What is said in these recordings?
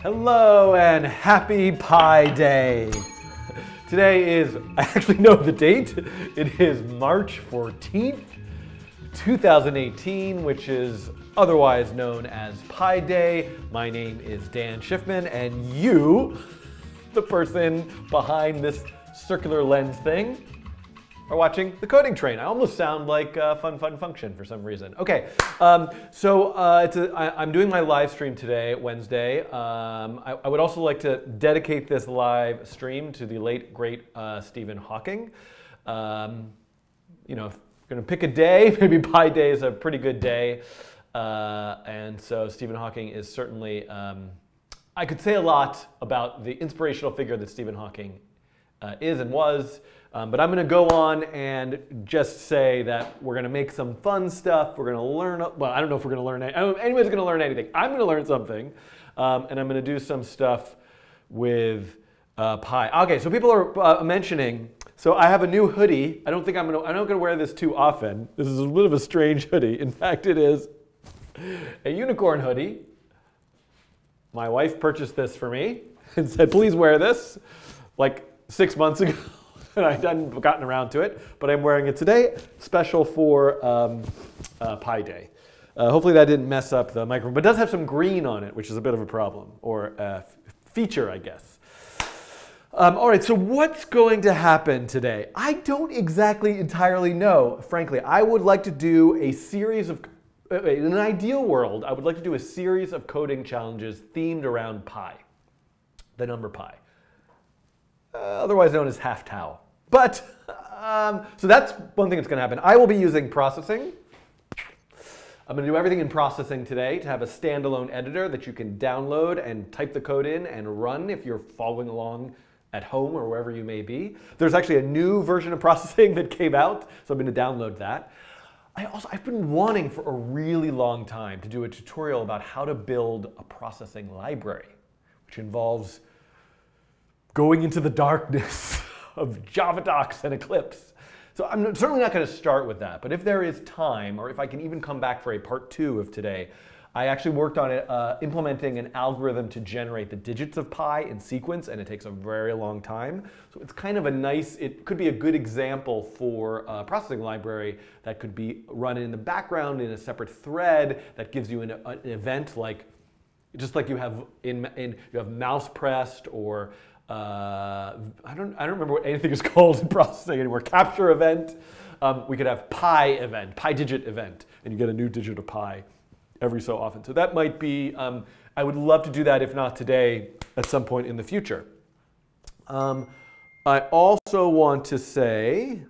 Hello and happy Pi Day. Today is, I actually know the date, it is March 14th, 2018, which is otherwise known as Pi Day. My name is Dan Schiffman, and you, the person behind this circular lens thing, are watching The Coding Train. I almost sound like Fun Function for some reason. Okay, I'm doing my live stream today, Wednesday. I would also like to dedicate this live stream to the late, great Stephen Hawking. You know, if you're gonna pick a day, maybe Pi Day is a pretty good day. And so Stephen Hawking is certainly, I could say a lot about the inspirational figure that Stephen Hawking is and was. But I'm going to go on and just say that we're going to make some fun stuff. We're going to learn, well, I don't know if we're going to learn, I don't know if anybody's going to learn anything. I'm going to learn something, and I'm going to do some stuff with Pi. Okay, so people are mentioning, so I have a new hoodie. I'm not going to wear this too often. This is a bit of a strange hoodie. In fact, it is a unicorn hoodie. My wife purchased this for me and said, please wear this, like 6 months ago. And I hadn't gotten around to it, but I'm wearing it today, special for Pi Day. Hopefully that didn't mess up the microphone, but it does have some green on it, which is a bit of a problem, or a feature, I guess. All right, so what's going to happen today? I don't exactly entirely know, frankly. I would like to do a series of, in an ideal world, I would like to do a series of coding challenges themed around pi, the number pi. Otherwise known as half tau. But, so that's one thing that's going to happen. I will be using processing. I'm going to do everything in processing today to have a standalone editor that you can download and type the code in and run if you're following along at home or wherever you may be. There's actually a new version of processing that came out, so I'm going to download that. I've been wanting for a really long time to do a tutorial about how to build a processing library, which involves going into the darkness of JavaDocs and Eclipse. So I'm certainly not going to start with that, but if there is time, or if I can even come back for a part 2 of today, I actually worked on it, implementing an algorithm to generate the digits of pi in sequence, and it takes a very long time. So it's kind of a nice, it could be a good example for a processing library that could be run in the background in a separate thread that gives you an event like, just like you have you have mouse pressed, or I don't remember what anything is called in processing anymore. Capture event. We could have pi event, pi digit event, and you get a new digit of pi every so often. So that might be, I would love to do that, if not today, at some point in the future. I also want to say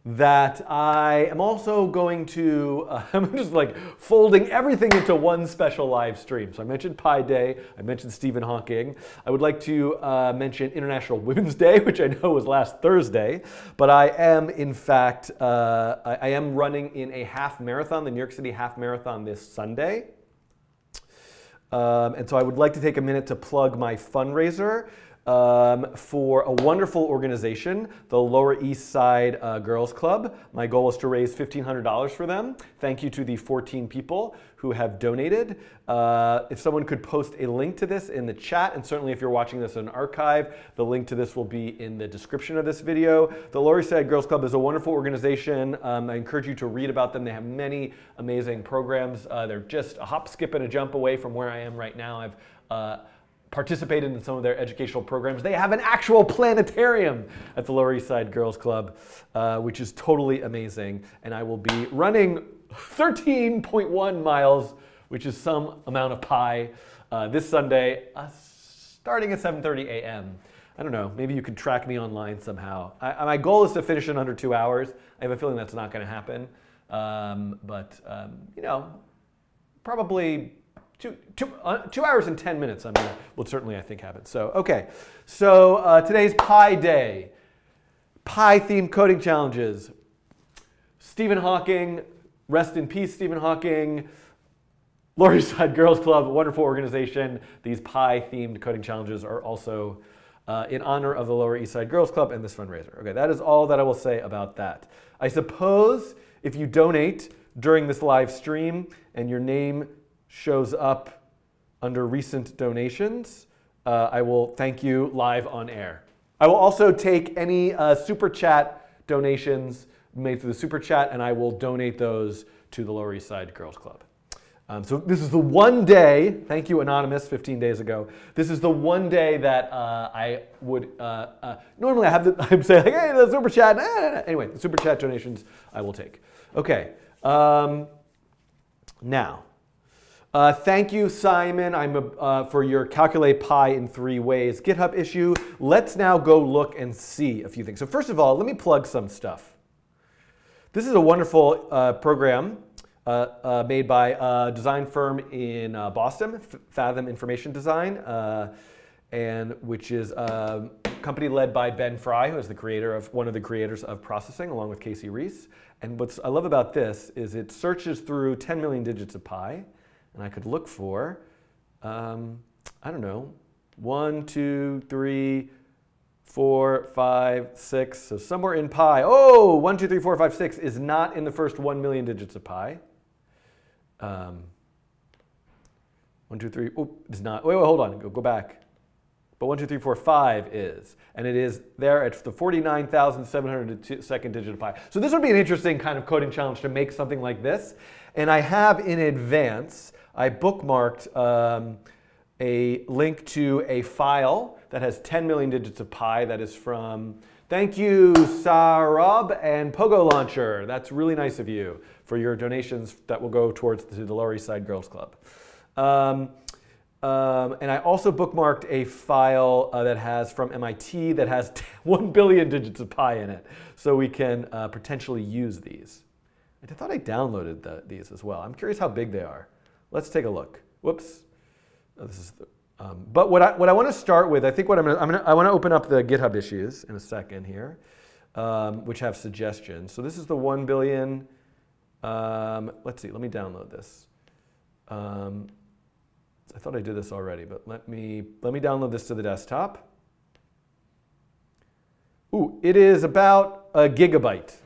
that I am also going to, I'm just like folding everything into one special live stream. So I mentioned Pi Day, I mentioned Stephen Hawking. I would like to mention International Women's Day, which I know was last Thursday, but I am in fact, I am running in a half marathon, the New York City half marathon this Sunday. And so I would like to take a minute to plug my fundraiser for a wonderful organization, the Lower East Side Girls Club. My goal is to raise $1,500 for them. Thank you to the 14 people who have donated. If someone could post a link to this in the chat, and certainly if you're watching this in an archive, the link to this will be in the description of this video. The Lower East Side Girls Club is a wonderful organization. I encourage you to read about them. They have many amazing programs. They're just a hop, skip, and a jump away from where I am right now. I've participated in some of their educational programs. They have an actual planetarium at the Lower East Side Girls Club, which is totally amazing. And I will be running 13.1 miles, which is some amount of pi, this Sunday, starting at 7:30 a.m. I don't know, maybe you could track me online somehow. My goal is to finish in under 2 hours. I have a feeling that's not going to happen. You know, probably 2 hours and 10 minutes, will certainly, I think, happen. So, okay. So today's Pi Day. Pi-themed coding challenges. Stephen Hawking, rest in peace, Stephen Hawking. Lower East Side Girls Club, a wonderful organization. These Pi-themed coding challenges are also in honor of the Lower East Side Girls Club and this fundraiser. Okay, that is all that I will say about that. I suppose if you donate during this live stream and your name shows up under recent donations, I will thank you live on air. I will also take any Super Chat donations made through the Super Chat, and I will donate those to the Lower East Side Girls Club. So this is the one day, thank you Anonymous 15 days ago, this is the one day that I would, normally I'd say like, hey, the Super Chat, anyway, the Super Chat donations I will take. Okay, now, thank you Simon for your Calculate Pi in 3 ways GitHub issue. Let's now go look and see a few things. So first of all, let me plug some stuff. This is a wonderful program made by a design firm in Boston, Fathom Information Design, and which is a company led by Ben Fry, who is one of the creators of processing, along with Casey Reese. And what I love about this is it searches through 10 million digits of pi, and I could look for, I don't know, 1, 2, 3, 4, 5, 6, so somewhere in pi. Oh, 1, 2, 3, 4, 5, 6 is not in the first 1 million digits of pi. 1, 2, 3, oh, it's not. Wait, hold on, go back. But 1, 2, 3, 4, 5 is, and it is there at the 49,702nd digit of pi. So this would be an interesting kind of coding challenge to make something like this. And I have in advance, I bookmarked a link to a file that has 10 million digits of pi that is from, thank you, Sarab and Pogo Launcher. That's really nice of you for your donations that will go towards the Lower East Side Girls Club. And I also bookmarked a file that has from MIT that has 1 billion digits of pi in it, so we can potentially use these. I thought I downloaded these as well. I'm curious how big they are. Let's take a look. Whoops. Oh, this is the, but what I want to start with, I think what I want to open up the GitHub issues in a second here, which have suggestions. So this is the 1 billion. Let's see. Let me download this. I thought I did this already, but let me download this to the desktop. Ooh, it is about a gigabyte,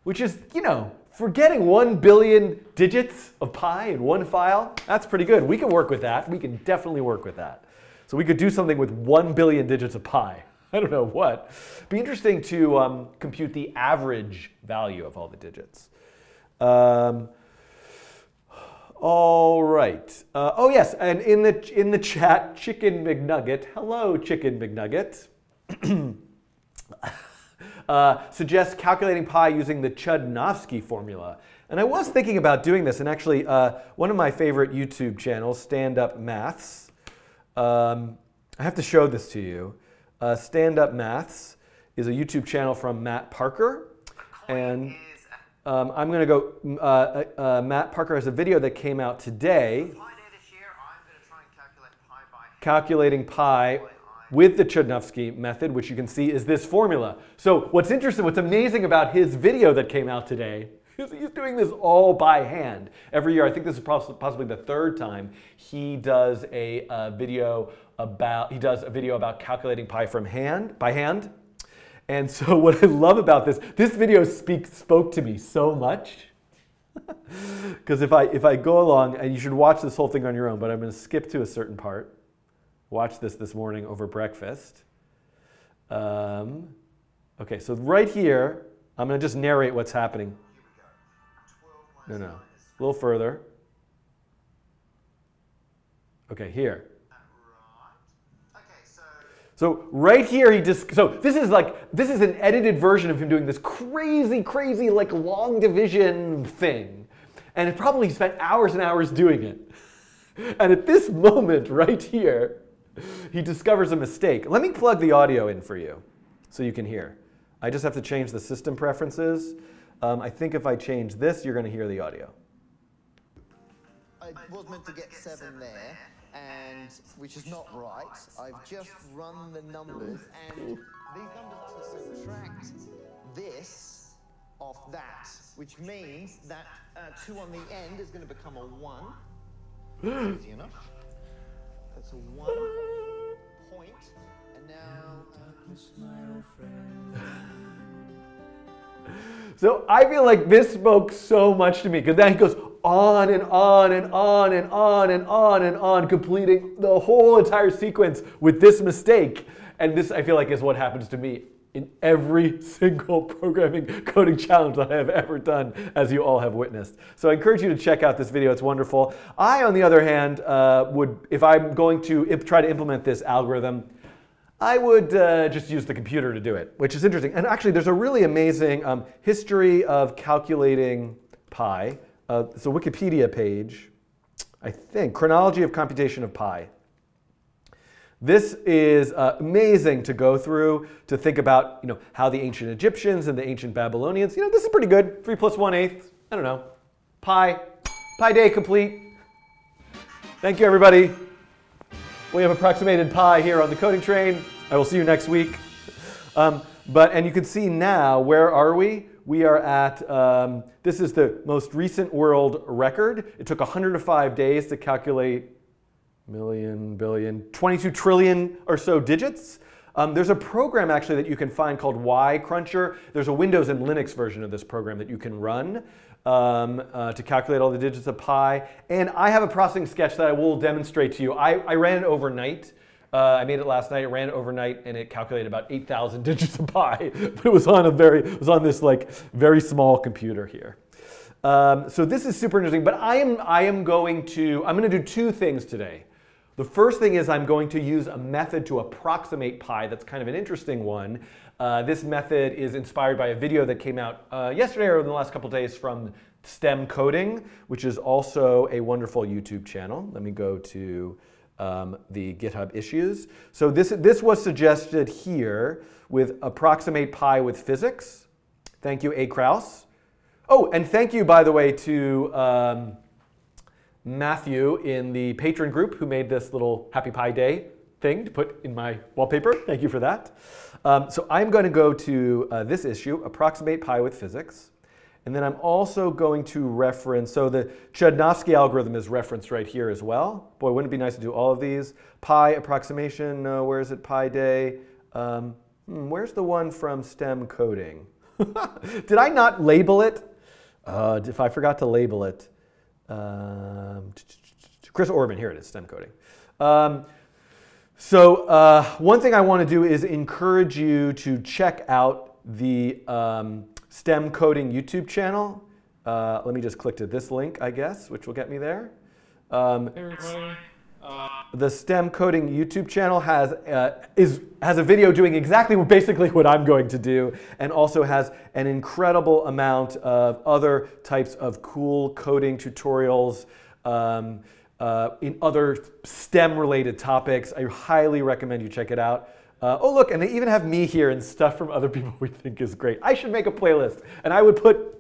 which is, you know, for getting 1 billion digits of pi in one file, that's pretty good. We can work with that. We can definitely work with that. So we could do something with 1 billion digits of pi. I don't know what. It'd be interesting to compute the average value of all the digits. All right. Oh yes, and in the chat, Chicken McNugget. Hello, Chicken McNugget. Suggests calculating pi using the Chudnovsky formula. And I was thinking about doing this, and actually one of my favorite YouTube channels, Stand Up Maths, I have to show this to you. Stand Up Maths is a YouTube channel from Matt Parker, and I'm going to go, Matt Parker has a video that came out today calculating pi with the Chudnovsky method, which you can see is this formula. So what's interesting, what's amazing about his video that came out today is he's doing this all by hand. Every year, I think this is possibly the 3rd time, he does a video about calculating pi by hand. And so what I love about this video spoke to me so much. Because if I go along, and you should watch this whole thing on your own, but I'm going to skip to a certain part. Watch this morning over breakfast. Okay, so right here, I'm going to just narrate what's happening. No, a little further. Okay, here. So right here, so this is an edited version of him doing this crazy, like long division thing. And it probably spent hours and hours doing it. And at this moment right here, he discovers a mistake. Let me plug the audio in for you so you can hear. I just have to change the system preferences. I think if I change this, you're going to hear the audio. I was meant to get 7 there, and which is not right. I've just run the numbers, and these numbers to subtract this off that, which means that 2 on the end is going to become a 1. Easy enough. That's a 1 point, and now So I feel like this spoke so much to me, because then he goes on and on and on and on and on and on, completing the whole entire sequence with this mistake. And this, I feel like, is what happens to me in every single programming coding challenge that I have ever done, as you all have witnessed. So I encourage you to check out this video. It's wonderful. I, on the other hand, if I'm going to try to implement this algorithm, I would just use the computer to do it, which is interesting. And actually, there's a really amazing history of calculating pi. It's a Wikipedia page, I think, chronology of computation of pi. This is amazing to go through, to think about, how the ancient Egyptians and the ancient Babylonians, this is pretty good. 3 + 1/8, I don't know. Pi day complete. Thank you, everybody. We have approximated pi here on the coding train. I will see you next week. And you can see now, where are we? We are at, this is the most recent world record. It took 105 days to calculate million, billion, 22 trillion or so digits. There's a program actually that you can find called Y Cruncher. There's a Windows and Linux version of this program that you can run to calculate all the digits of pi. And I have a processing sketch that I will demonstrate to you. I ran it overnight. I made it last night. I ran it overnight, and it calculated about 8,000 digits of pi. But it was on this like very small computer here. So this is super interesting. But I'm going to do two things today. The first thing is I'm going to use a method to approximate pi that's kind of an interesting one. This method is inspired by a video that came out yesterday or in the last couple of days from STEM Coding, which is also a wonderful YouTube channel. Let me go to the GitHub issues. So this was suggested here with approximate pi with physics. Thank you, A. Kraus. Oh, and thank you, by the way, to Matthew in the patron group who made this little Happy Pi Day thing to put in my wallpaper. Thank you for that. So I'm going to go to this issue, approximate pi with physics. And then I'm also going to reference, so the Chudnovsky algorithm is referenced right here as well. Boy, wouldn't it be nice to do all of these? Pi approximation, where is it? Pi Day. Where's the one from STEM Coding? Did I not label it? If I forgot to label it. Chris Orban, here it is, STEM Coding. One thing I want to do is encourage you to check out the STEM Coding YouTube channel. Let me just click to this link, I guess, which will get me there. The STEM Coding YouTube channel has a video doing exactly basically what I'm going to do, and also has an incredible amount of other types of cool coding tutorials in other STEM-related topics. I highly recommend you check it out. Oh, look, and they even have me here and stuff from other people we think is great. I should make a playlist, and I would put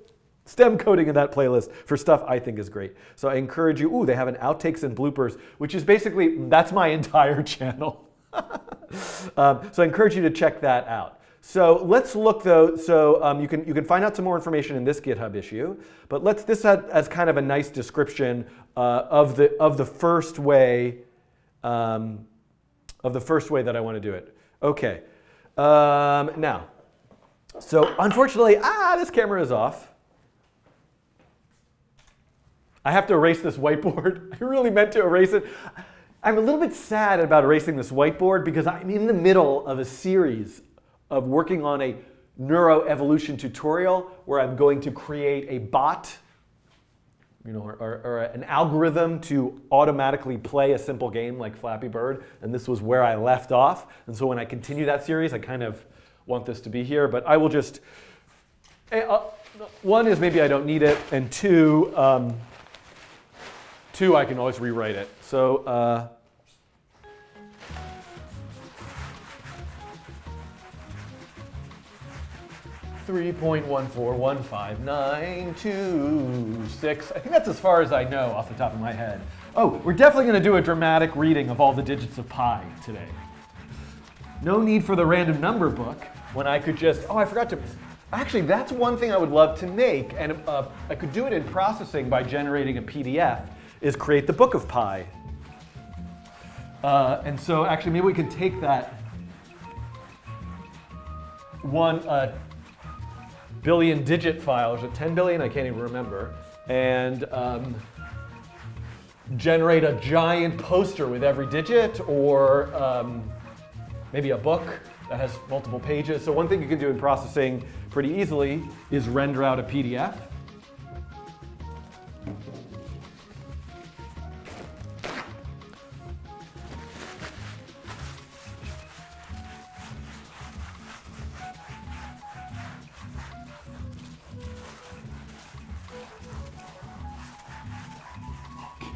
STEM Coding in that playlist for stuff I think is great. So I encourage you. Ooh, they have an outtakes and bloopers, which is basically, that's my entire channel. So I encourage you to check that out. So let's look though. So you can find out some more information in this GitHub issue. But this as kind of a nice description of the first way that I want to do it. Okay. Now, so unfortunately, this camera is off. I have to erase this whiteboard. I really meant to erase it. I'm a little bit sad about erasing this whiteboard because I'm in the middle of a series of working on a neuroevolution tutorial where I'm going to create a bot, or an algorithm to automatically play a simple game like Flappy Bird. And this was where I left off. And so when I continue that series, I kind of want this to be here. But I will just, one is maybe I don't need it, and two, I can always rewrite it. So 3.1415926. I think that's as far as I know off the top of my head. Oh, we're definitely going to do a dramatic reading of all the digits of pi today. No need for the random number book when I could just, I forgot to, actually that's one thing I would love to make, and I could do it in processing by generating a PDF, is create the book of pi. And so actually maybe we could take that 1 billion digit file, or is it 10 billion? I can't even remember. and generate a giant poster with every digit, or maybe a book that has multiple pages. So one thing you can do in processing pretty easily is render out a PDF.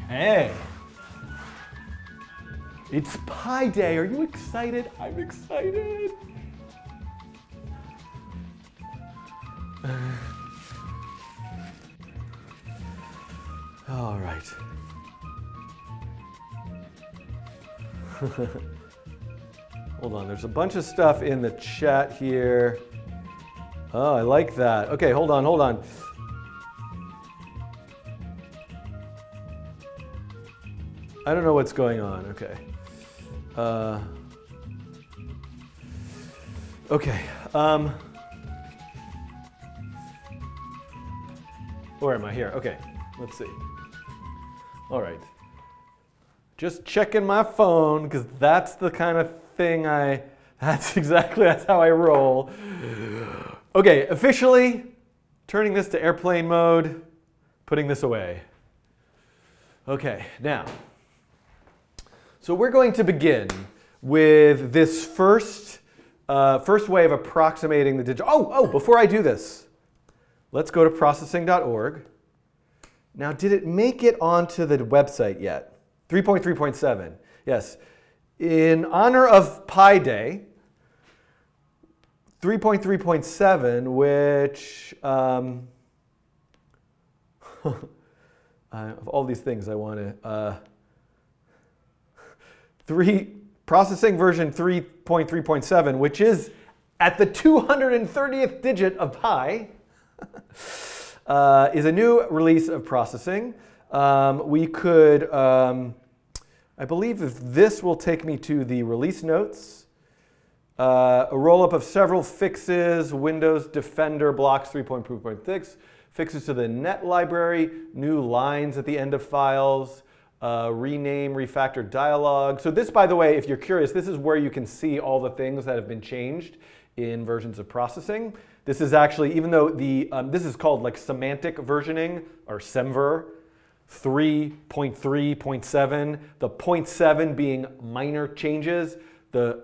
Hey, it's Pi Day. Are you excited? I'm excited. All right. Hold on, there's a bunch of stuff in the chat here. Oh, I like that. Okay, hold on, hold on. I don't know what's going on. Okay. Okay. Where am I here? Okay. Let's see. All right. Just checking my phone because that's the kind of thing that's how I roll. Okay. Officially turning this to airplane mode, putting this away. Okay. Now. So we're going to begin with this first way of approximating the digital. Oh, before I do this, let's go to processing.org. Now, did it make it onto the website yet? 3.3.7, yes. In honor of Pi Day, 3.3.7, which, of all these things I want to, processing version 3.3.7, which is at the 230th digit of pi, is a new release of processing. We could, I believe if this will take me to the release notes, a roll-up of several fixes, Windows Defender blocks 3.3.6, fixes to the net library, new lines at the end of files, rename, refactor dialog. So this, by the way, if you're curious, this is where you can see all the things that have been changed in versions of processing. This is actually, even though this is called like semantic versioning, or SEMVer, 3.3.7, the 0.7 being minor changes, the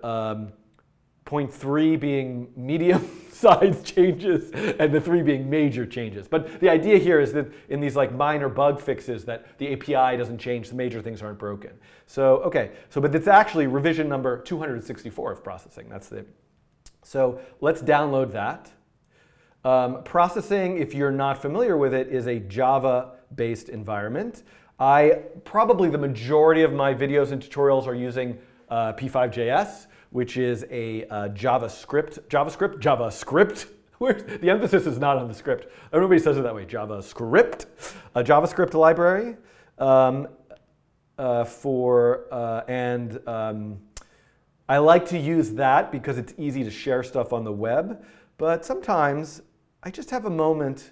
0.3 being medium size changes, and the 3 being major changes. But the idea here is that in these like minor bug fixes that the API doesn't change, the major things aren't broken. So, okay, but it's actually revision number 264 of processing. That's it. So let's download that. Processing, if you're not familiar with it, is a Java-based environment. Probably the majority of my videos and tutorials are using P5.js, which is a JavaScript. The emphasis is not on the script. Everybody says it that way, JavaScript. A JavaScript library I like to use that because it's easy to share stuff on the web, but sometimes I just have a moment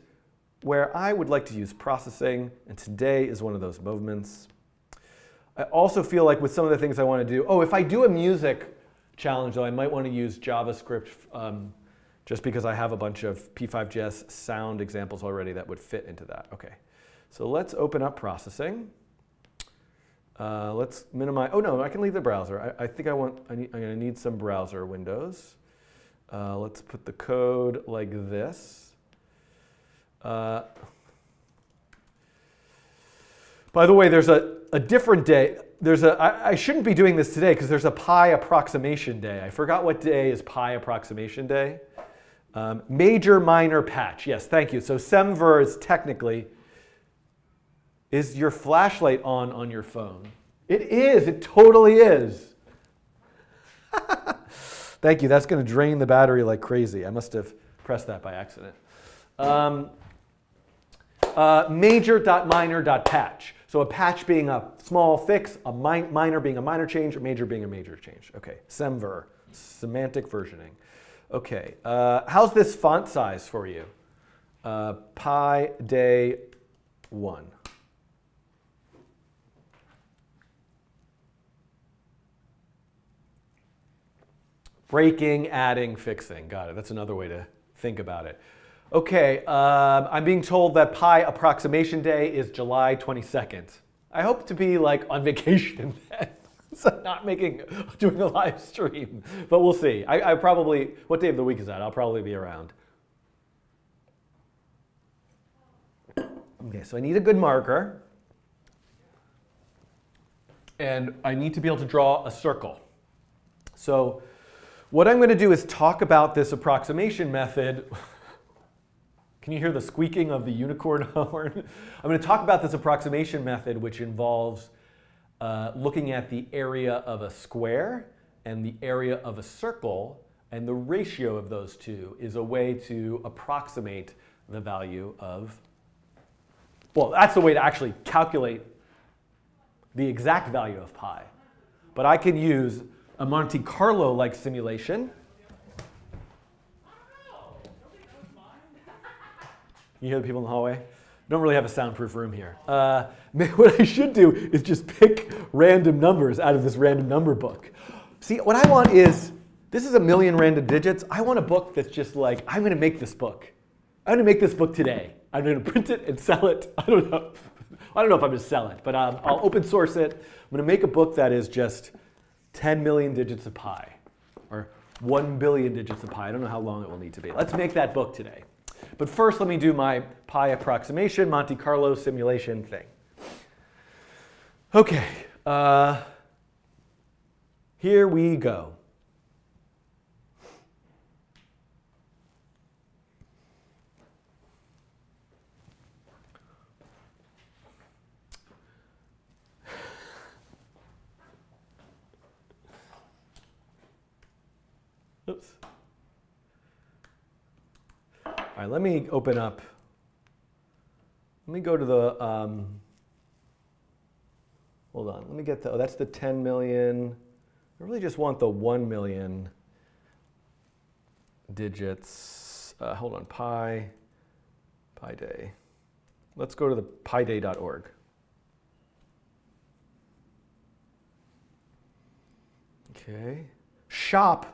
where I would like to use processing, and today is one of those moments. I also feel like with some of the things I want to do, if I do a music challenge though, I might want to use JavaScript just because I have a bunch of P5.js sound examples already that would fit into that. Okay, so let's open up processing. Let's minimize, no, I can leave the browser. I think I'm going to need some browser windows. Let's put the code like this. By the way, there's a different day. I shouldn't be doing this today because there's a Pi approximation day. I forgot what day is Pi approximation day. Major, minor, patch. Yes, thank you. So SEMVer is technically, is your flashlight on your phone? It is. It totally is. Thank you. That's going to drain the battery like crazy. I must have pressed that by accident. Major.minor.patch. So a patch being a small fix, a minor being a minor change, a major being a major change. Okay, SEMVer, semantic versioning. Okay, how's this font size for you? Pi Day 1. Breaking, adding, fixing. Got it. That's another way to think about it. Okay, I'm being told that pi approximation day is July 22nd. I hope to be like on vacation then. So not doing a live stream, but we'll see. I probably, what day of the week is that? I'll probably be around. Okay, so I need a good marker. And I need to be able to draw a circle. So what I'm going to do is talk about this approximation method. Can you hear the squeaking of the unicorn horn? I'm going to talk about this approximation method, which involves looking at the area of a square and the area of a circle, and the ratio of those two is a way to approximate the value of, well, that's the way to actually calculate the exact value of pi. But I can use a Monte Carlo-like simulation. You hear the people in the hallway? Don't really have a soundproof room here. What I should do is just pick random numbers out of this random number book. See, what I want is, this is a million random digits. I want a book that's just like, I'm going to make this book. I'm going to make this book today. I'm going to print it and sell it. I don't know if I'm going to sell it, but I'll open source it. I'm going to make a book that is just 10 million digits of pi, or 1 billion digits of pi. I don't know how long it will need to be. Let's make that book today. But first, let me do my pi approximation Monte Carlo simulation thing. Okay, here we go. Oops. All right, let me open up. Let me go to the, hold on, let me get the, oh, that's the 10 million. I really just want the 1 million digits. Hold on, pi day. Let's go to the piday.org. Okay, shop.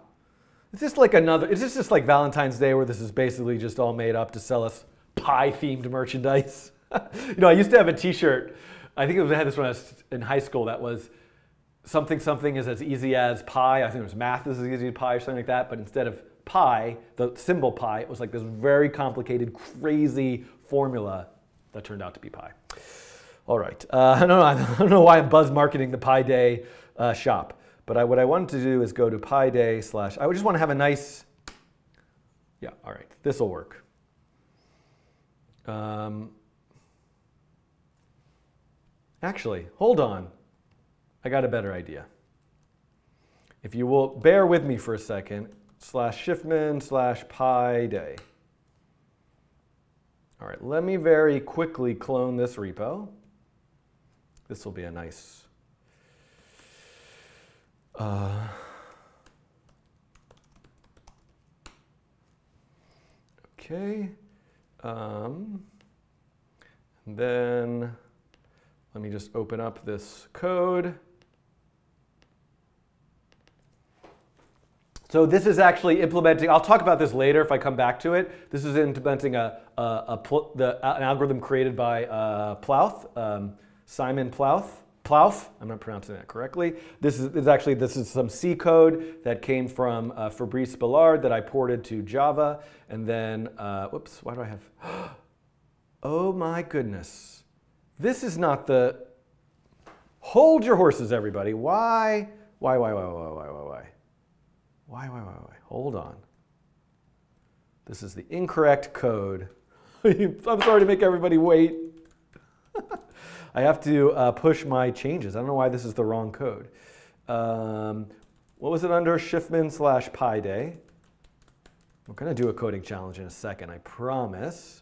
Is this like another, is this just like Valentine's Day where this is basically just all made up to sell us pie-themed merchandise? You know, I used to have a t-shirt, I think I had this when I was in high school, that was something is as easy as pi. I think it was math is as easy as pi or something like that, but instead of pi, the symbol pi, it was like this very complicated, crazy formula that turned out to be pi. All right, I don't know why I'm buzz marketing the Pi Day shop. But what I wanted to do is go to pi day / I would just want to have a nice, yeah, all right, this will work. Actually, hold on. I got a better idea. If you will bear with me for a second, /Schiffman / pi day. All right, let me very quickly clone this repo. This will be a nice, okay, and then let me just open up this code. So this is actually implementing, I'll talk about this later if I come back to it. This is implementing an algorithm created by Plouth, Simon Plouth. Plouth, I'm not pronouncing that correctly. This is some C code that came from Fabrice Bellard that I ported to Java. And then, whoops, why do I have, oh my goodness. This is not the, hold your horses everybody. Why? Hold on. This is the incorrect code. I'm sorry to make everybody wait. I have to push my changes. I don't know why this is the wrong code. What was it under? Schiffman / pi day. We're going to do a coding challenge in a second, I promise.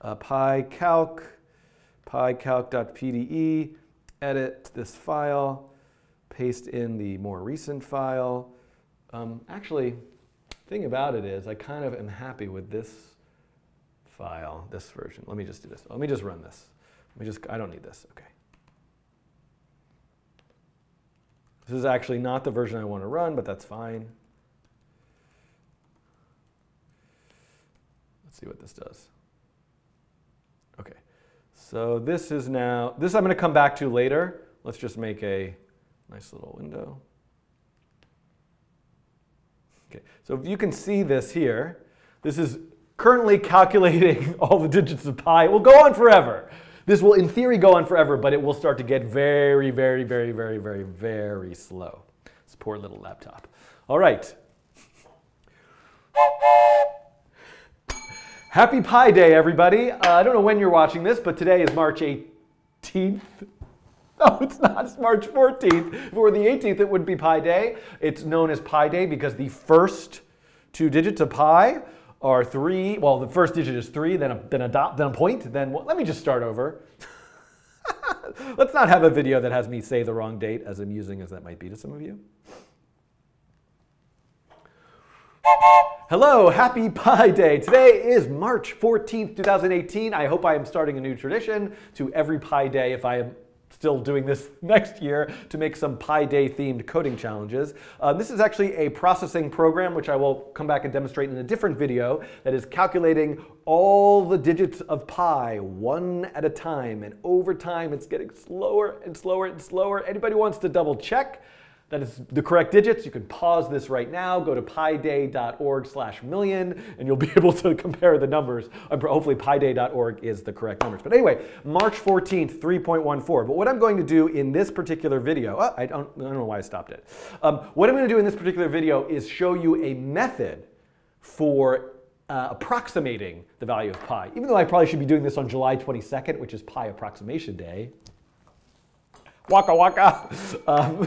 pycalc.pde, edit this file, paste in the more recent file. Actually, the thing about it is I kind of am happy with this file, this version. Let me just do this. Let me just run this. I don't need this, okay. This is actually not the version I want to run, but that's fine. Let's see what this does. Okay, so this is now, this I'm going to come back to later. Let's just make a nice little window. Okay, so if you can see this here, this is currently calculating all the digits of pi. It will go on forever. This will, in theory, go on forever, but it will start to get very, very, very, very, very, very slow. This poor little laptop. All right. Happy Pi Day, everybody. I don't know when you're watching this, but today is March 18th. No, it's not. It's March 14th. If it were the 18th, it would be Pi Day. It's known as Pi Day because the first two digits of pi are 3. Well, the first digit is 3, then a point. Then let me just start over. Let's not have a video that has me say the wrong date, as amusing as that might be to some of you. Hello, happy Pi Day. Today is March 14th, 2018. I hope I am starting a new tradition to every Pi Day, if I am still doing this next year, to make some Pi Day themed coding challenges. This is actually a processing program, which I will come back and demonstrate in a different video, that is calculating all the digits of pi one at a time. And over time, it's getting slower and slower and slower. Anybody wants to double check that is the correct digits, you can pause this right now, go to piday.org/million, and you'll be able to compare the numbers. Hopefully piday.org is the correct numbers. But anyway, March 14th, 3.14. But what I'm going to do in this particular video, I don't know why I stopped it. What I'm going to do in this particular video is show you a method for approximating the value of pi. Even though I probably should be doing this on July 22nd, which is Pi Approximation Day. Waka waka.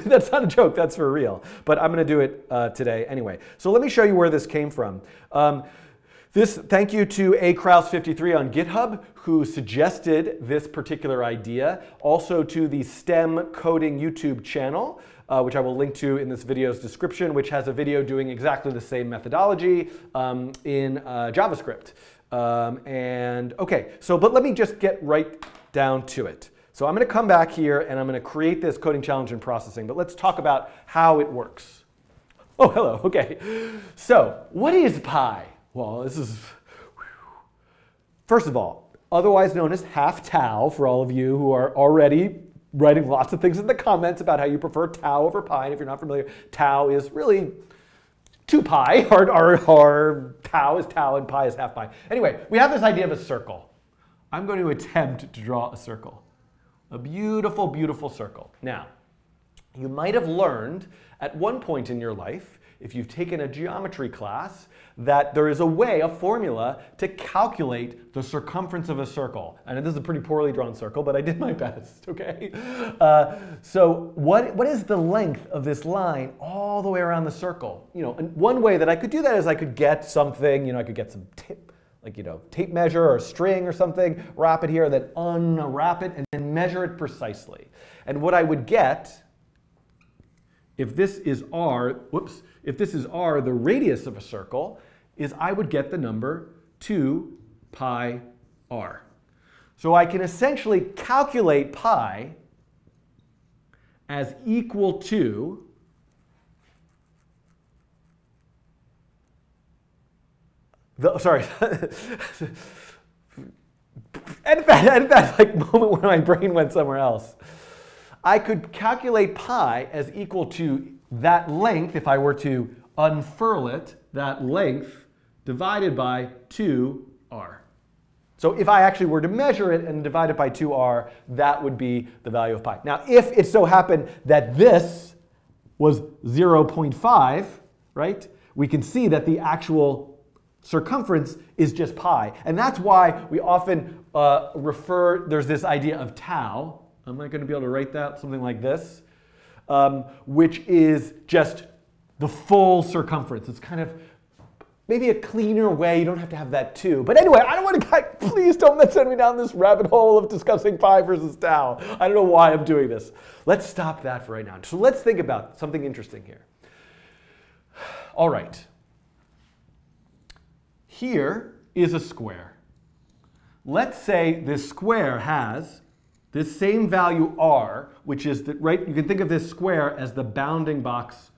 That's not a joke, that's for real. But I'm going to do it today anyway. So let me show you where this came from. Thank you to akraus53 on GitHub, who suggested this particular idea. Also to the STEM Coding YouTube channel, which I will link to in this video's description, which has a video doing exactly the same methodology in JavaScript. But let me just get right down to it. So I'm going to come back here and I'm going to create this coding challenge in processing, but let's talk about how it works. Oh, hello, okay. So what is pi? Well, this is, first of all, otherwise known as half tau for all of you who are already writing lots of things in the comments about how you prefer tau over pi. And if you're not familiar, tau is really 2 pi, or tau is tau and pi is half pi. Anyway, we have this idea of a circle. I'm going to attempt to draw a circle. A beautiful, beautiful circle. Now, you might have learned at one point in your life, if you've taken a geometry class, that there is a way, a formula, to calculate the circumference of a circle. And this is a pretty poorly drawn circle, but I did my best, okay? So what is the length of this line all the way around the circle? You know, and one way that I could do that is I could get something, you know, I could get some tape measure or string or something, wrap it here, then unwrap it, and then measure it precisely. And what I would get, if this is r, the radius of a circle, is I would get the number 2 pi r. So I can essentially calculate pi as equal to edit that like moment when my brain went somewhere else. I could calculate pi as equal to that length, if I were to unfurl it, that length divided by 2r. So if I actually were to measure it and divide it by 2r, that would be the value of pi. Now, if it so happened that this was 0.5, right, we can see that the actual circumference is just pi. And that's why we often there's this idea of tau. I'm not going to be able to write that, something like this, which is just the full circumference. It's kind of maybe a cleaner way. You don't have to have that too. But anyway, I don't want to, please don't send me down this rabbit hole of discussing pi versus tau. I don't know why I'm doing this. Let's stop that for right now. So let's think about something interesting here. All right. Here is a square. Let's say this square has this same value r, which is, right, you can think of this square as the bounding box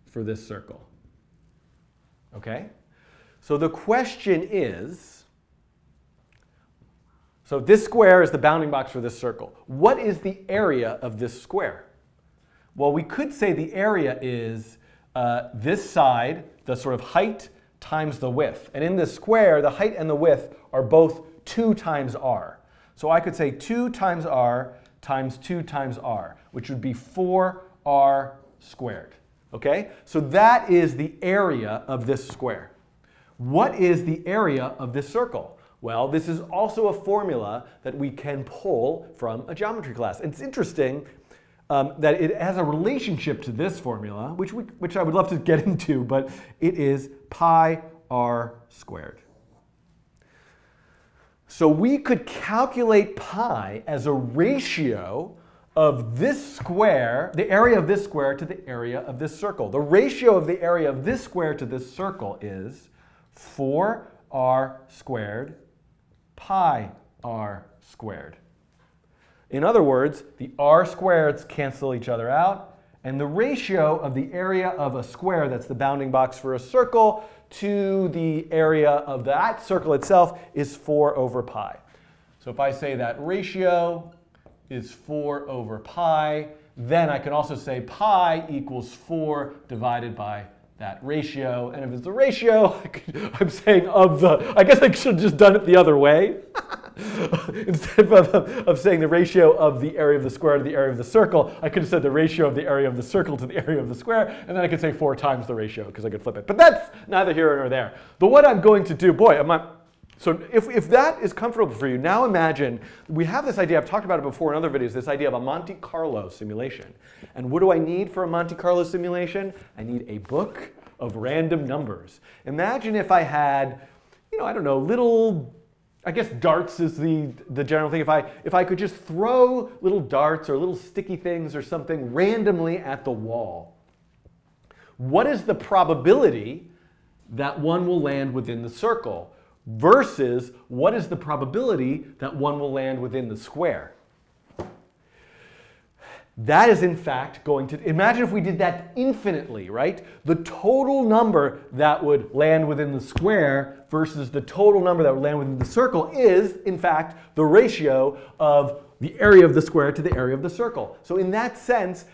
for this circle. Okay? So the question is, so this square is the bounding box for this circle. What is the area of this square? Well, we could say the area is this side, the sort of height times the width. And in this square, the height and the width are both 2 times r. So I could say 2 times r times 2 times r, which would be 4r squared. Okay? So that is the area of this square. What is the area of this circle? Well, this is also a formula that we can pull from a geometry class. It's interesting that it has a relationship to this formula, which I would love to get into, but it is pi r squared. So we could calculate pi as a ratio of this square, the area of this square to the area of this circle. The ratio of the area of this square to this circle is 4r squared pi r squared. In other words, the r squareds cancel each other out, and the ratio of the area of a square, that's the bounding box for a circle, to the area of that circle itself is 4 over pi. So if I say that ratio is 4 over pi, then I can also say pi equals 4 divided by that ratio. And if it's the ratio, I'm saying of the, I guess I should have just done it the other way. Instead of saying the ratio of the area of the square to the area of the circle, I could have said the ratio of the area of the circle to the area of the square, and then I could say 4 times the ratio, because I could flip it. But that's neither here nor there. But what I'm going to do, boy, so if that is comfortable for you, now imagine, we have this idea, I've talked about it before in other videos, this idea of a Monte Carlo simulation. And what do I need for a Monte Carlo simulation? I need a book of random numbers. Imagine if I had, I don't know, little, I guess darts is the general thing. If I could just throw little darts or little sticky things or something randomly at the wall, what is the probability that one will land within the circle versus what is the probability that one will land within the square? That is in fact going to, imagine if we did that infinitely, right? The total number that would land within the square versus the total number that would land within the circle is, in fact, the ratio of the area of the square to the area of the circle. So in that sense,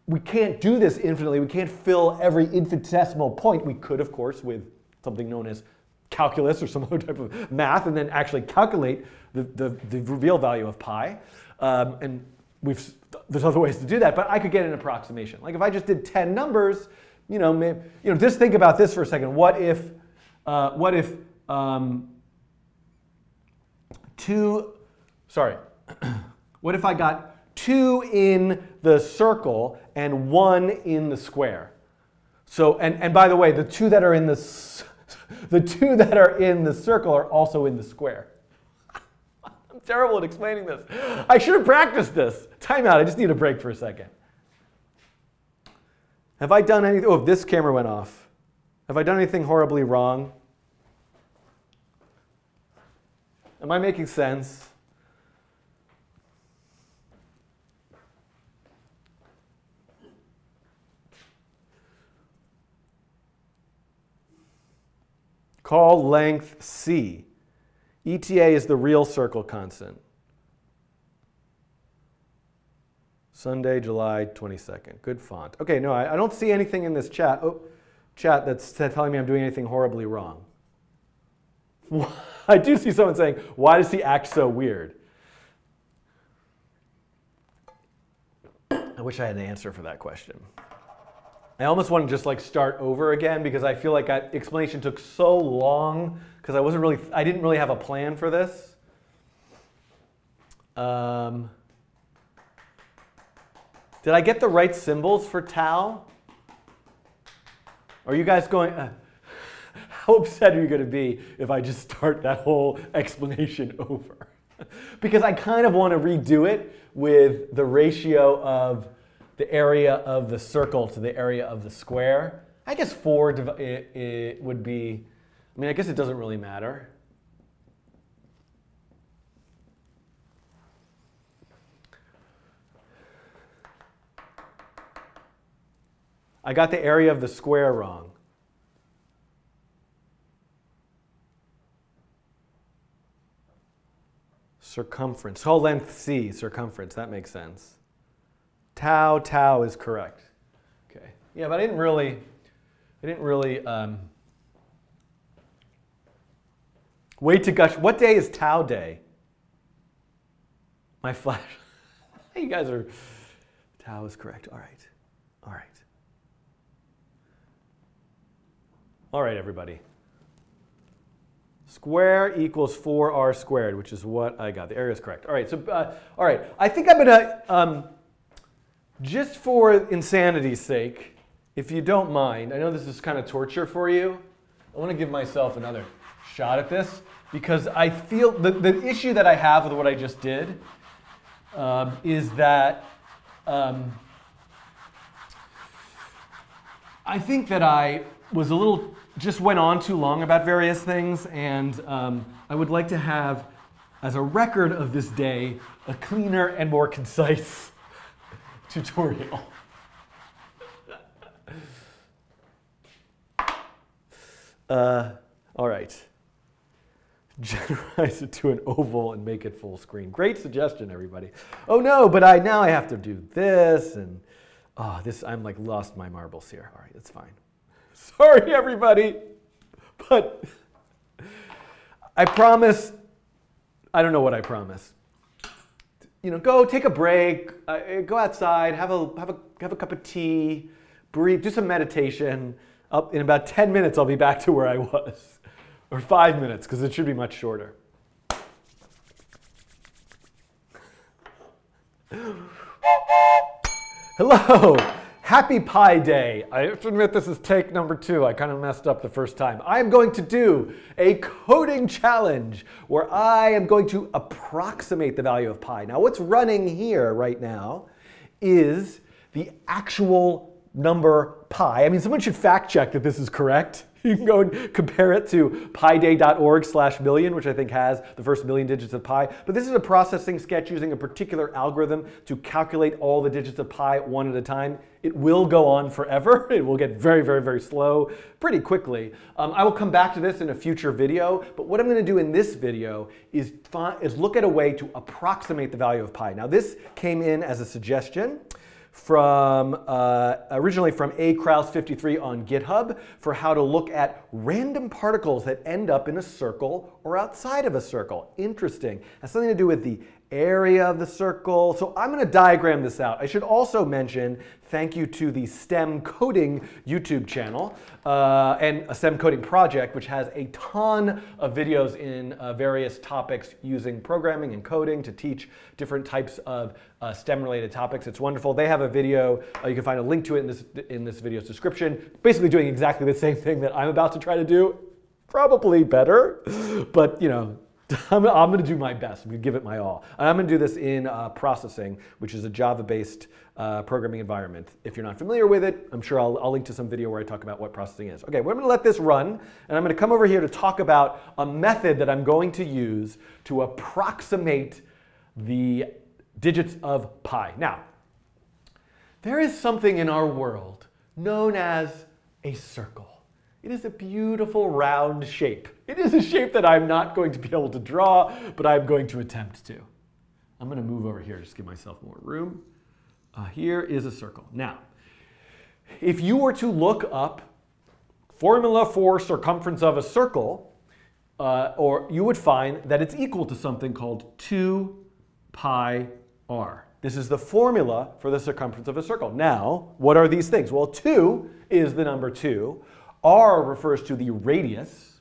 we can't do this infinitely. We can't fill every infinitesimal point. We could, of course, with something known as calculus or some other type of math, and then actually calculate the real value of pi. And there's other ways to do that, but I could get an approximation. Like if I just did 10 numbers, just think about this for a second. What if what if I got 2 in the circle and 1 in the square? So, and by the way, the two that are in the circle are also in the square. I'm terrible at explaining this. I should have practiced this. Time out, I just need a break for a second. Have I done anything? Oh, this camera went off. Have I done anything horribly wrong? Am I making sense? Call length C. ETA is the real circle constant. Sunday, July 22nd. Good font. Okay, no, I don't see anything in this chat. Chat that's telling me I'm doing anything horribly wrong. I do see someone saying, why does he act so weird? I wish I had an answer for that question. I almost want to just start over again because I feel like that explanation took so long because I didn't really have a plan for this. Did I get the right symbols for tau? Are you guys going, how upset are you going to be if I just start that whole explanation over? Because I kind of want to redo it with the ratio of the area of the circle to the area of the square. I guess 4 it would be, I guess it doesn't really matter. I got the area of the square wrong. Circumference. Whole length C, circumference. That makes sense. Tau is correct. Okay. Yeah, but I didn't really wait to gush. What day is Tau Day? My flash. You guys are. Tau is correct. All right. All right. All right, everybody. Square equals 4r squared, which is what I got. The area is correct. All right. So, all right. I think I'm gonna just for insanity's sake, if you don't mind, I know this is kind of torture for you. I want to give myself another shot at this because I feel the issue that I have with what I just did is that I think that I was just went on too long about various things, and I would like to have, as a record of this day, a cleaner and more concise tutorial. All right. Generalize it to an oval and make it full screen. Great suggestion, everybody. Oh no, but now I have to do this, and I'm like lost my marbles here. All right, that's fine. Sorry, everybody, but I promise. I don't know what I promise. You know, go take a break, go outside, have a cup of tea, breathe, do some meditation. Up in about 10 minutes, I'll be back to where I was, or 5 minutes, because it should be much shorter. Hello, happy Pi Day. I have to admit this is take number 2. I kind of messed up the first time. I am going to do a coding challenge where I am going to approximate the value of pi. Now what's running here right now is the actual number pi. I mean, someone should fact check that this is correct. You can go and compare it to piday.org/million, which I think has the first million digits of pi. But this is a processing sketch using a particular algorithm to calculate all the digits of pi one at a time. It will go on forever. It will get very, very, very slow pretty quickly. I will come back to this in a future video, but what I'm going to do in this video is look at a way to approximate the value of pi. Now this came in as a suggestion from originally from akraus53 on GitHub for how to look at random particles that end up in a circle or outside of a circle. Interesting. Has something to do with the area of the circle. So I'm going to diagram this out. I should also mention thank you to the STEM Coding YouTube channel and a STEM Coding project, which has a ton of videos in various topics using programming and coding to teach different types of STEM-related topics. It's wonderful. They have a video. You can find a link to it in this video's description, basically doing exactly the same thing that I'm about to try to do. Probably better, but you know, I'm going to do my best. I'm going to give it my all. And I'm going to do this in processing, which is a Java-based programming environment. If you're not familiar with it, I'm sure I'll link to some video where I talk about what processing is. Okay, well, I'm going to let this run, and I'm going to come over here to talk about a method that I'm going to use to approximate the digits of pi. Now, there is something in our world known as a circle. It is a beautiful round shape. It is a shape that I'm not going to be able to draw, but I'm going to attempt to. I'm going to move over here, just give myself more room. Here is a circle. Now, if you were to look up formula for circumference of a circle, or you would find that it's equal to something called 2 pi r. This is the formula for the circumference of a circle. Now, what are these things? Well, 2 is the number 2. R refers to the radius,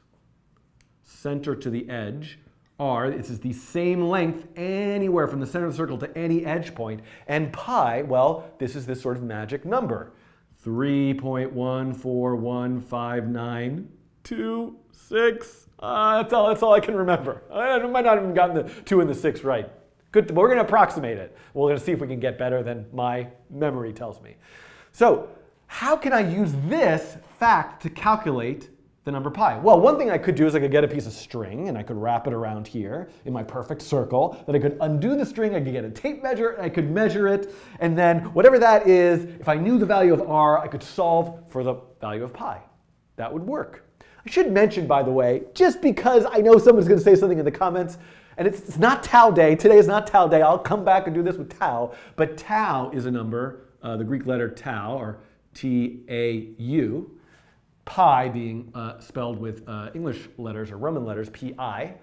center to the edge. R, this is the same length anywhere from the center of the circle to any edge point. And pi, well, this is this sort of magic number. 3.1415926. That's all I can remember. I might not have even gotten the 2 and the 6 right. Good, we're going to approximate it. We're going to see if we can get better than my memory tells me. So, how can I use this fact to calculate the number pi? Well, one thing I could do is I could get a piece of string and I could wrap it around here in my perfect circle. Then I could undo the string, I could get a tape measure, and I could measure it. And then whatever that is, if I knew the value of r, I could solve for the value of pi. That would work. I should mention, by the way, just because I know someone's going to say something in the comments, and it's not tau day. Today is not tau day. I'll come back and do this with tau. But tau is a number, the Greek letter tau, or T-A-U, pi being spelled with English letters or Roman letters, P-I,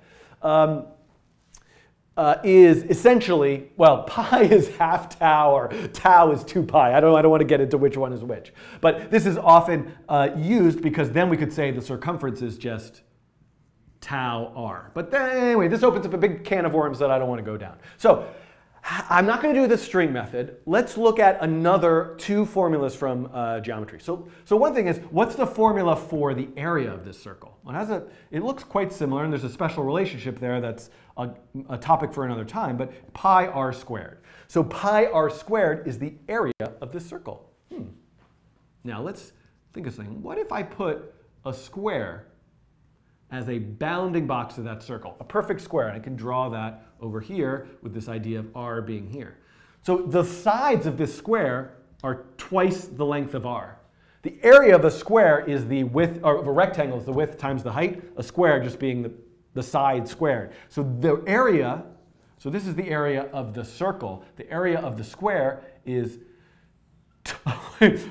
is essentially, well, pi is half tau, or tau is 2 pi. I don't want to get into which one is which. But this is often used because then we could say the circumference is just tau r. But then, anyway, this opens up a big can of worms that I don't want to go down. So I'm not going to do the string method. Let's look at another 2 formulas from geometry. So one thing is, what's the formula for the area of this circle? Well, it looks quite similar, and there's a special relationship there that's a topic for another time, but pi r squared. So pi r squared is the area of this circle. Now let's think of something. What if I put a square as a bounding box to that circle, a perfect square, and I can draw that over here with this idea of r being here. So the sides of this square are twice the length of r. The area of a square is the width, or of a rectangle is the width times the height, a square just being the side squared. So the area, so this is the area of the circle. The area of the square is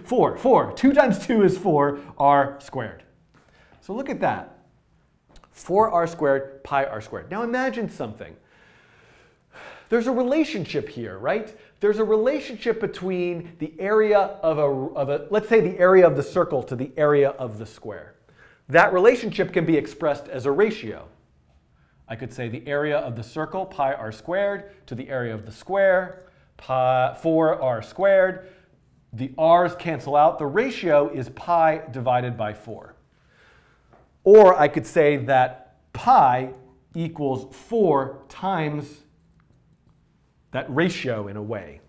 4. 2 times 2 is 4, r squared. So look at that. 4r squared, pi r squared. Now imagine something. There's a relationship here, right? There's a relationship between the area of a, let's say the area of the circle to the area of the square. That relationship can be expressed as a ratio. I could say the area of the circle, pi r squared, to the area of the square, 4r squared. The r's cancel out. The ratio is pi divided by 4. Or I could say that pi equals 4 times that ratio in a way.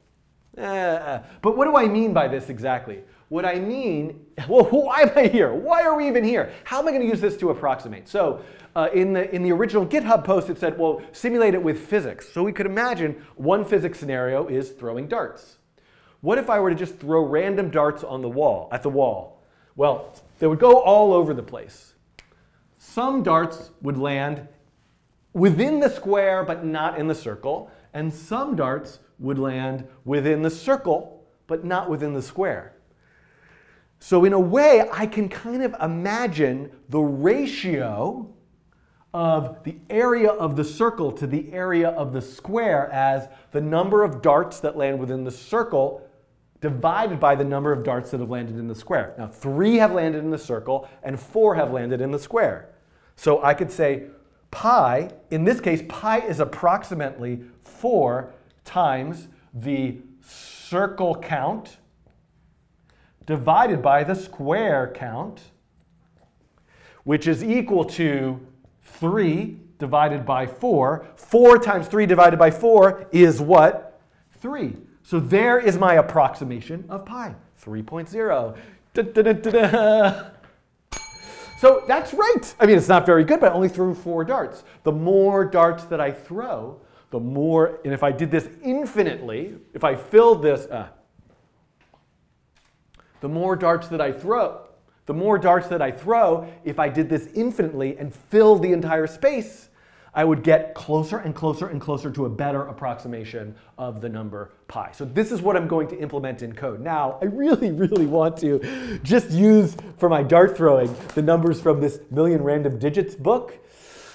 But what do I mean by this exactly? What I mean, well, why am I here? Why are we even here? How am I going to use this to approximate? So in the original GitHub post, it said, well, simulate it with physics. So we could imagine one physics scenario is throwing darts. What if I were to just throw random darts on the wall, at the wall? Well, they would go all over the place. Some darts would land within the square but not in the circle, and some darts would land within the circle but not within the square. So in a way, I can kind of imagine the ratio of the area of the circle to the area of the square as the number of darts that land within the circle divided by the number of darts that have landed in the square. Now, 3 have landed in the circle and 4 have landed in the square. So I could say pi, in this case, pi is approximately 4 times the circle count divided by the square count, which is equal to 3 divided by 4. 4 times 3 divided by 4 is what? 3. So there is my approximation of pi, 3.0. Da, da, da, da, da. So that's right. I mean, it's not very good, but I only threw 4 darts. The more darts that I throw, the more, and if I did this infinitely, if I filled this, the more darts that I throw, if I did this infinitely and filled the entire space, I would get closer and closer and closer to a better approximation of the number pi. So this is what I'm going to implement in code. Now, I really, really want to just use, for my dart throwing, the numbers from this Million Random Digits book.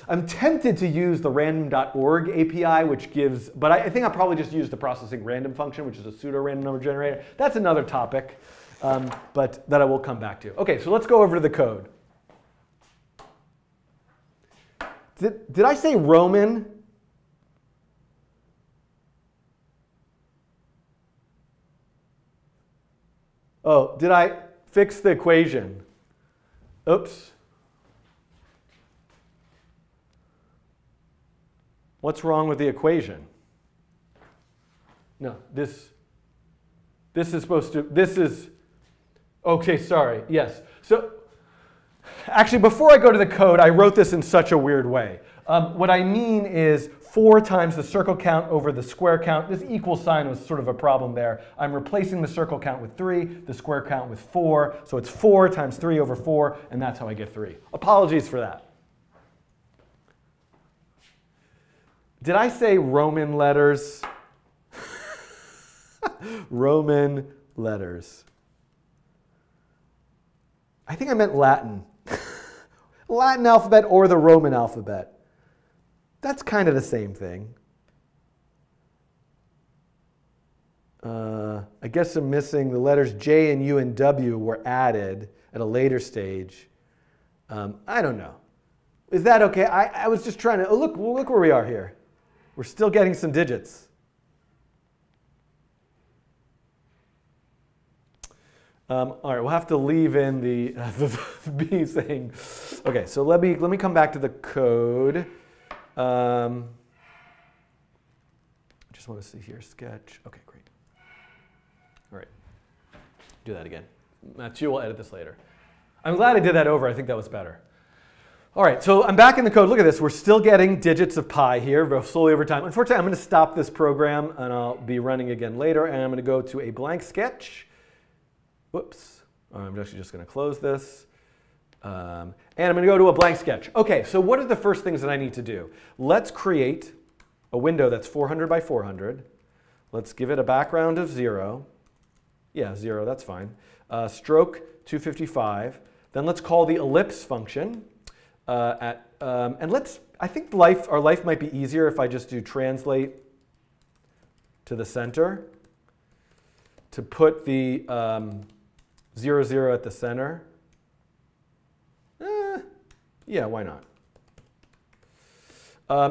I'm tempted to use the random.org API, which gives, but I think I'll probably just use the processing random function, which is a pseudo-random number generator. That's another topic, but that I will come back to. Okay, so let's go over to the code. Did I say Roman? Oh, did I fix the equation? Oops. What's wrong with the equation? No, this is supposed to, this is, okay, sorry, yes. So Actually, before I go to the code, I wrote this in such a weird way. What I mean is 4 times the circle count over the square count. This equal sign was sort of a problem there. I'm replacing the circle count with 3, the square count with 4. So it's 4 times 3 over 4, and that's how I get 3. Apologies for that. Did I say Roman letters? Roman letters. I think I meant Latin. Latin alphabet or the Roman alphabet. That's kind of the same thing. I guess I'm missing the letters J and U and W were added at a later stage. I don't know. Is that okay? I was just trying to, oh, look where we are here. We're still getting some digits. All right, we'll have to leave in the B saying. Okay, so let me come back to the code. I just want to see here, sketch. Okay, great. All right, do that again. Mathieu will edit this later. I'm glad I did that over. I think that was better. All right, so I'm back in the code. Look at this. We're still getting digits of pi here, but slowly over time. Unfortunately, I'm going to stop this program, and I'll be running again later. And I'm going to go to a blank sketch. Whoops. I'm actually just going to close this. And I'm going to go to a blank sketch. OK, so what are the first things that I need to do? Let's create a window that's 400 by 400. Let's give it a background of 0. Yeah, 0, that's fine. Stroke 255. Then let's call the ellipse function. And I think our life might be easier if I just do translate to the center to put the 0, 0 at the center. Yeah, why not?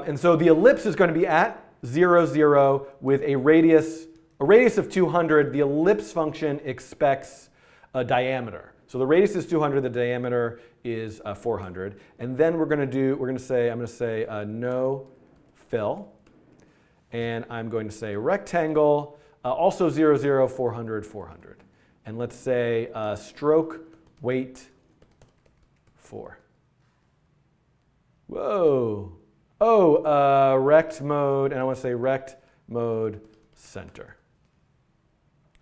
And so the ellipse is going to be at 0, 0 with a radius of 200. The ellipse function expects a diameter. So the radius is 200, the diameter is 400. And then I'm going to say no fill. And I'm going to say rectangle, also 0, 0, 400, 400. And let's say stroke weight 4. Whoa. Oh, rect mode, and I want to say rect mode center.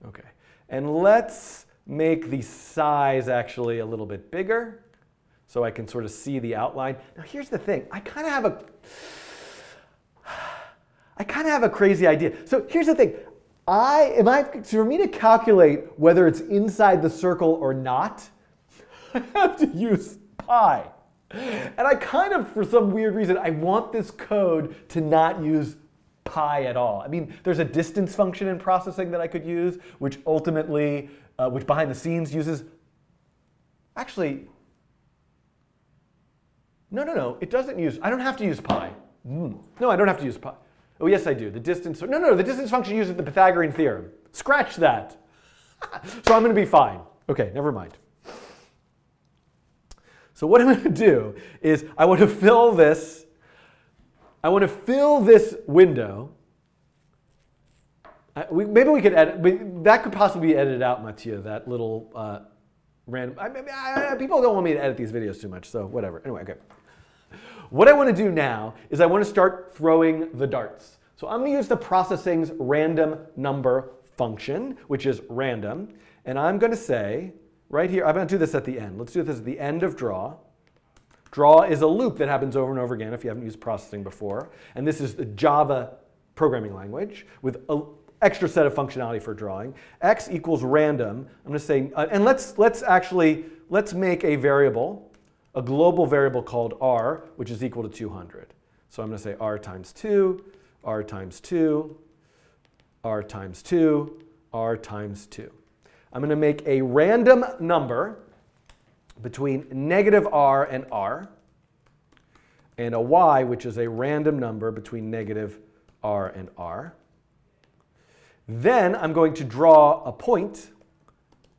OK. And let's make the size actually a little bit bigger so I can sort of see the outline. Now here's the thing. I kind of have a crazy idea. So here's the thing. For me to calculate whether it's inside the circle or not, I have to use pi. And I kind of, for some weird reason, I want this code to not use pi at all. I mean, there's a distance function in processing that I could use, which ultimately, which behind the scenes uses, actually, no, it doesn't use, I don't have to use pi. No, I don't have to use pi. Oh, yes, I do. The distance, no, the distance function uses the Pythagorean theorem. Scratch that. So I'm going to be fine. OK, never mind. So what I'm going to do is I want to fill this window. Maybe we could edit. That could possibly be edited out, Mathieu, that little random. People don't want me to edit these videos too much, so whatever. Anyway, OK. What I want to do now is I want to start throwing the darts. So I'm going to use the processing's random number function, which is random. And I'm going to say, right here, I'm going to do this at the end. Let's do this at the end of draw. Draw is a loop that happens over and over again if you haven't used processing before. And this is the Java programming language with an extra set of functionality for drawing. X equals random. I'm going to say, and let's make a variable, a global variable called r, which is equal to 200. So I'm going to say r times 2, r times 2, r times 2, r times 2. I'm going to make a random number between -r and r, and a y, which is a random number between -r and r. Then I'm going to draw a point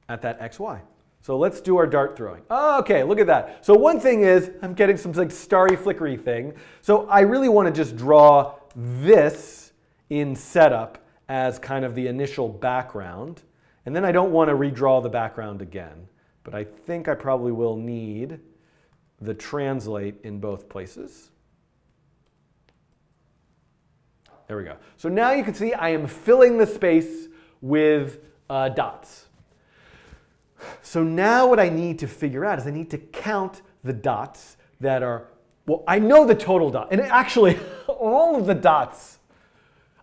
at that xy. So let's do our dart throwing. OK, look at that. So one thing is I'm getting some like starry flickery thing. So I really want to just draw this in setup as kind of the initial background. And then I don't want to redraw the background again. But I think I probably will need the translate in both places. There we go. So now you can see I am filling the space with dots. So now what I need to figure out is I need to count the dots that are, well, I know the total dot. And actually, all of the dots,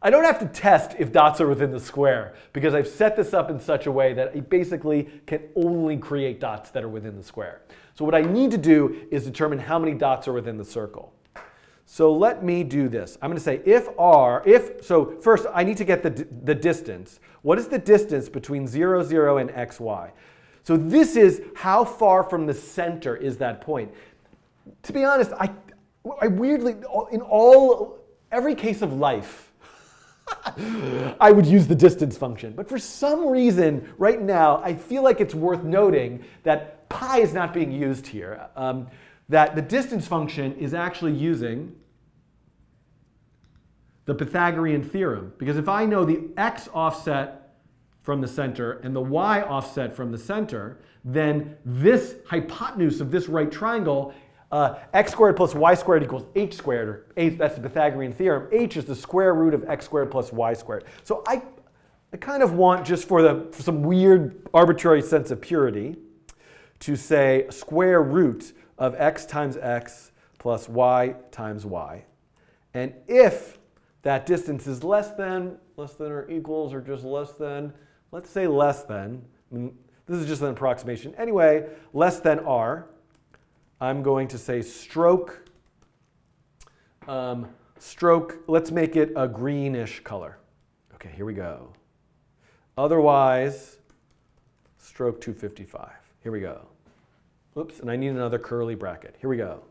I don't have to test if dots are within the square because I've set this up in such a way that it basically can only create dots that are within the square. So what I need to do is determine how many dots are within the circle. So let me do this. I'm going to say so first I need to get the distance. What is the distance between 0, 0 and x, y? So this is how far from the center is that point. To be honest, I weirdly, in every case of life, I would use the distance function. But for some reason, right now, I feel like it's worth noting that pi is not being used here. That the distance function is actually using the Pythagorean theorem. Because if I know the x offset from the center and the y offset from the center, then this hypotenuse of this right triangle, x squared plus y squared equals h squared, or h, that's the Pythagorean theorem. H is the square root of x squared plus y squared. So I kind of want, just for some weird arbitrary sense of purity, to say square root of x times x plus y times y. And if that distance is less than or equals, or just less than, let's say less than, this is just an approximation. Anyway, less than r, I'm going to say stroke, let's make it a greenish color. Okay, here we go. Otherwise, stroke 255. Here we go. Oops, and I need another curly bracket. Here we go.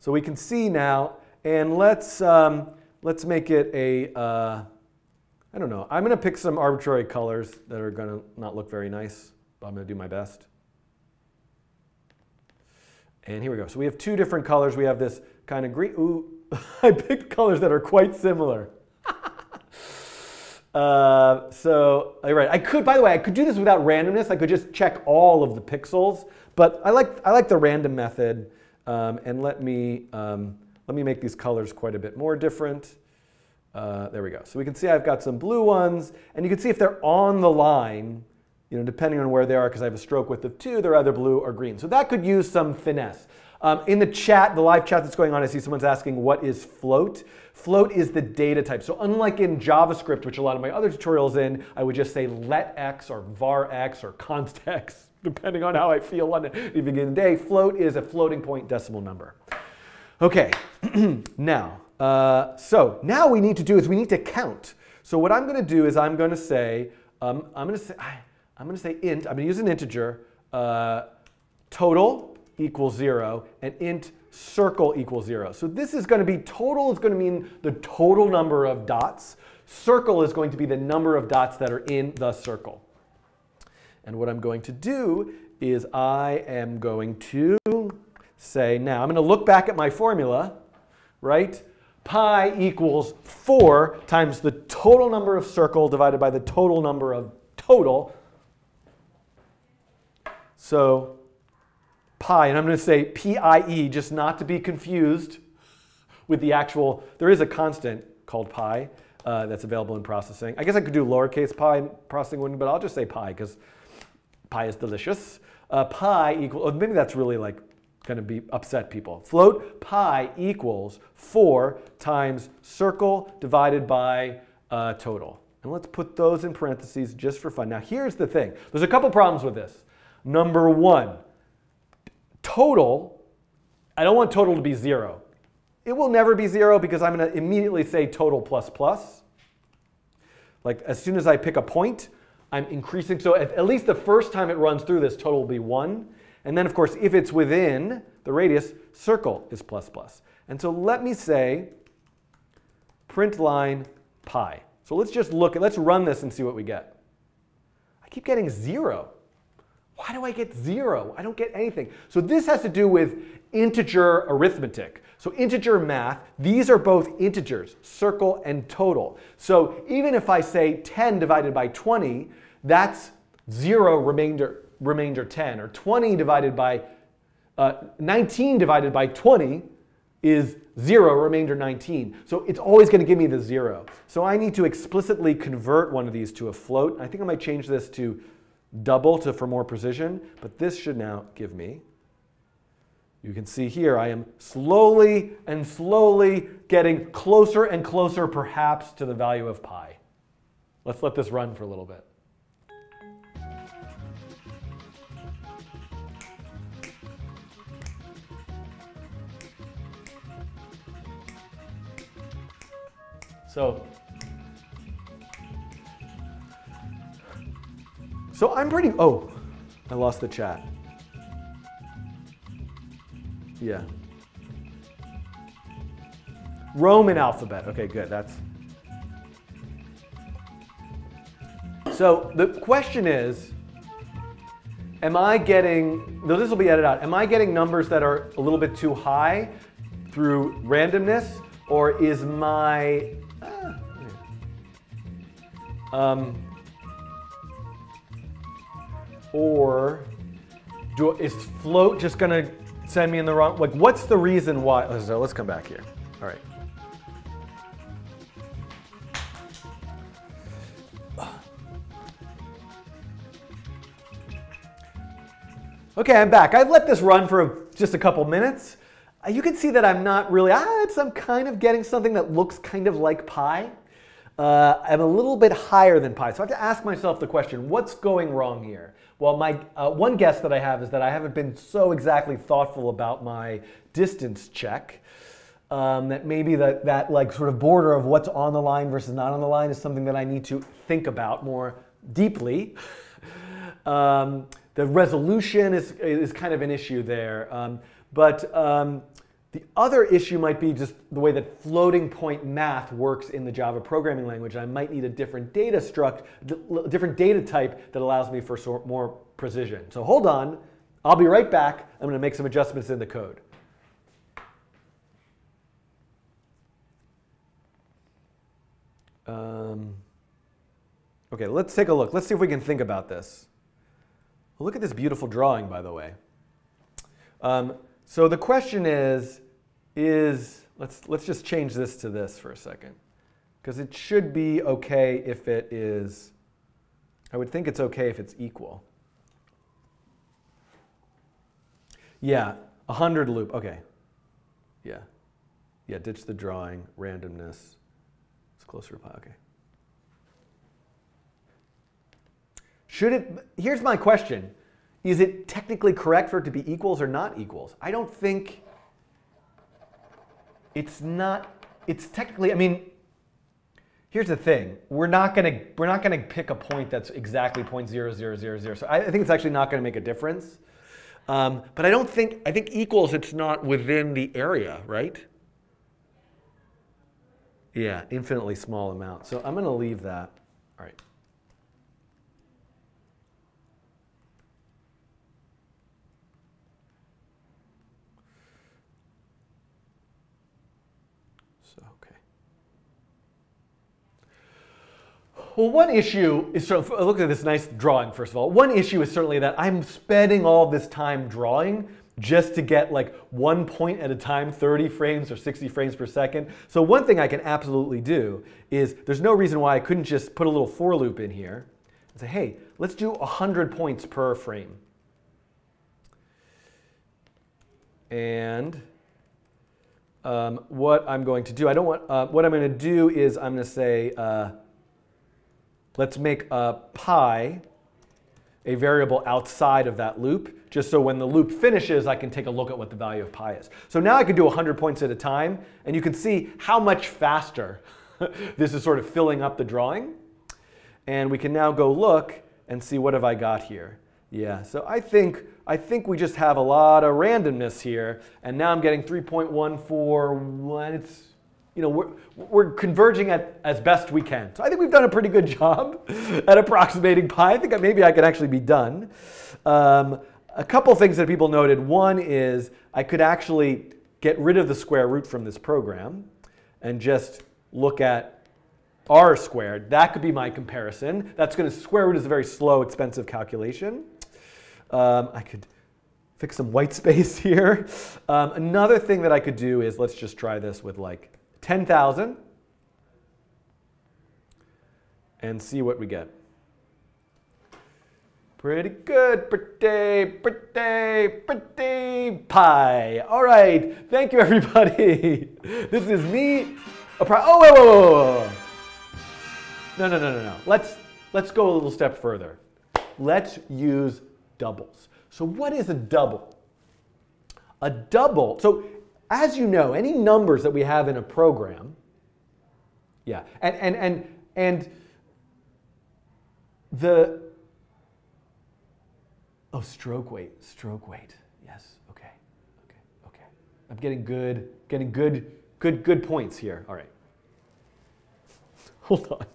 So we can see now, and let's make it a, I don't know. I'm going to pick some arbitrary colors that are going to not look very nice, but I'm going to do my best. And here we go. So we have two different colors. We have this kind of green. Ooh, I picked colors that are quite similar. So, all right. I could, by the way, I could do this without randomness. I could just check all of the pixels. But I like the random method. And let me make these colors quite a bit more different. There we go. So we can see I've got some blue ones. And you can see if they're on the line, depending on where they are, because I have a stroke width of 2, they're either blue or green. So that could use some finesse. In the chat, the live chat that's going on, I see someone's asking, what is float? Float is the data type. So unlike in JavaScript, which a lot of my other tutorials in, I would just say let x or var x or const x, depending on how I feel on the beginning of the day. Float is a floating point decimal number. Okay, now, so now we need to count. So what I'm going to do is I'm going to say int. I'm going to use an integer, total equals 0, and int circle equals 0. So this is going to be, total is going to mean the total number of dots. Circle is going to be the number of dots that are in the circle. And what I'm going to do is I am going to say, now I'm going to look back at my formula, right? Pi equals 4 times the total number of circle divided by the total number of total. So pi, and I'm going to say PIE, just not to be confused with the actual, there is a constant called pi that's available in processing. I guess I could do lowercase pi in processing, but I'll just say pi because pi is delicious. Pi equals, maybe that's really like going to upset people. Float pi equals 4 times circle divided by total. And let's put those in parentheses just for fun. Now here's the thing. There's a couple problems with this. Number one, total, I don't want total to be 0. It will never be 0 because I'm going to immediately say total plus plus. Like as soon as I pick a point, I'm increasing. So at least the first time it runs through this, total will be 1. And then of course, if it's within the radius, circle is plus plus. And so let me say print line pi. So let's just let's run this and see what we get. I keep getting 0. Why do I get 0? I don't get anything. So this has to do with integer arithmetic. So integer math, these are both integers, circle and total. So even if I say 10 divided by 20, that's 0 remainder 10, or 20 divided by 19 divided by 20 is 0, remainder 19. So it's always going to give me the 0. So I need to explicitly convert one of these to a float. I think I might change this to double for more precision. But this should now give me, you can see here, I am slowly and slowly getting closer and closer perhaps to the value of pi. Let's let this run for a little bit. So I'm pretty, oh, I lost the chat. Yeah. Roman alphabet. Okay, good. So the question is, am I getting, though this will be edited out, am I getting numbers that are a little bit too high through randomness, or is my, or is float just going to send me in the wrong, like what's the reason why? So let's come back here. All right. Okay, I'm back. I've let this run for just a couple minutes. You can see that I'm not really, I'm kind of getting something that looks kind of like pi. I'm a little bit higher than pi. So I have to ask myself the question, what's going wrong here? Well, my one guess that I have is that I haven't been so exactly thoughtful about my distance check. That maybe that like sort of border of what's on the line versus not on the line is something that I need to think about more deeply. The resolution is kind of an issue there. The other issue might be just the way that floating point math works in the Java programming language. I might need a different data different data type that allows me for more precision. So hold on, I'll be right back. I'm going to make some adjustments in the code. Okay, let's take a look. Let's see if we can think about this. Well, look at this beautiful drawing, by the way. So the question is let's just change this to this for a second, because it should be okay if it is, I would think it's okay if it's equal. Yeah, 100 loop, okay. Yeah, ditch the drawing, randomness. It's closer to pi, okay. Here's my question. Is it technically correct for it to be equals or not equals? I don't think it's technically, I mean, here's the thing. We're not gonna pick a point that's exactly 0.0000. So I think it's actually not gonna make a difference. But I think equals, it's not within the area, right? Yeah, infinitely small amount. So I'm gonna leave that. All right. Well, one issue is, look at this nice drawing, first of all. One issue is certainly that I'm spending all this time drawing just to get like one point at a time, 30 frames or 60 frames per second. So one thing I can absolutely do is, there's no reason why I couldn't just put a little for loop in here and say, hey, let's do 100 points per frame. And what I'm going to do, what I'm going to do is I'm going to say, let's make pi a variable outside of that loop, just so when the loop finishes, I can take a look at what the value of pi is. So now I can do 100 points at a time, and you can see how much faster this is sort of filling up the drawing. And we can now go look and see what have I got here. Yeah, so I think we just have a lot of randomness here, and now I'm getting 3.14, it's, you know, we're converging as best we can. So I think we've done a pretty good job at approximating pi. I think maybe I can actually be done. A couple things that people noted. One is I could actually get rid of the square root from this program and just look at r squared. That could be my comparison. Square root is a very slow, expensive calculation. I could fix some white space here. Another thing that I could do is, let's just try this with like 10,000 and see what we get. Pretty good, pretty pi. All right, thank you everybody. This is me. Oh, wait, whoa, whoa, whoa. No. Let's go a little step further. Let's use doubles. So what is a double? A double, so as you know, any numbers that we have in a program, yeah, and the, oh, stroke weight, yes, okay. I'm getting good points here, all right. Hold on.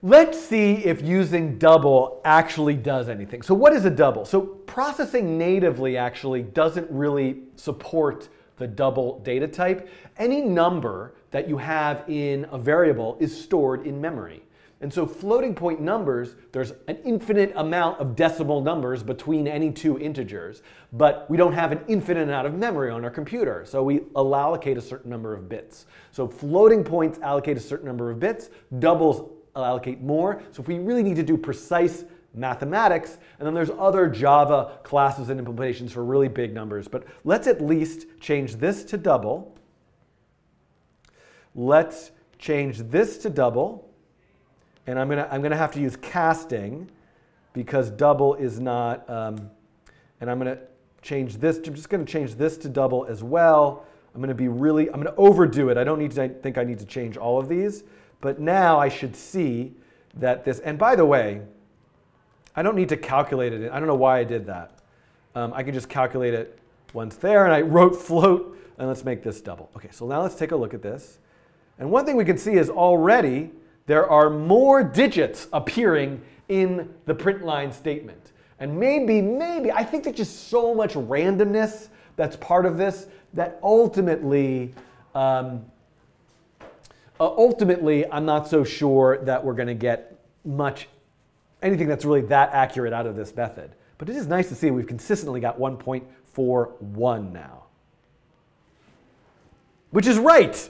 Let's see if using double actually does anything. So what is a double? So processing natively actually doesn't really support the double data type. Any number that you have in a variable is stored in memory. And so floating point numbers, there's an infinite amount of decimal numbers between any two integers, but we don't have an infinite amount of memory on our computer. So we allocate a certain number of bits. So floating points allocate a certain number of bits, doubles allocate more. So if we really need to do precise mathematics, and then there's other Java classes and implementations for really big numbers. But let's at least change this to double. Let's change this to double. And I'm gonna have to use casting because double is not, and I'm gonna change this, I'm just gonna change this to double as well. I'm gonna overdo it. I don't think I need to change all of these. But now I should see that this, and by the way, I don't need to calculate it. I don't know why I did that. I can just calculate it once there, and I wrote float, and let's make this double. Okay, so now let's take a look at this. And one thing we can see is already there are more digits appearing in the print line statement. And maybe, I think there's just so much randomness that's part of this that ultimately, I'm not so sure that we're going to get anything that's really that accurate out of this method. But it is nice to see we've consistently got 1.41 now. Which is right.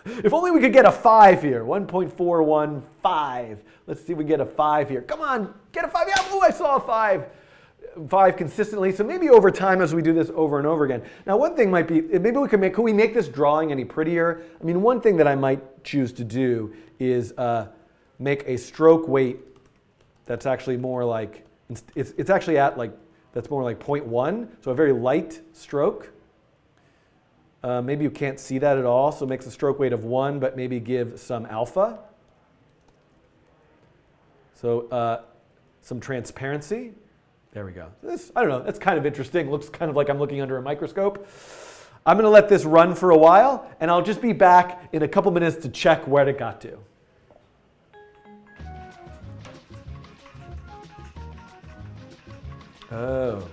If only we could get a 5 here. 1.415. Let's see if we get a 5 here. Come on, get a 5. Yeah, oh, I saw a 5. 5 consistently. So maybe over time as we do this over and over again. Now one thing might be, maybe we could we make this drawing any prettier? I mean, one thing that I might choose to do is make a stroke weight that's actually more like, it's actually at like, that's more like 0.1. So a very light stroke. Maybe you can't see that at all. So it makes a stroke weight of 1, but maybe give some alpha. So some transparency. There we go. This, I don't know, that's kind of interesting. Looks kind of like I'm looking under a microscope. I'm going to let this run for a while, and I'll just be back in a couple minutes to check where it got to. Oh.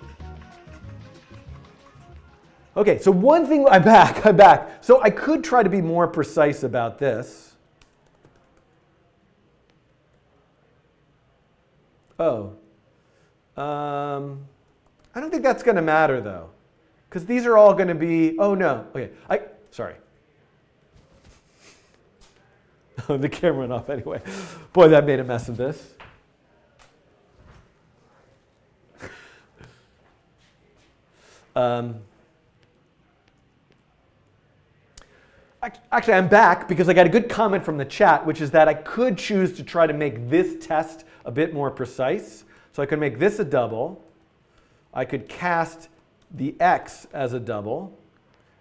Okay, so one thing, I'm back. So I could try to be more precise about this. Oh. I don't think that's going to matter though, because these are all going to be, oh no, okay, sorry. The camera went off anyway. Boy, that made a mess of this. Actually, I'm back because I got a good comment from the chat, which is that I could choose to try to make this test a bit more precise. So I could make this a double. I could cast the x as a double.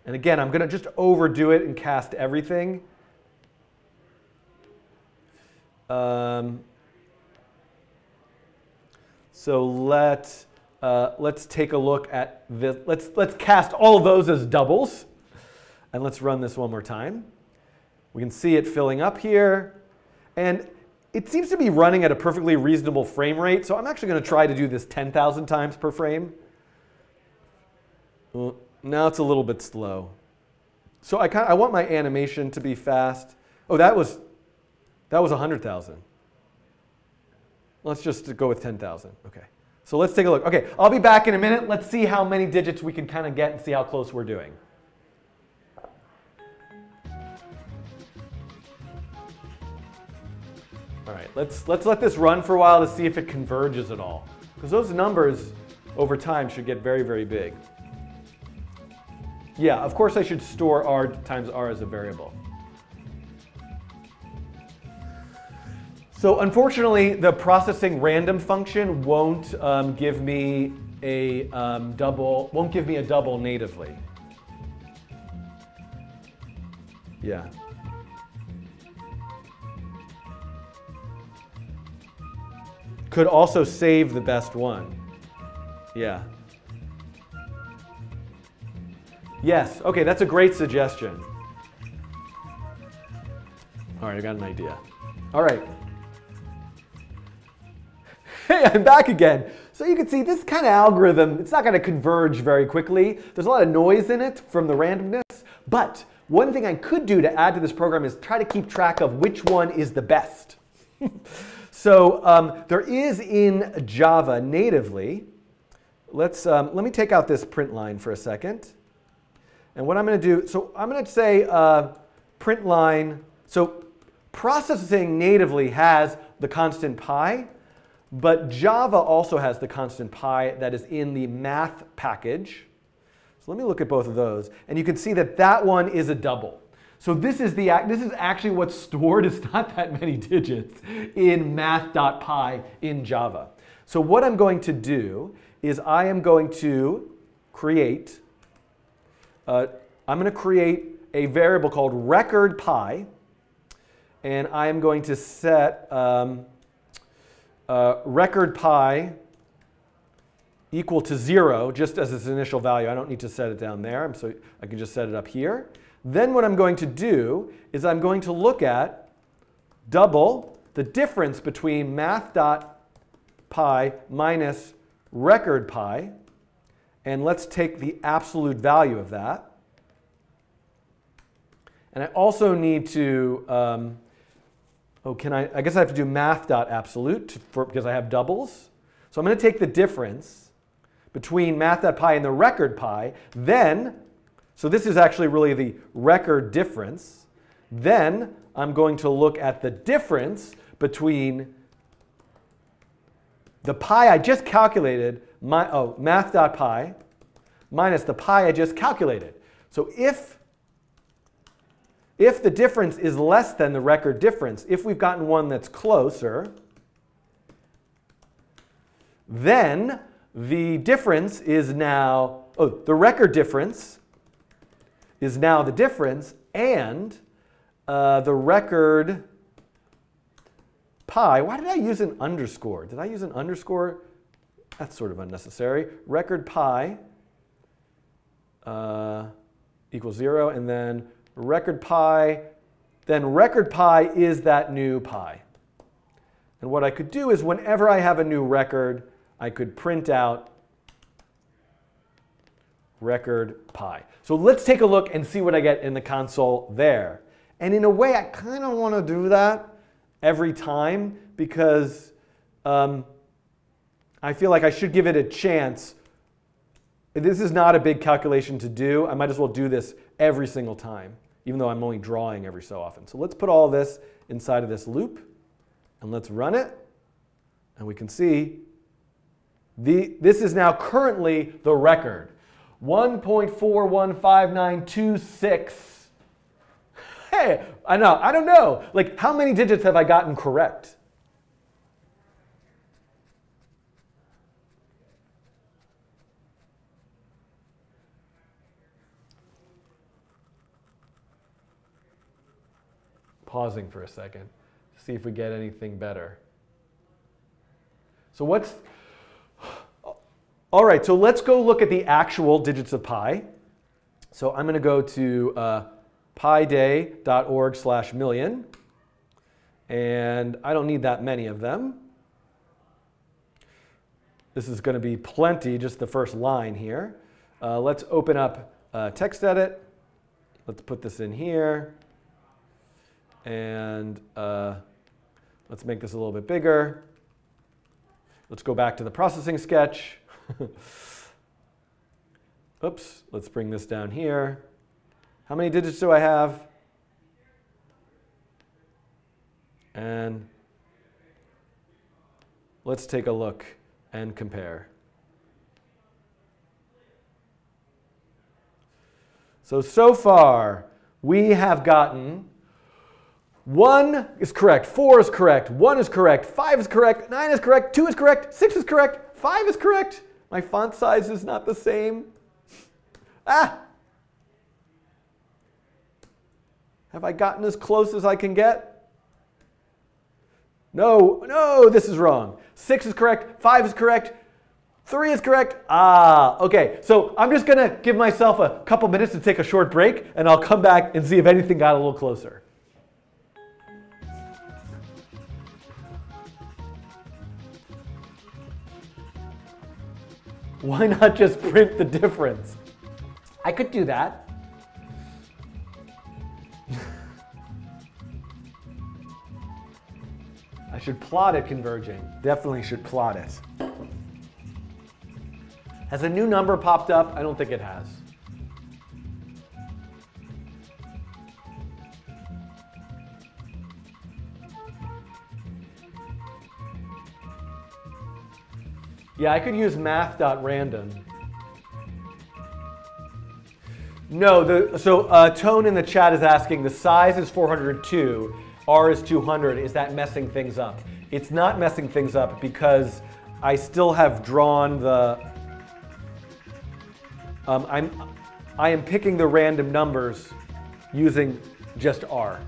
And again, I'm going to just overdo it and cast everything. So let's take a look at this. Let's cast all of those as doubles. And let's run this one more time. We can see it filling up here. And it seems to be running at a perfectly reasonable frame rate. So I'm actually going to try to do this 10,000 times per frame. Well, now it's a little bit slow. So I want my animation to be fast. Oh, that was 100,000. Let's just go with 10,000. Okay. So let's take a look. Okay, I'll be back in a minute. Let's see how many digits we can kind of get and see how close we're doing. All right, let's let this run for a while to see if it converges at all. Because those numbers over time should get very, very big. Yeah, of course I should store r times r as a variable. So unfortunately, the processing random function won't give me a double natively. Yeah. Could also save the best one. Yeah. Yes, okay, that's a great suggestion. All right, I got an idea. All right. Hey, I'm back again. So you can see this kind of algorithm, it's not going to converge very quickly. There's a lot of noise in it from the randomness. But one thing I could do to add to this program is try to keep track of which one is the best. So there is in Java natively. Let me take out this print line for a second. And what I'm going to do, so I'm going to say print line. So processing natively has the constant pi. But Java also has the constant pi that is in the math package. So let me look at both of those. And you can see that that one is a double. So this is actually what's stored. It's not that many digits in math.pi in Java. So what I'm going to do is I am going to create a variable called record pi. And I am going to set record pi equal to 0, just as its initial value. I don't need to set it down there, so I can just set it up here. Then what I'm going to do is I'm going to look at double the difference between math.pi minus record pi, and let's take the absolute value of that. And I also need to I guess I have to do math.absolute because I have doubles. So I'm going to take the difference between math.pi and the record pi. Then, so this is actually really the record difference. Then I'm going to look at the difference between the pi I just calculated, math.pi, minus the pi I just calculated. So if the difference is less than the record difference, if we've gotten one that's closer, then the difference is now, the record difference is now the difference, and the record pi, why did I use an underscore? Did I use an underscore? That's sort of unnecessary. Record pi equals 0, and then record pi, then record pi is that new pi. And what I could do is whenever I have a new record, I could print out record pi. So let's take a look and see what I get in the console there. And in a way, I kind of want to do that every time because I feel like I should give it a chance. This is not a big calculation to do. I might as well do this every single time, even though I'm only drawing every so often. So let's put all this inside of this loop, and let's run it. And we can see this is now currently the record. 1.415926. Hey, I don't know. Like, how many digits have I gotten correct? Pausing for a second to see if we get anything better. So all right, so let's go look at the actual digits of pi. So I'm going to go to piday.org/million. And I don't need that many of them. This is going to be plenty, just the first line here. Let's open up TextEdit. Let's put this in here. And let's make this a little bit bigger. Let's go back to the processing sketch. Oops, let's bring this down here. How many digits do I have? And let's take a look and compare. So far, we have gotten 1 is correct, 4 is correct, 1 is correct, 5 is correct, 9 is correct, 2 is correct, 6 is correct, 5 is correct. My font size is not the same. Ah! Have I gotten as close as I can get? No, this is wrong. 6 is correct, 5 is correct, 3 is correct. Ah, okay. So I'm just going to give myself a couple minutes to take a short break, and I'll come back and see if anything got a little closer. Why not just print the difference? I could do that. I should plot it converging. Definitely should plot it. Has a new number popped up? I don't think it has. Yeah, I could use math.random. No, Tone in the chat is asking, the size is 402, R is 200. Is that messing things up? It's not messing things up because I still have drawn the... I am picking the random numbers using just R.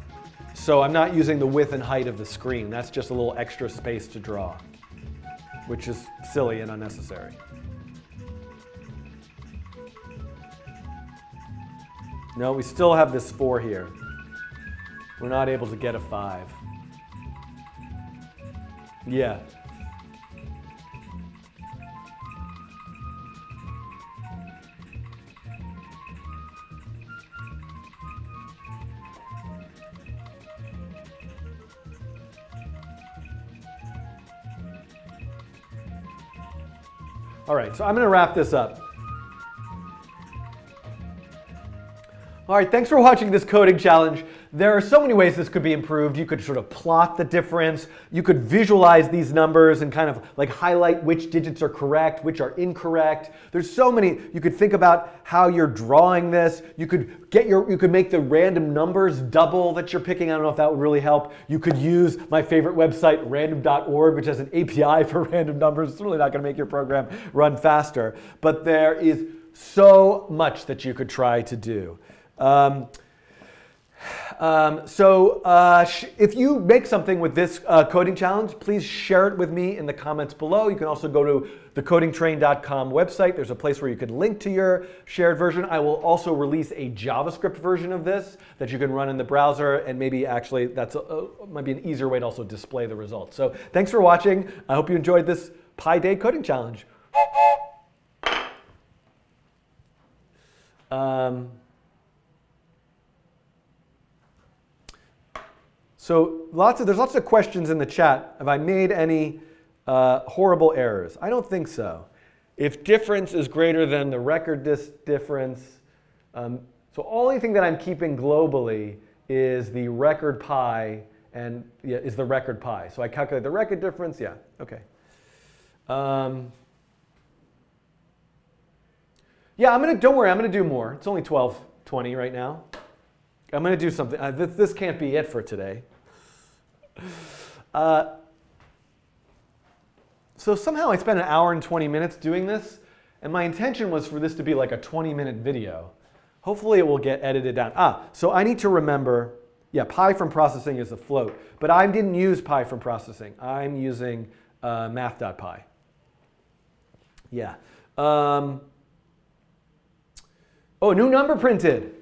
So I'm not using the width and height of the screen. That's just a little extra space to draw, which is silly and unnecessary. No, we still have this 4 here. We're not able to get a 5. Yeah. All right, so I'm going to wrap this up. All right, thanks for watching this coding challenge. There are so many ways this could be improved. You could sort of plot the difference. You could visualize these numbers and kind of like highlight which digits are correct, which are incorrect. There's so many. You could think about how you're drawing this. You could make the random numbers double that you're picking. I don't know if that would really help. You could use my favorite website, random.org, which has an API for random numbers. It's really not going to make your program run faster. But there is so much that you could try to do. If you make something with this coding challenge, please share it with me in the comments below. You can also go to the codingtrain.com website. There's a place where you can link to your shared version. I will also release a JavaScript version of this that you can run in the browser, and maybe actually that's might be an easier way to also display the results. So thanks for watching. I hope you enjoyed this Pi Day coding challenge. So there's lots of questions in the chat. Have I made any horrible errors? I don't think so. If difference is greater than the record difference, so only thing that I'm keeping globally is the record pi, and yeah, is the record pi. So I calculate the record difference. Yeah, okay. Yeah, don't worry, I'm gonna do more. It's only 12:20 right now. I'm gonna do something. This can't be it for today. So somehow I spent 1 hour and 20 minutes doing this, and my intention was for this to be like a 20-minute video. Hopefully it will get edited down. So I need to remember, yeah, pi from processing is a float, but I didn't use pi from processing. I'm using math.pi. Yeah. Oh, new number printed.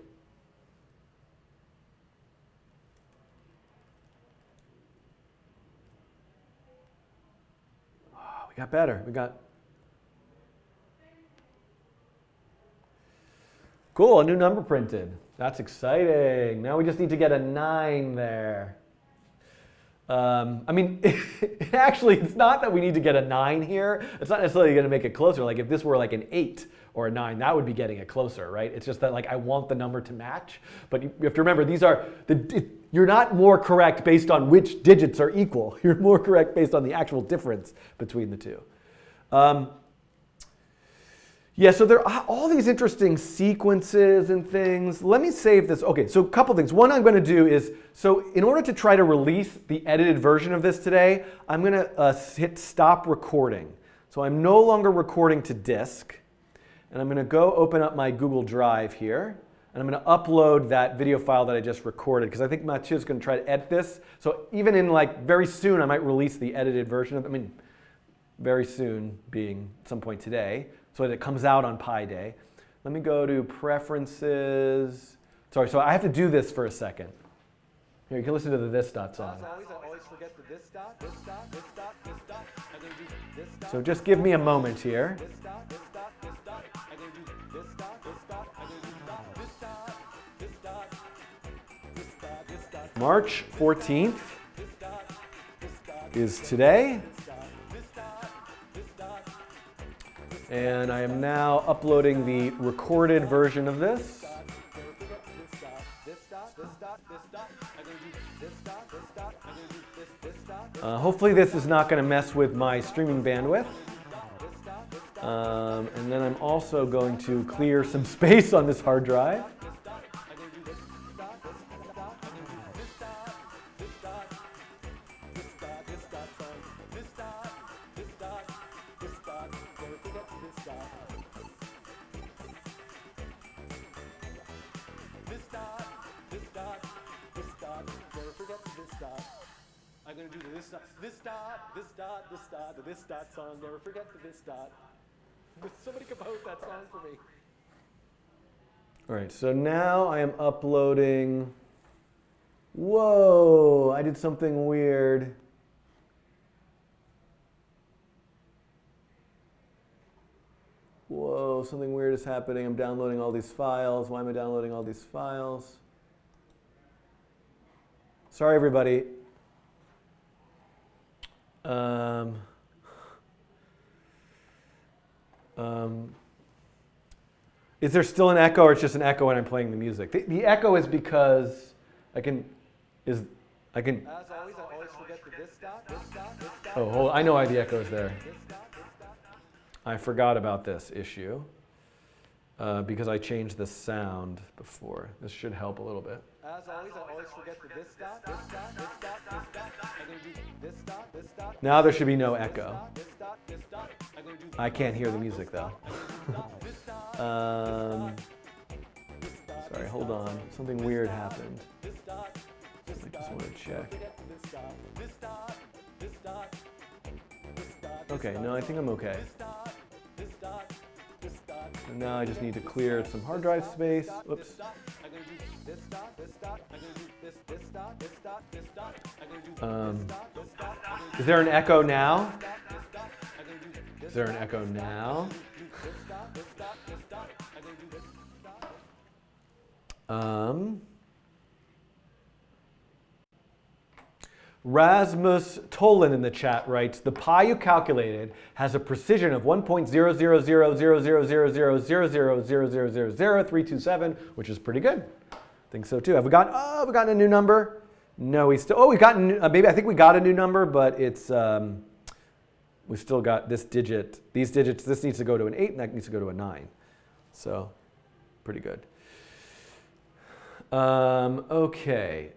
Got better. We got cool, a new number printed. That's exciting. Now we just need to get a 9 there. I mean, actually, it's not that we need to get a 9 here. It's not necessarily going to make it closer. Like if this were like an 8 or a 9, that would be getting it closer, right? It's just that like I want the number to match. But you have to remember, these are you're not more correct based on which digits are equal. You're more correct based on the actual difference between the two. Yeah, so there are all these interesting sequences and things. Let me save this. Okay, so a couple things. One I'm going to do is, so in order to try to release the edited version of this today, I'm going to hit stop recording. So I'm no longer recording to disk. And I'm going to go open up my Google Drive here. And I'm going to upload that video file that I just recorded, because I think Mathieu is going to try to edit this. So even in like very soon, I might release the edited version of, I mean, very soon being at some point today, so that it comes out on Pi Day. Let me go to Preferences. Sorry, so I have to do this for a second. Here, you can listen to the this dot song. I always forget the this dot, this dot, this dot, this dot. I'm going to do this dot. So just give me a moment here. This dot, this dot, this dot. I'm going to do this dot, this dot. I'm going to do this dot, this dot, this dot, this dot. March 14th is today. And I am now uploading the recorded version of this. Hopefully this is not going to mess with my streaming bandwidth. And then I'm also going to clear some space on this hard drive. I'm going to do this dot, this dot, this dot, this dot, the this dot song. Never forget the this dot. Somebody compose that song for me. All right, so now I am uploading. Whoa, I did something weird. Whoa, something weird is happening. I'm downloading all these files. Why am I downloading all these files? Sorry, everybody. Is there still an echo, or it's just an echo when I'm playing the music? The echo is because I can. As always, I always forget the this dot, this dot, this dot. Oh, hold on. I know why the echo is there. I forgot about this issue because I changed the sound before. This should help a little bit. As always, I always forget the this dot, this dot, this dot, this dot. I'm going to do this dot, this dot. Now there should be no echo. This dot, this dot. I'm going to do I can't hear the music though. Sorry, hold on. Something weird happened. I just want to check. Okay, no, I think I'm okay. So now I just need to clear some hard drive space. Whoops. Is there an echo now? Is there an echo now? Rasmus Tolan in the chat writes, the pi you calculated has a precision of 1.000000000000327, which is pretty good. I think so too. Have we gotten a new number? No, we still, we've gotten, maybe, I think we got a new number, but it's, we still got this digit, these digits, this needs to go to an 8 and that needs to go to a 9. So, pretty good. Okay.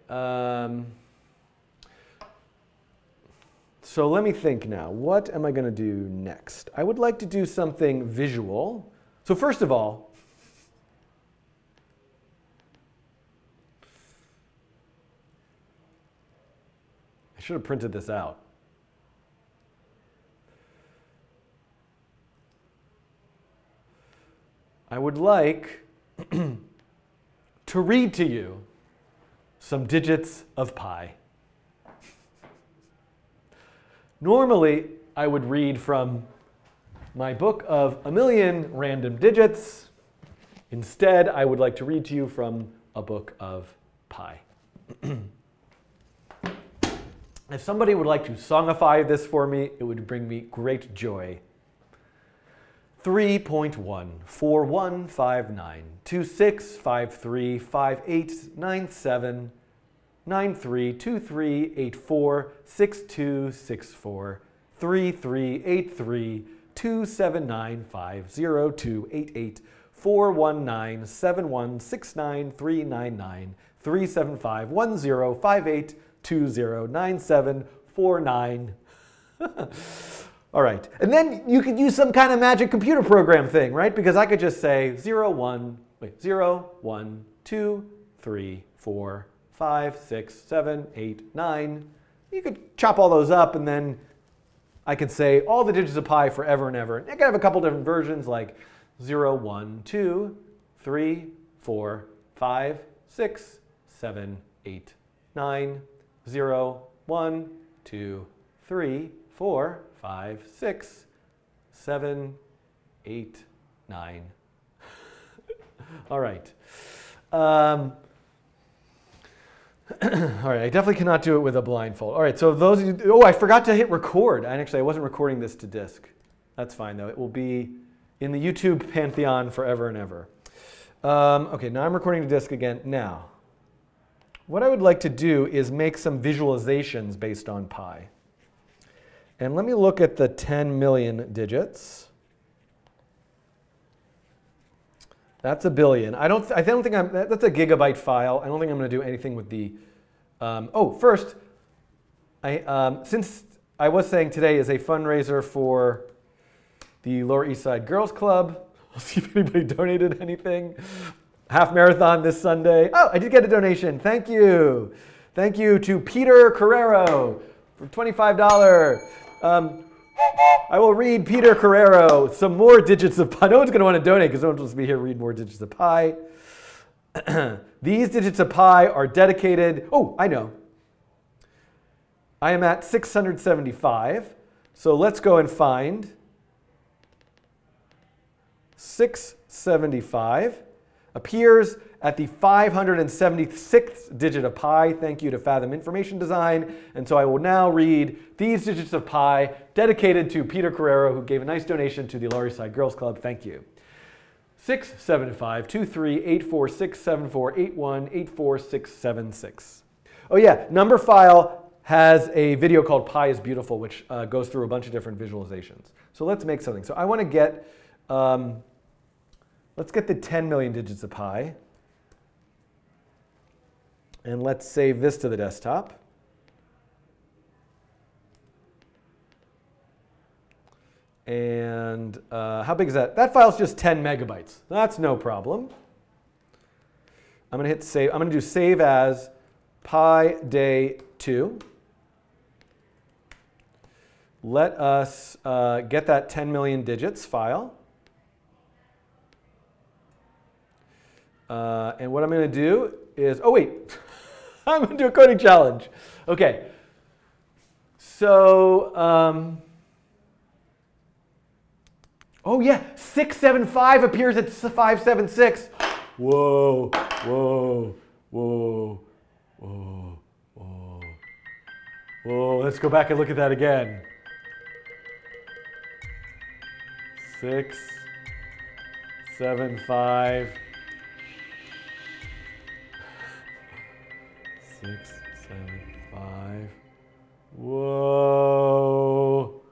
So let me think now. What am I going to do next? I would like to do something visual. So first of all, I should have printed this out. I would like to read to you some digits of pi. Normally, I would read from my book of a million random digits. Instead, I would like to read to you from a book of pi. And If somebody would like to songify this for me, it would bring me great joy. 3.1415926535897 9323846264 338327950288 41971693999 3751058209749. All right, and then you could use some kind of magic computer program thing, right? Because I could just say 0, 1, 2, 3, 4, 5, 6, 7, 8, 9. You could chop all those up, and then I could say all the digits of pi forever and ever. And I could have a couple different versions like 0, 1, 2, 3, 4, 5, 6, 7, 8, 9, 0, 1, 2, 3, 4, 5, 6, 7, 8, 9. All right. All right, I definitely cannot do it with a blindfold. All right, so those of you, oh, I forgot to hit record. And actually, I wasn't recording this to disk. That's fine, though. It will be in the YouTube pantheon forever and ever. Okay, now I'm recording to disk again. Now, what I would like to do is make some visualizations based on pi. And let me look at the 10 million digits. That's a billion. I don't think that's a gigabyte file. I don't think I'm going to do anything with the. First, since I was saying today is a fundraiser for the Lower East Side Girls Club. I'll see if anybody donated anything. Half marathon this Sunday. Oh, I did get a donation. Thank you. Thank you to Peter Carrero for $25. I will read Peter Carrero some more digits of pi. No one's going to want to donate because no one's supposed to be here to read more digits of pi. These digits of pi are dedicated. Oh, I know. I am at 675. So let's go and find 675. Appears at the 576th digit of pi. Thank you to Fathom Information Design. And so I will now read these digits of pi dedicated to Peter Carrero, who gave a nice donation to the Lower East Side Girls Club. Thank you. 67523846748184676. Oh yeah, number file has a video called Pi is Beautiful, which goes through a bunch of different visualizations. So let's make something. So I want to get, let's get the 10 million digits of pi. And let's save this to the desktop. And how big is that? That file's just 10 megabytes. That's no problem. I'm going to hit save. I'm going to do save as pi day 2. Let us get that 10 million digits file. And what I'm going to do is, oh wait, I'm going to do a coding challenge. Okay. So, oh yeah, 675 appears at 576. Whoa, whoa, whoa, whoa, whoa. Whoa, let's go back and look at that again. 675. 675. Whoa.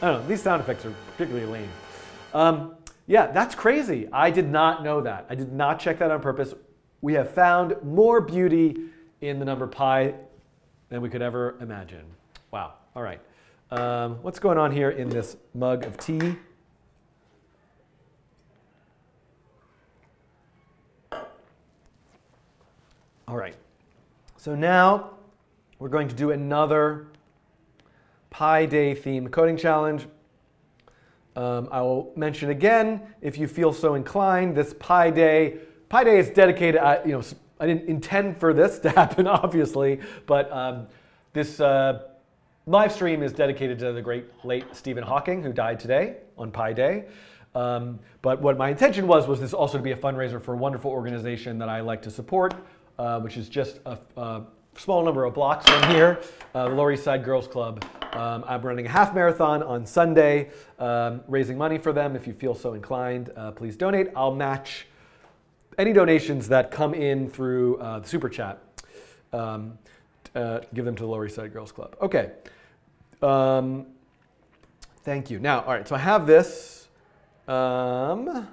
I don't know, these sound effects are particularly lame. Yeah, that's crazy. I did not know that. I did not check that on purpose. We have found more beauty in the number pi than we could ever imagine. Wow, all right. What's going on here in this mug of tea? All right, so now we're going to do another Pi Day themed coding challenge. I will mention again, if you feel so inclined, this Pi Day is dedicated, I didn't intend for this to happen, obviously, but this live stream is dedicated to the great late Stephen Hawking, who died today on Pi Day. But what my intention was this also to be a fundraiser for a wonderful organization that I like to support, which is just a small number of blocks from here, the Lower East Side Girls Club. I'm running a half marathon on Sunday, raising money for them. If you feel so inclined, please donate. I'll match any donations that come in through the Super Chat. Give them to the Lower East Side Girls Club. Okay. Thank you. Now, all right, so I have this. All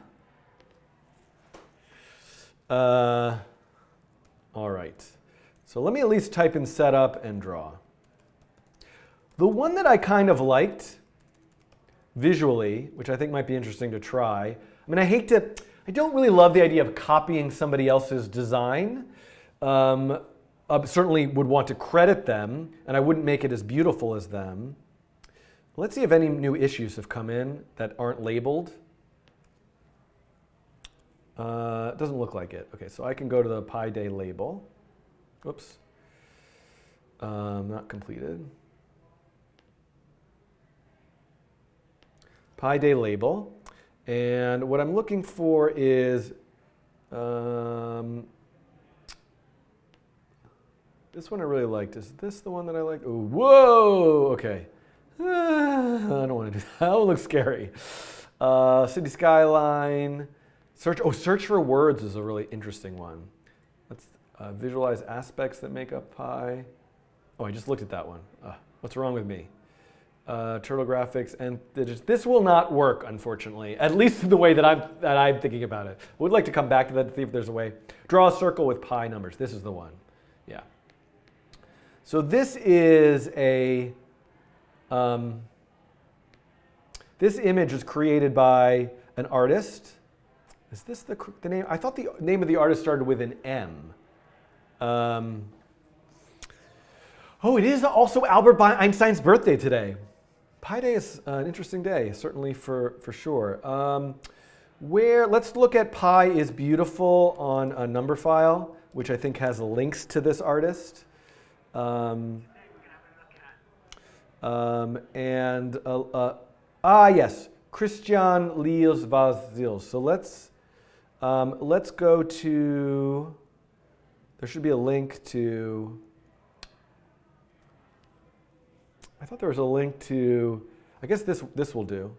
right. So let me at least type in setup and draw. The one that I kind of liked visually, which I think might be interesting to try. I mean, I don't really love the idea of copying somebody else's design. I certainly would want to credit them, and I wouldn't make it as beautiful as them. Let's see if any new issues have come in that aren't labeled. It doesn't look like it. Okay, so I can go to the Pi Day label. Oops. Not completed. Pi Day label. And what I'm looking for is this one I really liked. Is this the one that I liked? Oh, whoa! Okay. I don't want to do that. That one looks scary. City skyline. Search for words is a really interesting one. Let's visualize aspects that make up pi. Oh, I just looked at that one. What's wrong with me? Turtle graphics and this will not work, unfortunately. At least in the way that I'm thinking about it. I would like to come back to that to see if there's a way. Draw a circle with pi numbers. This is the one. Yeah. So this is a. This image was created by an artist. Is this the name? I thought the name of the artist started with an M. Oh, it is also Albert Einstein's birthday today. Pi Day is an interesting day, certainly for sure. Let's look at Pi is Beautiful on a number file, which I think has links to this artist. Yes, Christian Liels Vazils. So let's go to, there should be a link to, I thought there was a link to, I guess this will do.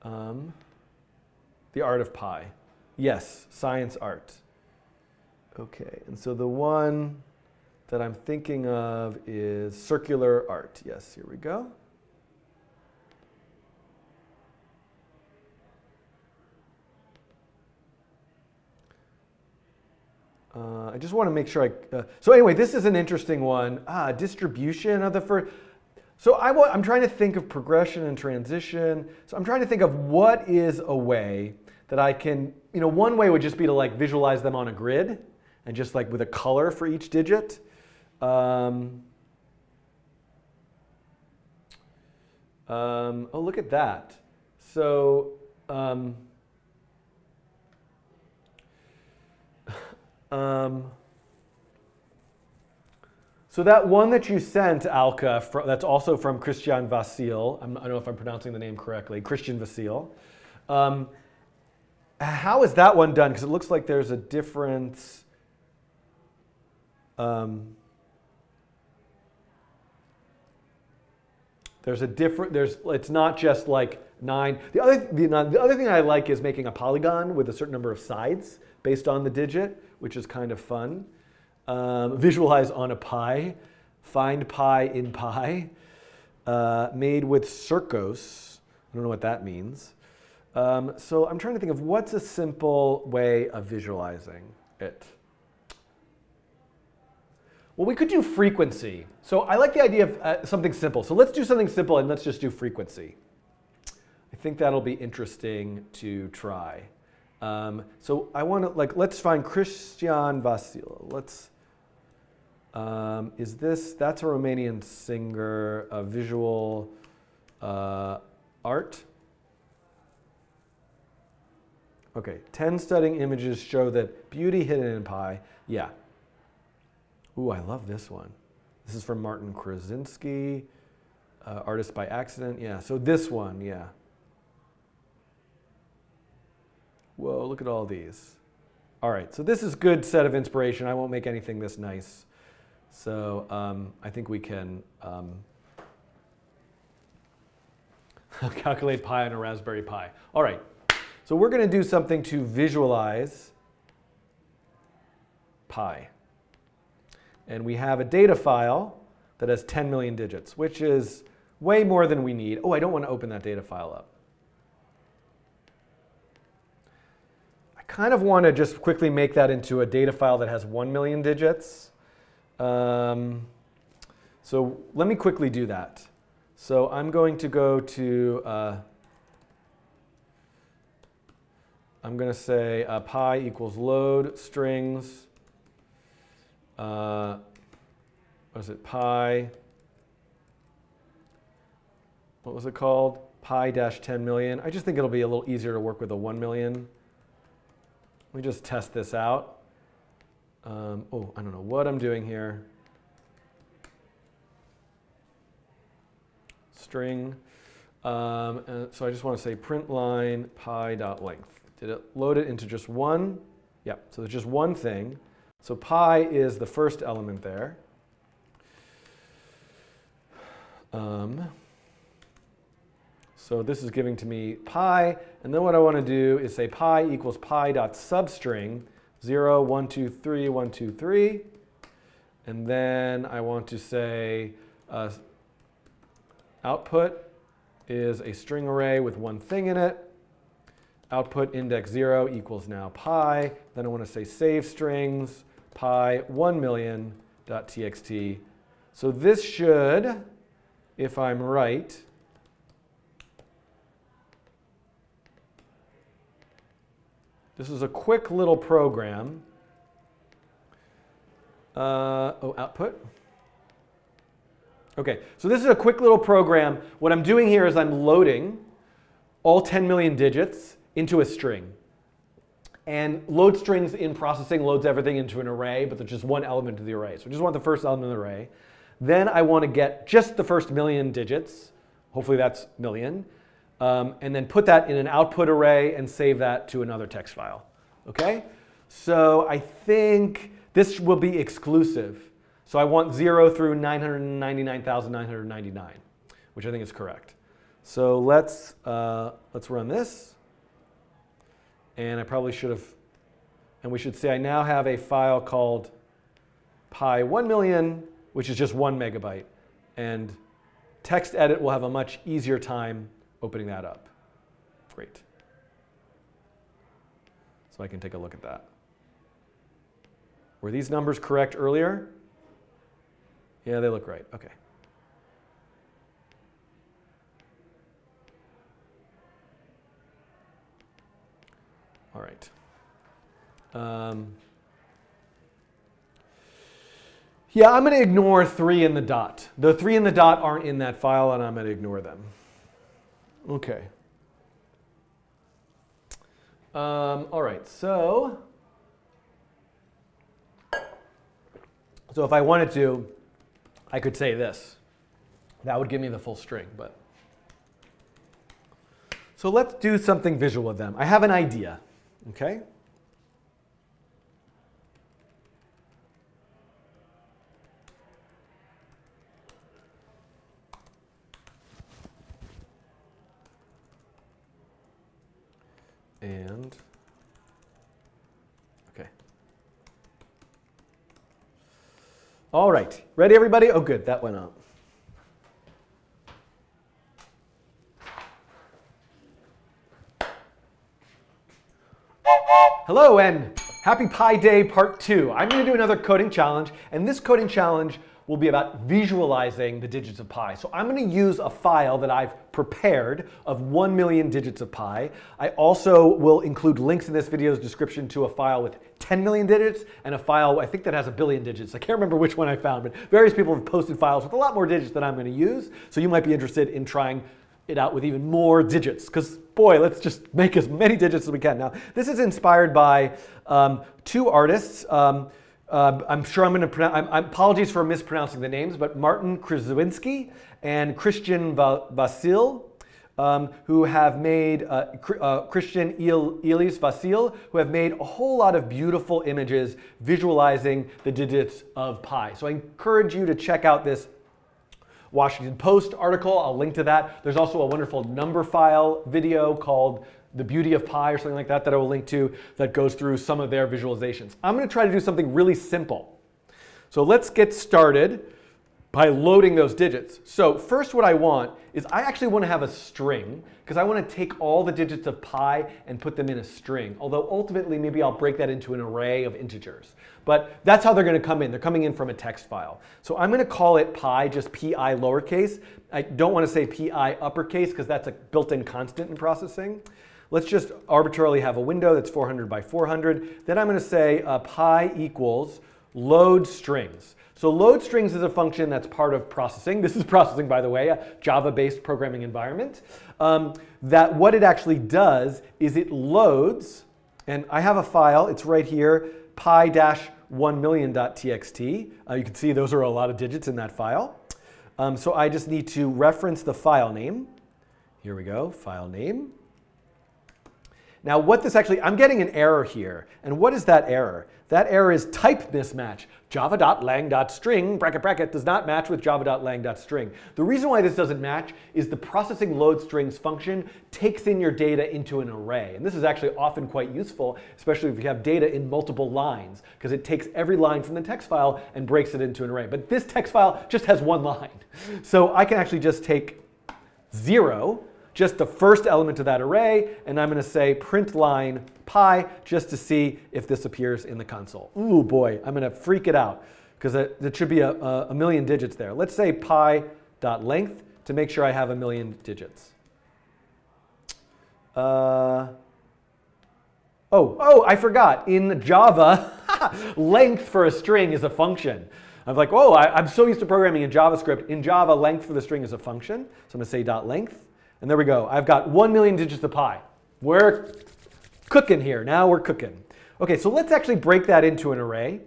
The Art of Pi. Yes, science art. Okay, and so the one that I'm thinking of is circular art. Yes, here we go. I just want to make sure so anyway, this is an interesting one. Distribution of the first. So I'm trying to think of progression and transition. So I'm trying to think of what is a way that I can, one way would just be to like visualize them on a grid and just like with a color for each digit. Oh, look at that. So, so that one that you sent, Alka, that's also from Christian Vasil. I don't know if I'm pronouncing the name correctly. Christian Vasil. How is that one done? Because it looks like there's a difference. It's not just like 9. The other thing I like is making a polygon with a certain number of sides based on the digit, which is kind of fun. Visualize on a pi, find pi in pi, made with Circos. I don't know what that means. So I'm trying to think of what's a simple way of visualizing it. Well, we could do frequency. So I like the idea of something simple. So let's do something simple and let's just do frequency. I think that'll be interesting to try. So I want to, let's find Christian Vasil. That's a Romanian singer, visual art. Okay, 10 stunning images show that beauty hidden in pi. Yeah. Ooh, I love this one. This is from Martin Krasinski, Artist by Accident. Yeah, so this one, yeah. Whoa, look at all these. All right, so this is a good set of inspiration. I won't make anything this nice. So I think we can calculate pi on a Raspberry Pi. All right, so we're going to do something to visualize pi. And we have a data file that has 10 million digits, which is way more than we need. Oh, I don't want to open that data file up. I kind of want to just quickly make that into a data file that has 1 million digits. So let me quickly do that. So I'm going to go to, I'm going to say pi equals load strings. What is it? Pi. What was it called? Pi dash 10 million. I just think it'll be a little easier to work with a 1 million. Let me just test this out. Oh, I don't know what I'm doing here. String. And so I just want to say print line pi dot length. Did it load it into just one? Yeah, so there's just one thing. So pi is the first element there. So this is giving to me pi, and then what I want to do is say pi equals pi dot substring 0, 1, 2, 3, 1, 2, 3. And then I want to say output is a string array with one thing in it. Output index 0 equals now pi. Then I want to say save strings pi 1 million dot txt. So this should, if I'm right, this is a quick little program. Output. Okay, so this is a quick little program. What I'm doing here is I'm loading all 10 million digits into a string. And load strings in processing loads everything into an array, but there's just one element of the array. So I just want the first element of the array. Then I want to get just the first million digits. Hopefully that's million. And then put that in an output array and save that to another text file. Okay? So I think this will be exclusive. So I want 0 through 999,999, which I think is correct. So let's run this. And I probably should have, and we should say I now have a file called pi 1 million, which is just 1 megabyte. And text edit will have a much easier time opening that up. Great. So I can take a look at that. Were these numbers correct earlier? Yeah, they look right. Okay. All right. Yeah, I'm going to ignore 3 in the dot. The 3 in the dot aren't in that file, and I'm going to ignore them. Okay. All right, so if I wanted to, I could say this. That would give me the full string, but. So let's do something visual with them. I have an idea, okay? And, okay. All right, ready everybody? Oh good, that went up. Hello and happy Pi Day Part 2. I'm going to do another coding challenge, and this coding challenge will be about visualizing the digits of pi. So I'm going to use a file that I've prepared of 1 million digits of pi. I also will include links in this video's description to a file with 10 million digits and a file I think that has 1 billion digits. I can't remember which one I found, but various people have posted files with a lot more digits than I'm going to use. So you might be interested in trying it out with even more digits, because boy, let's just make as many digits as we can. Now, this is inspired by 2 artists. I'm sure I'm going to pronounce, apologies for mispronouncing the names, but Martin Krzyzewski and Christian Vasil. who have made, Christian Elis Vasil, who have made a whole lot of beautiful images visualizing the digits of pi. So I encourage you to check out this Washington Post article. I'll link to that. There's also a wonderful number file video called The Beauty of Pi or something like that that I will link to that goes through some of their visualizations. I'm going to try to do something really simple. So let's get started by loading those digits. So first what I want is I actually want to have a string because I want to take all the digits of pi and put them in a string. Although ultimately maybe I'll break that into an array of integers. But that's how they're going to come in. They're coming in from a text file. So I'm going to call it pi, just pi lowercase. I don't want to say pi uppercase because that's a built-in constant in processing. Let's just arbitrarily have a window that's 400 by 400. Then I'm going to say pi equals load strings. So load strings is a function that's part of processing. This is processing, by the way, a Java-based programming environment. That what it actually does is it loads, and I have a file, it's right here, pi-1million.txt. You can see those are a lot of digits in that file. So I just need to reference the file name. Here we go, file name. Now what this actually, I'm getting an error here. And what is that error? That error is type mismatch. Java.lang.string, bracket, bracket, does not match with java.lang.string. The reason why this doesn't match is the processing load strings function takes in your data into an array. And this is actually often quite useful, especially if you have data in multiple lines, because it takes every line from the text file and breaks it into an array. But this text file just has one line. So I can actually just take 0, just the first element of that array, and I'm going to say print line pi just to see if this appears in the console. Ooh boy, I'm going to freak it out because there should be a million digits there. Let's say pi.length to make sure I have a million digits. Oh, I forgot. In Java, length for a string is a function. I'm like, oh, I'm so used to programming in JavaScript. In Java, length for the string is a function. So I'm going to say .length. And there we go. I've got 1 million digits of pi. We're cooking here. Now we're cooking. OK, so let's actually break that into an array.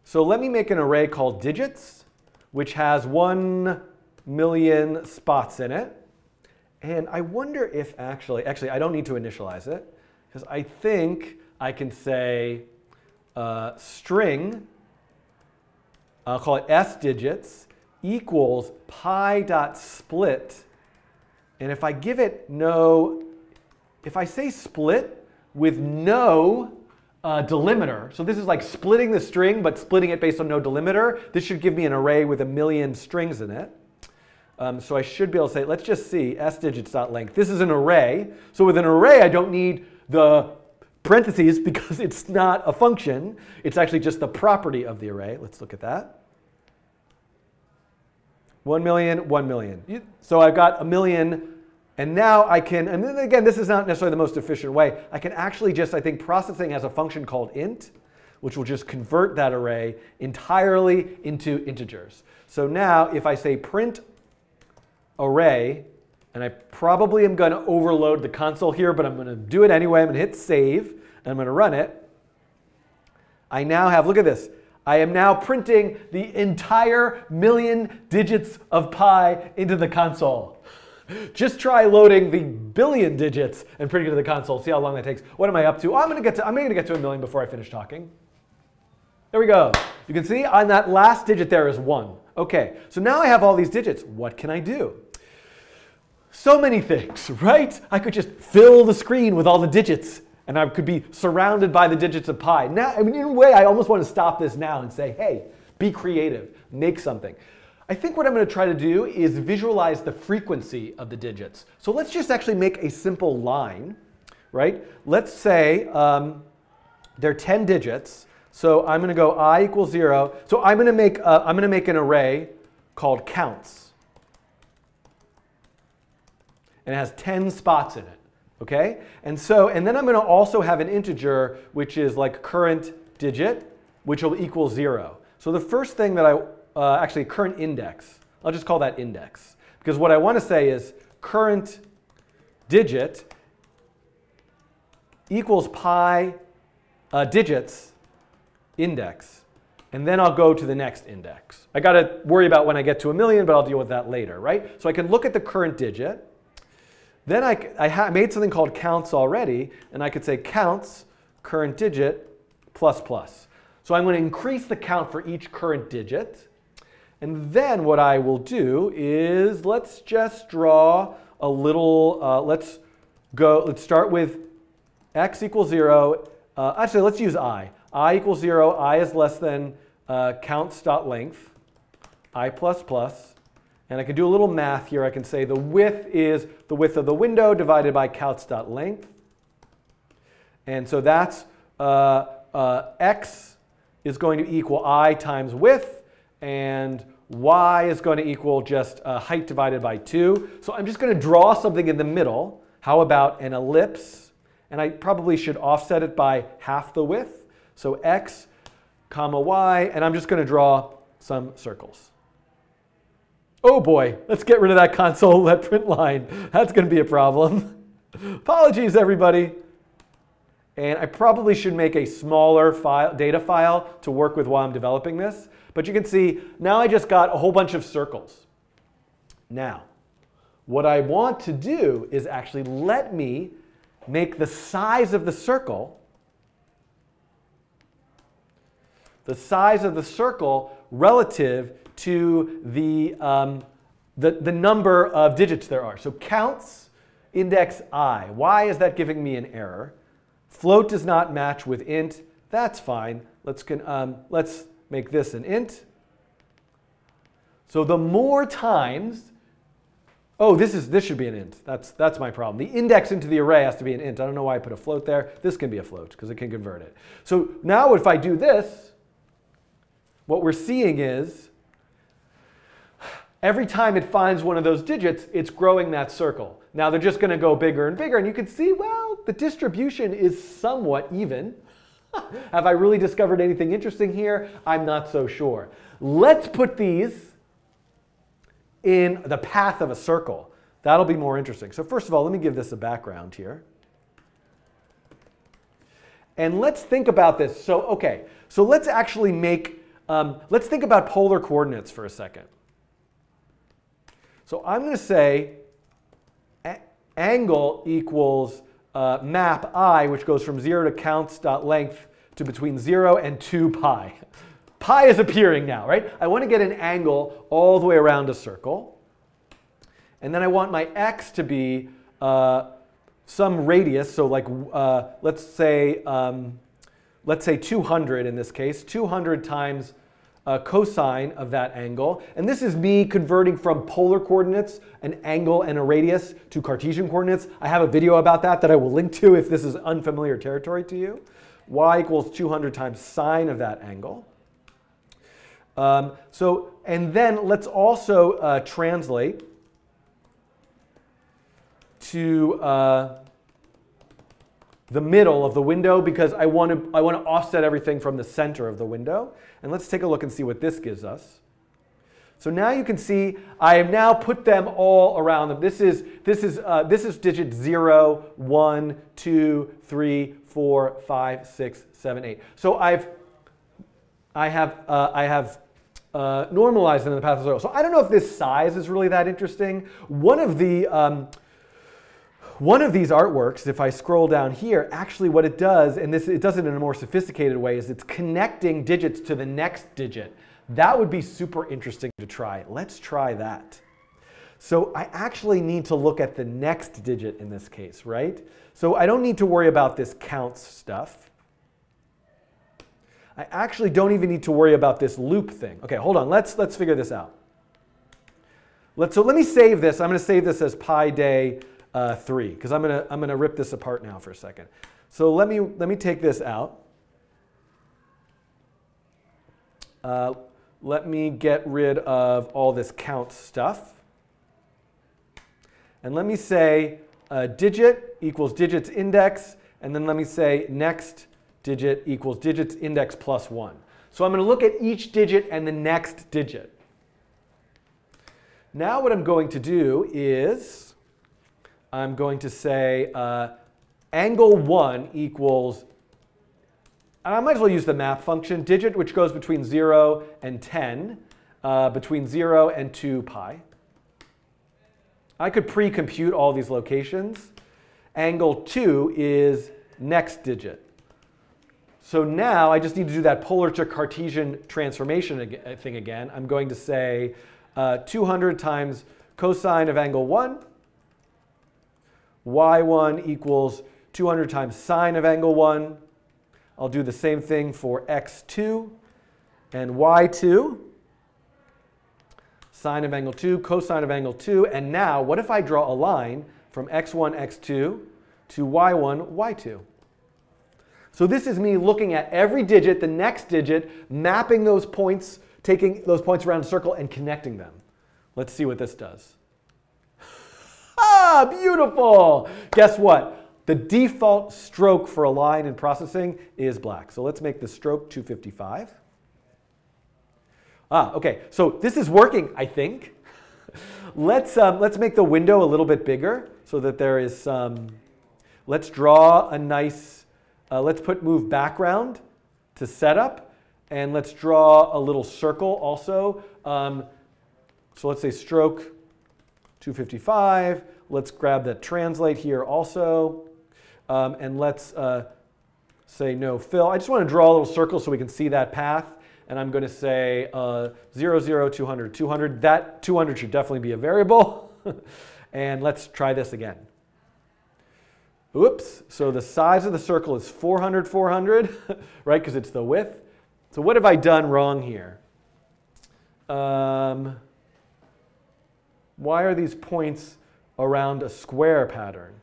So let me make an array called digits, which has 1 million spots in it. And I wonder if actually I don't need to initialize it, because I think I can say string, I'll call it s digits, equals pi.split. And if I give it no, if I say split with no delimiter, so this is like splitting the string, but splitting it based on no delimiter, this should give me an array with 1 million strings in it. So I should be able to say, let's just see, sdigits.length. This is an array. So with an array, I don't need the parentheses because it's not a function. It's actually just the property of the array. Let's look at that. 1 million, 1 million. So I've got 1 million, and now I can, and then again, this is not necessarily the most efficient way. I can actually just, I think processing has a function called int, which will just convert that array entirely into integers. So now if I say print array, and I probably am going to overload the console here, but I'm going to do it anyway. I'm going to hit save, and I'm going to run it. I now have, look at this. I am now printing the entire million digits of pi into the console. Just try loading the billion digits and printing it to the console. See how long that takes. What am I up to? Oh, I'm going to get to 1 million before I finish talking. There we go. You can see on that last digit there is 1. OK, so now I have all these digits. What can I do? So many things, right? I could just fill the screen with all the digits, and I could be surrounded by the digits of pi. Now, I mean, in a way, I almost want to stop this now and say, hey, be creative, make something. I think what I'm going to try to do is visualize the frequency of the digits. So let's just actually make a simple line, right? Let's say there are 10 digits. So I'm going to go I equals 0. So I'm going to make an array called counts. And it has 10 spots in it. Okay? And then I'm going to also have an integer, which is like current digit, which will equal 0. So the first thing that actually current index, I'll just call that index. Because what I want to say is current digit equals pi digits index. And then I'll go to the next index. I got to worry about when I get to 1 million, but I'll deal with that later, right? So I can look at the current digit. Then I made something called counts already, and I could say counts current digit plus plus. So I'm going to increase the count for each current digit. And then what I will do is let's just draw a little, let's start with x equals 0. Actually, let's use I. I equals 0. I is less than counts.length, I plus plus. And I can do a little math here. I can say the width is the width of the window divided by counts.length. And so that's x is going to equal I times width, and y is going to equal just height divided by 2. So I'm just going to draw something in the middle. How about an ellipse? And I probably should offset it by half the width. So x comma y, and I'm just going to draw some circles. Oh boy, let's get rid of that console let print line. That's going to be a problem. Apologies, everybody. And I probably should make a smaller data file to work with while I'm developing this. But you can see now I just got a whole bunch of circles. Now, what I want to do is actually let me make the size of the circle relative to the number of digits there are. So counts index I. Why is that giving me an error? Float does not match with int. That's fine. Let's make this an int. So the more times, oh, this should be an int. That's my problem. The index into the array has to be an int. I don't know why I put a float there. This can be a float because it can convert it. So now if I do this, what we're seeing is every time it finds one of those digits, it's growing that circle. Now they're just going to go bigger and bigger, and you can see, well, the distribution is somewhat even. Have I really discovered anything interesting here? I'm not so sure. Let's put these in the path of a circle. That'll be more interesting. So first of all, let me give this a background here. And let's think about this. So, okay, so let's actually make, let's think about polar coordinates for a second. So I'm going to say angle equals map I, which goes from 0 to counts.length to between 0 and 2 pi. Pi is appearing now, right? I want to get an angle all the way around a circle. And then I want my x to be some radius. So like, let's say 200 in this case. 200 times cosine of that angle. And this is me converting from polar coordinates, an angle and a radius, to Cartesian coordinates. I have a video about that I will link to if this is unfamiliar territory to you. Y equals 200 times sine of that angle. And then let's also translate to the middle of the window, because I want to offset everything from the center of the window. And let's take a look and see what this gives us. So now you can see I have now put them all around them. This is digit 0, 1, 2, 3, 4, 5, 6, 7, 8. So I have normalized them in the path of 0. So I don't know if this size is really that interesting. One of these artworks, if I scroll down here, actually what it does, and it does it in a more sophisticated way, is it's connecting digits to the next digit. That would be super interesting to try. Let's try that. So I actually need to look at the next digit in this case, right? So I don't need to worry about this counts stuff. I actually don't even need to worry about this loop thing. Okay, hold on. Let's figure this out. So let me save this. I'm going to save this as pi day 3, because I'm gonna rip this apart now for a second. So let me take this out. Let me get rid of all this count stuff. And let me say digit equals digits index, and then let me say next digit equals digits index plus 1. So I'm going to look at each digit and the next digit. Now what I'm going to do is I'm going to say angle 1 equals, I might as well use the map function, digit which goes between 0 and 10, between 0 and 2 pi. I could pre-compute all these locations. Angle 2 is next digit. So now I just need to do that polar to Cartesian transformation thing again. I'm going to say 200 times cosine of angle 1. y1 equals 200 times sine of angle 1. I'll do the same thing for x2 and y2. Sine of angle 2, cosine of angle 2. And now, what if I draw a line from x1, x2 to y1, y2? So this is me looking at every digit, the next digit, mapping those points, taking those points around a circle and connecting them. Let's see what this does. Ah, beautiful! Guess what? The default stroke for a line in processing is black. So let's make the stroke 255. Okay, so this is working, I think. Let's make the window a little bit bigger so that there is some, let's draw a nice, let's move background to setup, and let's draw a little circle also. So let's say stroke 255. Let's grab that translate here also. And let's say no fill. I just want to draw a little circle so we can see that path. And I'm going to say 0, 0, 200, 200. That 200 should definitely be a variable. And let's try this again. Oops. So the size of the circle is 400, 400, right? Because it's the width. So what have I done wrong here? Why are these points around a square pattern?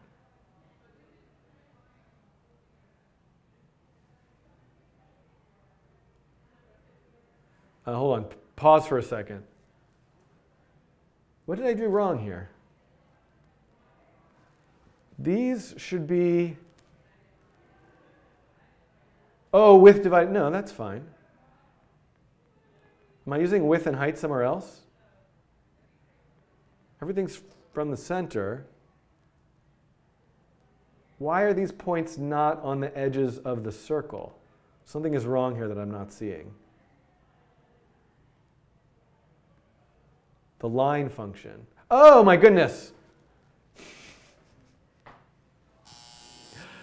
Hold on, pause for a second. What did I do wrong here? These should be, oh, width divided, no, that's fine. Am I using width and height somewhere else? Everything's from the center. Why are these points not on the edges of the circle? Something is wrong here that I'm not seeing. The line function. Oh my goodness.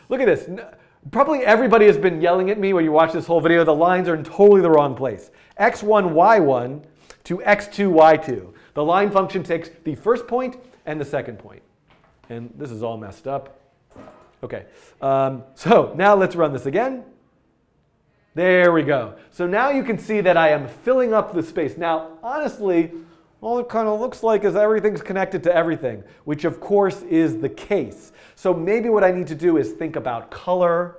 Look at this. Probably everybody has been yelling at me when you watch this whole video. The lines are in totally the wrong place. x1, y1 to x2, y2. The line function takes the first point and the second point. And this is all messed up. Okay, so now let's run this again. There we go. So now you can see that I am filling up the space. Now, honestly, all it kind of looks like is everything's connected to everything, which of course is the case. So maybe what I need to do is think about color,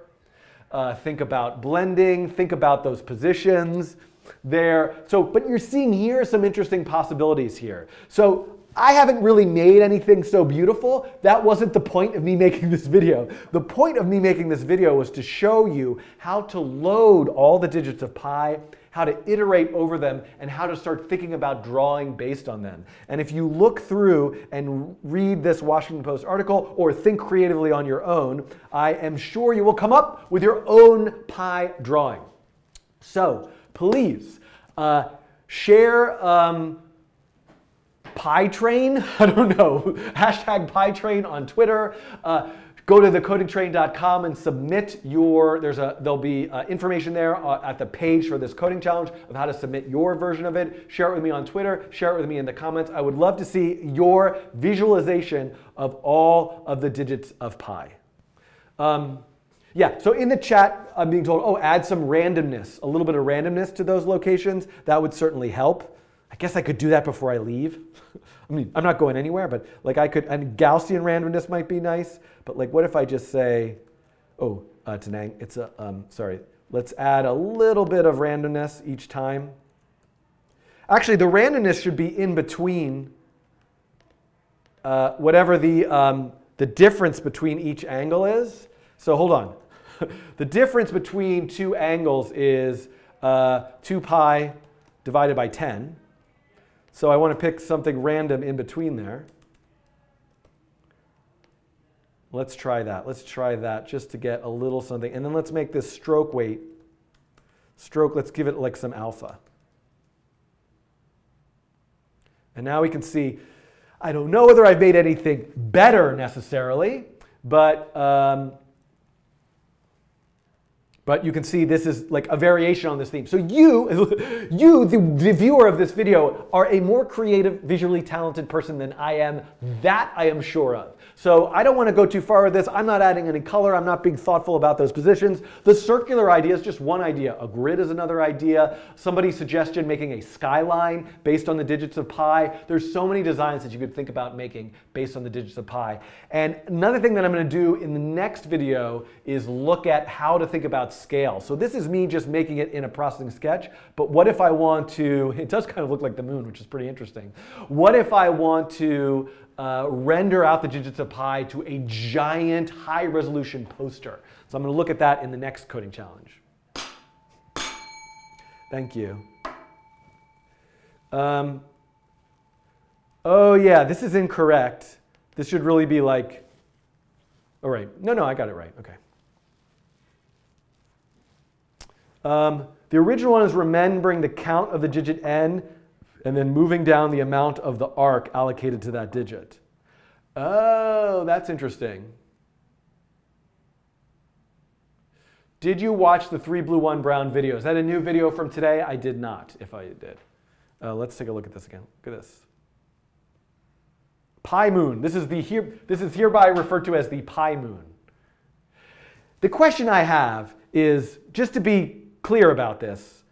think about blending, think about those positions there. So, but you're seeing here some interesting possibilities here. So I haven't really made anything so beautiful. That wasn't the point of me making this video. The point of me making this video was to show you how to load all the digits of pi, how to iterate over them, and how to start thinking about drawing based on them. And if you look through and read this Washington Post article or think creatively on your own, I am sure you will come up with your own pi drawing. So please share PyTrain, I don't know, hashtag PyTrain on Twitter. Go to thecodingtrain.com and submit your, there'll be information there at the page for this coding challenge of how to submit your version of it. Share it with me on Twitter, share it with me in the comments. I would love to see your visualization of all of the digits of pi. Yeah, so in the chat, I'm being told, oh, add some randomness, a little bit of randomness to those locations. That would certainly help. I guess I could do that before I leave. I mean, I'm not going anywhere, but like I could, and Gaussian randomness might be nice, but like what if I just say, oh, Tanang, it's a, sorry, let's add a little bit of randomness each time. Actually, the randomness should be in between whatever the difference between each angle is. So hold on. The difference between two angles is 2 pi divided by 10. So I want to pick something random in between there. Let's try that. Let's try that just to get a little something. And then let's make this stroke weight. Stroke, let's give it like some alpha. And now we can see, I don't know whether I've made anything better necessarily, but you can see this is like a variation on this theme. So you, the viewer of this video, are a more creative, visually talented person than I am. That I am sure of. So I don't want to go too far with this. I'm not adding any color. I'm not being thoughtful about those positions. The circular idea is just one idea. A grid is another idea. Somebody's suggestion making a skyline based on the digits of pi. There's so many designs that you could think about making based on the digits of pi. And another thing that I'm going to do in the next video is look at how to think about scale. So this is me just making it in a processing sketch, but what if I want to, it does kind of look like the moon, which is pretty interesting. What if I want to render out the digits of pi to a giant high resolution poster? So I'm going to look at that in the next coding challenge. Thank you. Oh yeah, this is incorrect. This should really be like, oh right, no, I got it right, okay. The original one is remembering the count of the digit n and then moving down the amount of the arc allocated to that digit. Oh, that's interesting. Did you watch the 3 blue 1 brown video? Is that a new video from today? I did not, if I did. Let's take a look at this again. Look at this. Pi moon. This is hereby referred to as the pi moon. The question I have is, just to be clear about this,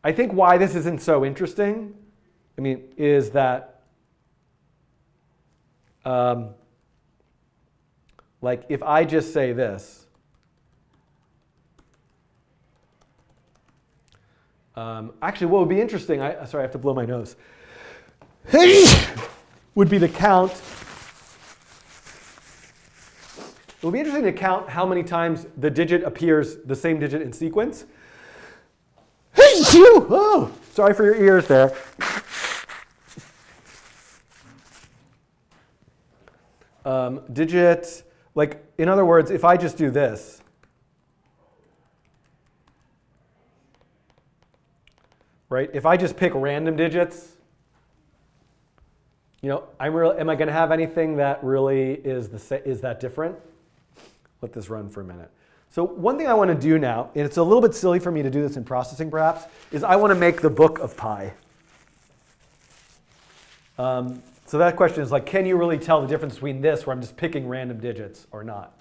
I think why this isn't so interesting, is that like if I just say this, actually what would be interesting, sorry I have to blow my nose, would be the count. It would be interesting to count how many times the digit appears, the same digit in sequence. Oh, sorry for your ears there. Digit, like in other words, if I just do this, right? If I just pick random digits, am I going to have anything that really is that different? Let this run for a minute. So one thing I want to do now, and it's a little bit silly for me to do this in processing perhaps, is I want to make the book of pi. So that question is like, can you really tell the difference between this, where I'm just picking random digits, or not?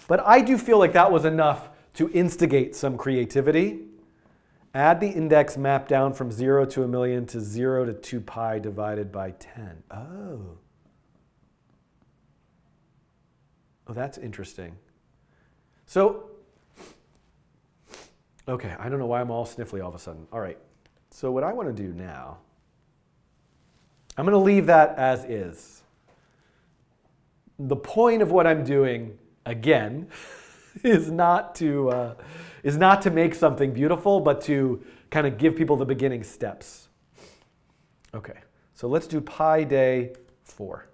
But I do feel like that was enough to instigate some creativity. Add the index map down from 0 to 1,000,000 to 0 to 2 pi divided by 10. Oh, that's interesting. So, okay, I don't know why I'm all sniffly all of a sudden. All right, so what I want to do now, I'm going to leave that as is. The point of what I'm doing, again, is not to make something beautiful, but to kind of give people the beginning steps. Okay, so let's do pi day 4.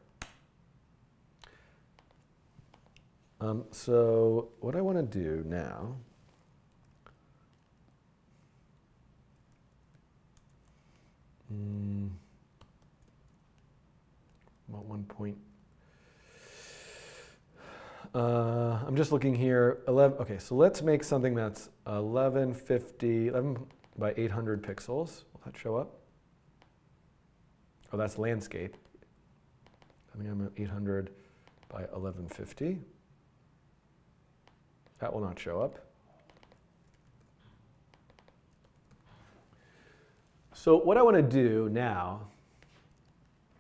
So what I want to do now, about 1 point. I'm just looking here. 11. Okay, so let's make something that's 11 by 800 pixels. Will that show up? Oh, that's landscape. I think I'm at 800 by 1150. That will not show up. So what I want to do now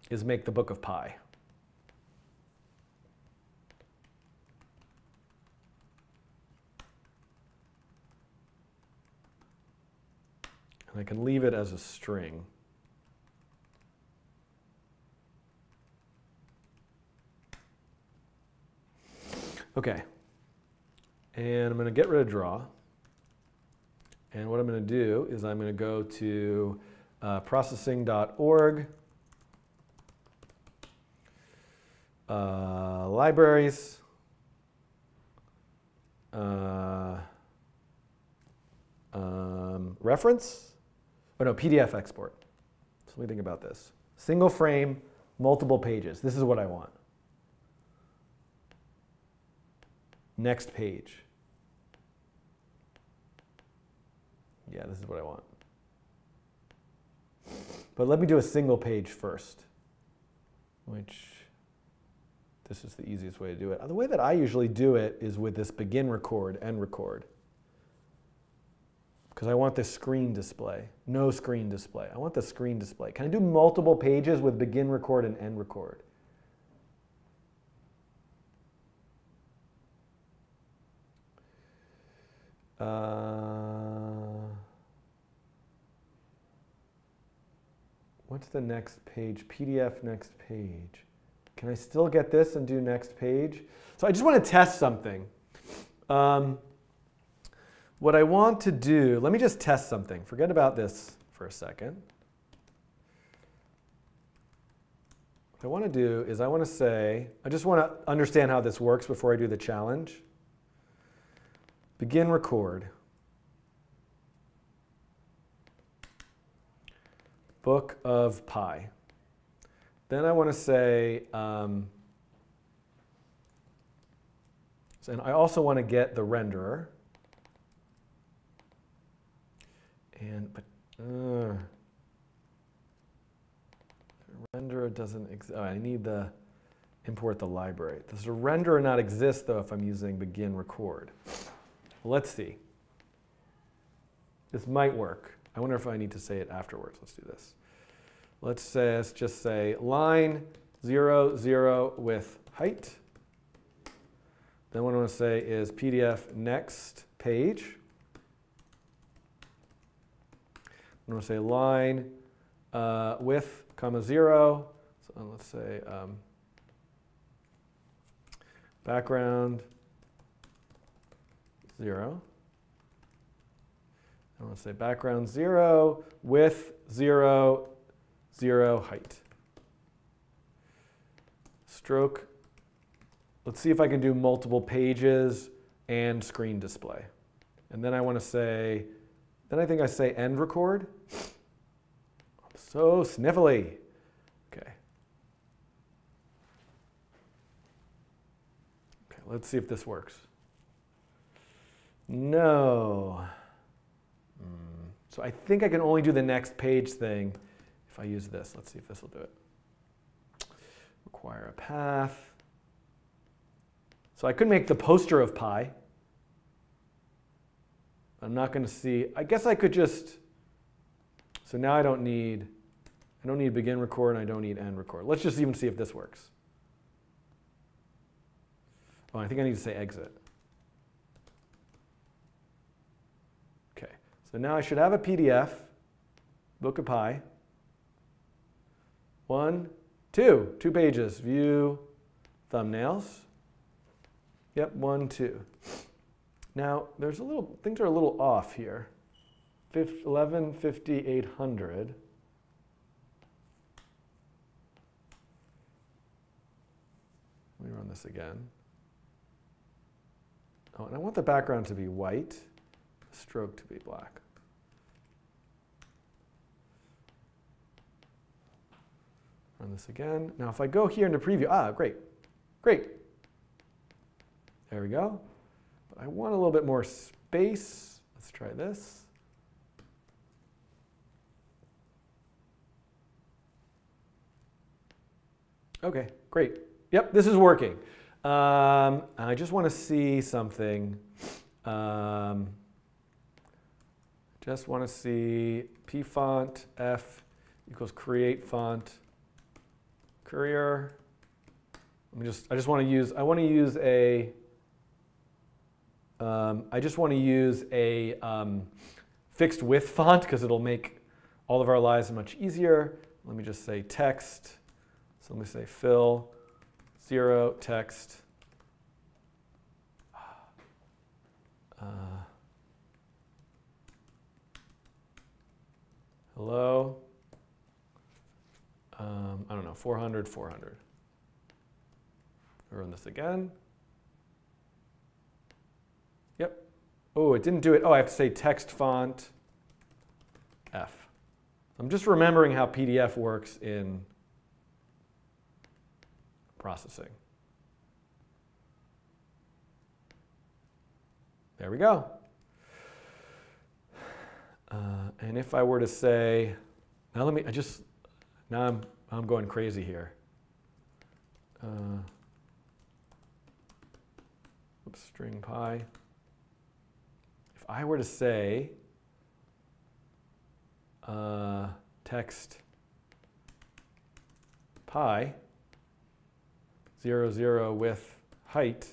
is make the book of pi. And I can leave it as a string. Okay. And I'm going to get rid of draw. And what I'm going to do is I'm going to go to processing.org, libraries, reference, oh no, PDF export. Let me think about this. Single frame, multiple pages. This is what I want. Next page. Yeah, this is what I want. But let me do a single page first, which this is the easiest way to do it. The way that I usually do it is with this begin record, end record. Because I want this screen display. No screen display. I want the screen display. Can I do multiple pages with begin record and end record? What's the next page? PDF next page. Can I still get this and do next page? So I just want to test something. What I want to do, let me just test something. Forget about this for a second. What I want to do is I want to say, I just want to understand how this works before I do the challenge. Begin record. Book of Pi. Then I want to say, and I also want to get the renderer. But the renderer doesn't exist. Oh, I need the import the library. Does the renderer not exist though if I'm using begin record? Well, let's see. This might work. I wonder if I need to say it afterwards. Let's do this. Let's just say line 0, 0 with height. Then what I want to say is PDF next page. I'm going to say line width, comma 0. So let's say background 0. I want to say background 0, width 0, 0, height. Stroke. Let's see if I can do multiple pages and screen display. And then I want to say, then I think I say end record. I'm so sniffly. Okay. Okay, let's see if this works. No. So I think I can only do the next page thing if I use this. Let's see if this will do it. Require a path. So I could make the poster of Pi. I'm not going to see. I guess I could just. So now I don't need begin record and I don't need end record. Let's just even see if this works. Oh, I think I need to say exit. Okay. So now I should have a PDF, Book of Pi. 1, 2, 2 pages. View, thumbnails. Yep, 1, 2. Now there's things are a little off here. 1150, 800. Let me run this again. Oh, and I want the background to be white, the stroke to be black. Run this again. Now if I go here into preview, great, great. There we go. But I want a little bit more space. Let's try this. Okay, great. Yep, this is working. I just want to see something. Just want to see p font f equals create font courier. I just want to use. I want to use a. I just want to use a fixed width font because it'll make all of our lives much easier. Let me just say text. So let me say fill 0 text. Hello. I don't know, 400, 400. I'll run this again. Yep. Oh, it didn't do it. Oh, I have to say text font F. I'm just remembering how PDF works in processing. There we go. And if I were to say, now I'm going crazy here. Oops, string pi. If I were to say text pi 0, 0 with height,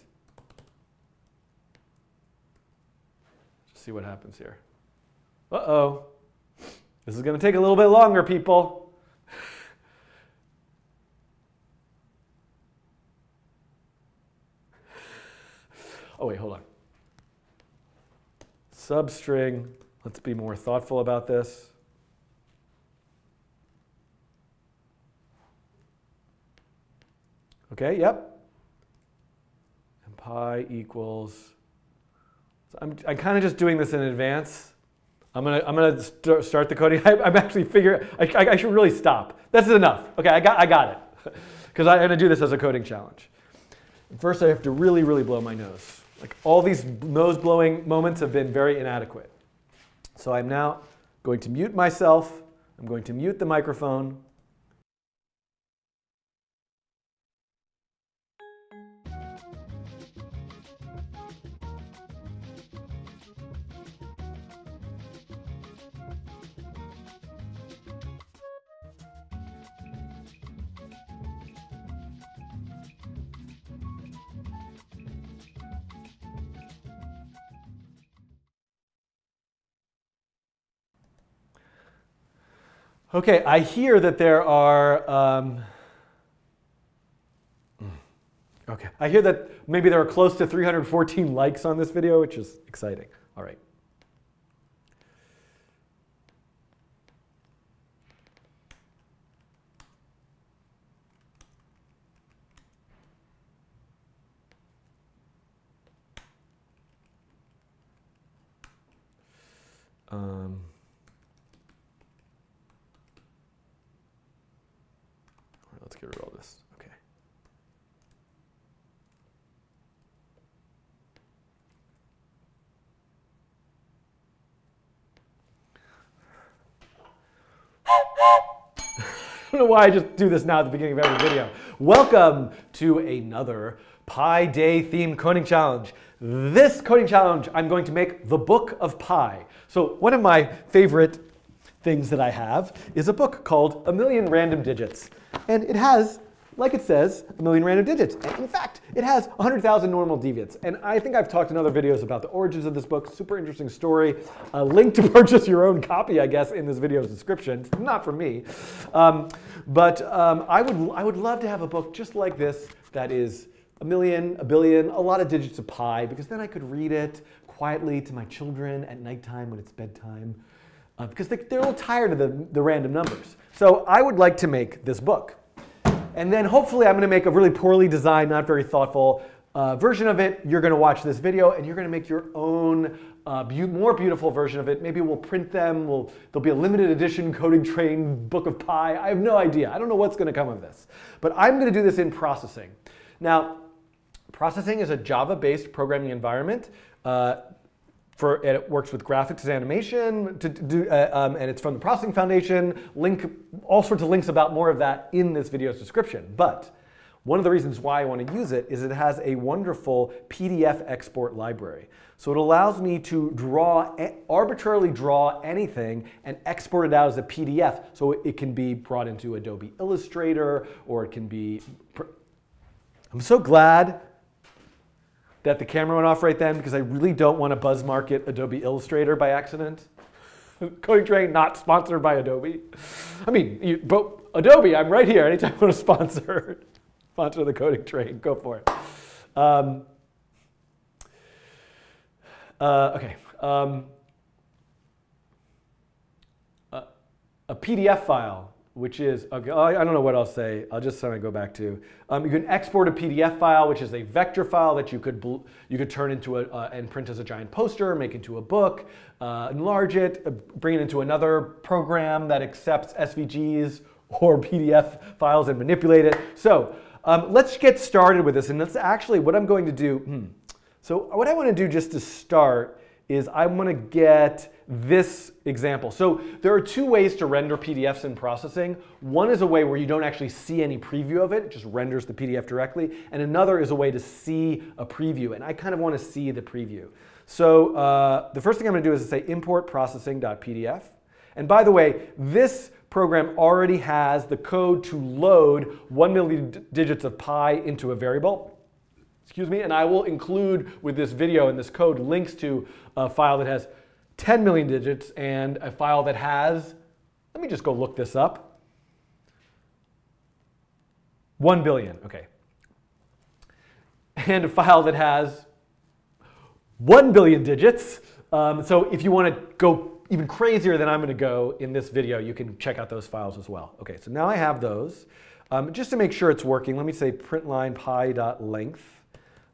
just see what happens here. Uh-oh. This is going to take a little bit longer, people. Oh, wait, hold on. Substring. Let's be more thoughtful about this. Okay, yep. And pi equals. So I'm kind of just doing this in advance. I'm gonna start the coding. I'm actually figuring. I should really stop. That's enough. Okay, I got it. Because I'm gonna do this as a coding challenge. First, I have to really, really blow my nose. Like all these nose blowing moments have been very inadequate. So I'm now going to mute myself. I'm going to mute the microphone. Okay, I hear that there are, okay, I hear that maybe there are close to 314 likes on this video, which is exciting. All right. Let's get rid of all this. Okay. I don't know why I just do this now at the beginning of every video. Welcome to another Pi Day themed coding challenge. This coding challenge, I'm going to make the Book of Pi. So one of my favorite things that I have is a book called A Million Random Digits. And it has, like it says, a million random digits. And in fact, it has 100,000 normal deviates. And I think I've talked in other videos about the origins of this book. Super interesting story. A link to purchase your own copy, I guess, in this video's description. It's not for me. But I would love to have a book just like this that is a million, a billion, a lot of digits of pi, because then I could read it quietly to my children at nighttime when it's bedtime. Because they're a little tired of the random numbers. So I would like to make this book. And then hopefully I'm going to make a really poorly designed, not very thoughtful version of it. You're going to watch this video and you're going to make your own more beautiful version of it. Maybe we'll print them. There'll be a limited edition Coding Train Book of Pi. I have no idea. I don't know what's going to come of this. But I'm going to do this in processing. Now, processing is a Java-based programming environment. It works with graphics and animation, and it's from the Processing Foundation. All sorts of links about more of that in this video's description. But one of the reasons why I want to use it is it has a wonderful PDF export library. So it allows me to arbitrarily draw anything and export it out as a PDF. So it can be brought into Adobe Illustrator, or it can be... I'm so glad that the camera went off right then, because I really don't want to buzz market Adobe Illustrator by accident. Coding Train not sponsored by Adobe. I mean, but Adobe, I'm right here. Anytime you want to sponsor the Coding Train, go for it. Okay. A PDF file which is, okay, I don't know what I'll say. I'll just go back to, you can export a PDF file, which is a vector file that you could turn into and print as a giant poster, make into a book, enlarge it, bring it into another program that accepts SVGs or PDF files and manipulate it. So let's get started with this. And that's actually what I'm going to do. So what I want to do just to start is I want to get this example. So there are two ways to render PDFs in processing. One is a way where you don't actually see any preview of it, it just renders the PDF directly. And another is a way to see a preview. And I kind of want to see the preview. So the first thing I'm going to do is to say import processing.pdf. And by the way, this program already has the code to load 1 million digits of pi into a variable. Excuse me, and I will include with this video and this code links to a file that has 10 million digits and a file that has, let me just go look this up, 1 billion, okay. And a file that has 1 billion digits. So if you want to go even crazier than I'm going to go in this video, you can check out those files as well. Okay, so now I have those. Just to make sure it's working, let me say println pi.length.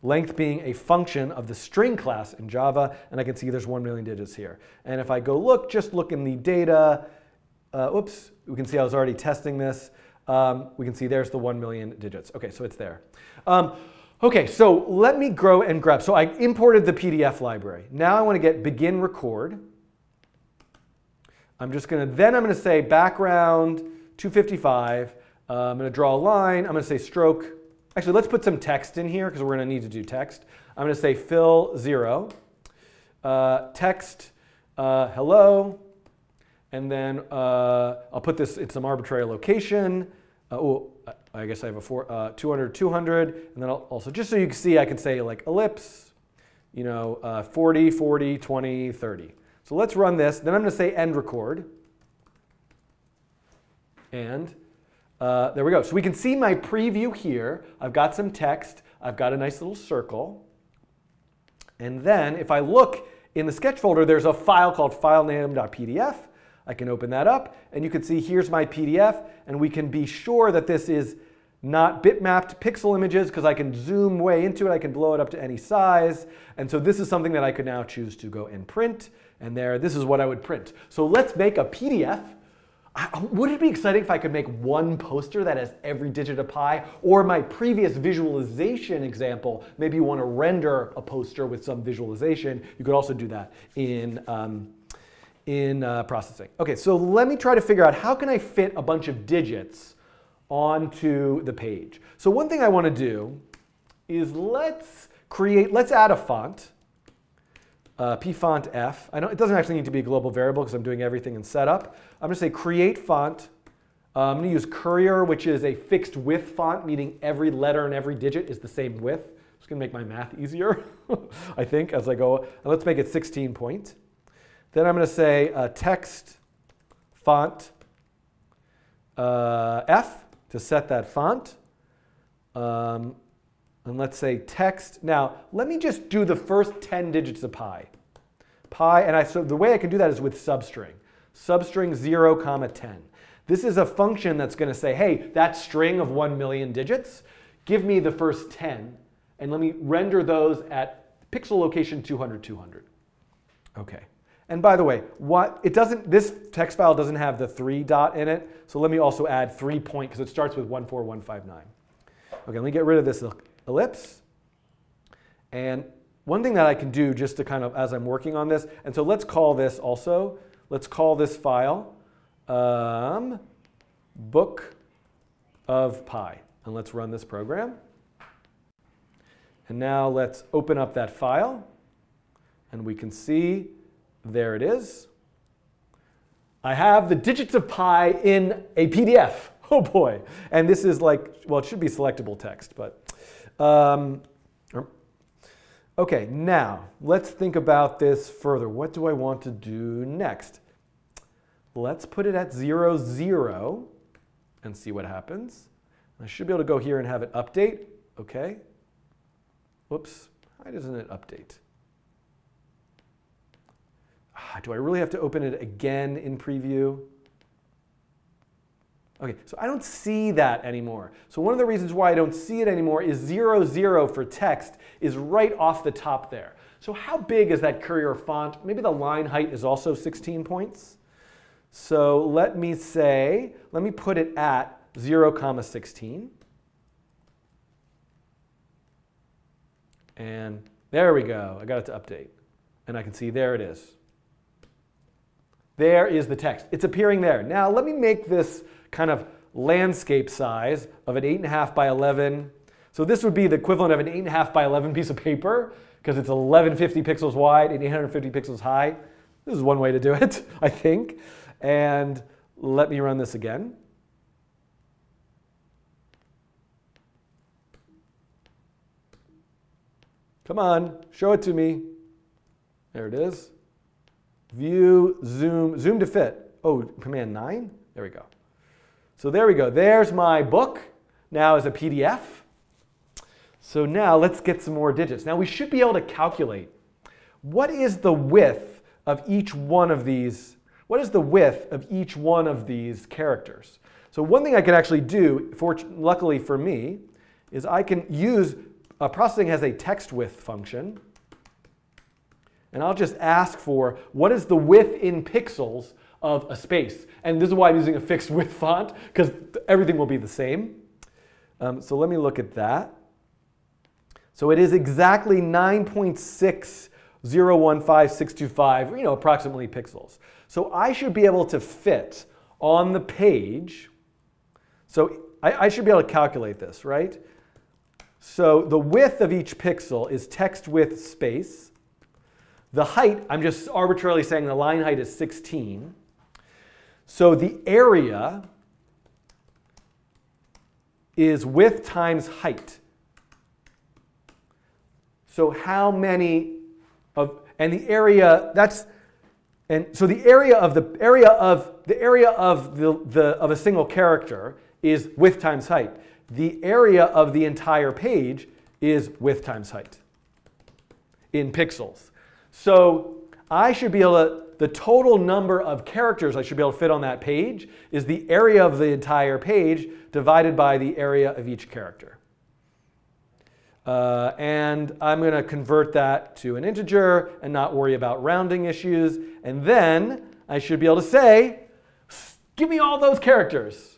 Length being a function of the string class in Java, and I can see there's 1 million digits here. And if I go look, just look in the data, oops, we can see I was already testing this. We can see there's the 1 million digits. Okay, so it's there. Okay, so let me go and grab. So I imported the PDF library. Now I want to get begin record. I'm just going to, then I'm going to say background 255. I'm going to draw a line. I'm going to say stroke. Actually, let's put some text in here because we're going to need to do text. I'm going to say fill 0, text hello, and then I'll put this in some arbitrary location. I guess I have a 200, 200, and then I'll also, just so you can see, I can say like ellipse, 40, 40, 20, 30. So let's run this. Then I'm going to say end record. And there we go. So we can see my preview here. I've got some text. I've got a nice little circle. And then if I look in the sketch folder, there's a file called filename.pdf. I can open that up. And you can see here's my PDF. And we can be sure that this is not bitmapped pixel images because I can zoom way into it. I can blow it up to any size. And so this is something that I could now choose to go and print. And there, this is what I would print. So let's make a PDF. Would it be exciting if I could make one poster that has every digit of pi? Or my previous visualization example, maybe you want to render a poster with some visualization. You could also do that in processing. Okay, so let me try to figure out how can I fit a bunch of digits onto the page. So one thing I want to do is let's add a font. Pfont F. I know it doesn't actually need to be a global variable because I'm doing everything in setup. I'm going to say create font. I'm going to use Courier, which is a fixed width font, meaning every letter and every digit is the same width. It's going to make my math easier, I think, as I go. And let's make it 16 point. Then I'm going to say text font F to set that font. And let's say text. Now, let me just do the first 10 digits of pi. So the way I can do that is with substring. Substring 0, 10. This is a function that's going to say, hey, that string of 1 million digits, give me the first 10, and let me render those at pixel location 200, 200. Okay. And by the way, this text file doesn't have the 3 dot in it, so let me also add 3 point, because it starts with 14159. Okay, let me get rid of this ellipse. And one thing that I can do just to kind of, as I'm working on this, and so let's call this also, let's call this file book of pi. And let's run this program. And now let's open up that file. And we can see, there it is. I have the digits of pi in a PDF. Oh boy. And this is like, well, it should be selectable text, but okay, now let's think about this further. What do I want to do next? Let's put it at 0, 0 and see what happens. I should be able to go here and have it update. Okay. Whoops. Why doesn't it update? Do I really have to open it again in preview? Okay, so I don't see that anymore. So one of the reasons why I don't see it anymore is 0, 0 for text is right off the top there. So how big is that Courier font? Maybe the line height is also 16 points. So let me put it at 0, 16. And there we go. I got it to update. And I can see there it is. There is the text. It's appearing there. Now let me make this kind of landscape size of an 8.5 by 11. So this would be the equivalent of an 8.5 by 11 piece of paper because it's 1150 pixels wide and 850 pixels high. This is one way to do it, I think. And let me run this again. Come on, show it to me. There it is. View, zoom, zoom to fit. Oh, Command 9? There we go. So there we go. There's my book now as a PDF. So now let's get some more digits. Now we should be able to calculate what is the width of each one of these. What is the width of each one of these characters? So one thing I can actually do, luckily for me, is I can use processing has a text width function. And I'll just ask for what is the width in pixels of a space. And this is why I'm using a fixed width font, because everything will be the same. So let me look at that. So it is exactly 9.6015,625, approximately pixels. So I should be able to fit on the page. So I should be able to calculate this, right? So the width of each pixel is text width space. The height, I'm just arbitrarily saying the line height is 16. So the area is width times height. So how many of, and the area, so the area of a single character is width times height. The area of the entire page is width times height in pixels. So I should be able to, the total number of characters I should be able to fit on that page is the area of the entire page divided by the area of each character. And I'm going to convert that to an integer and not worry about rounding issues. And then I should be able to say, give me all those characters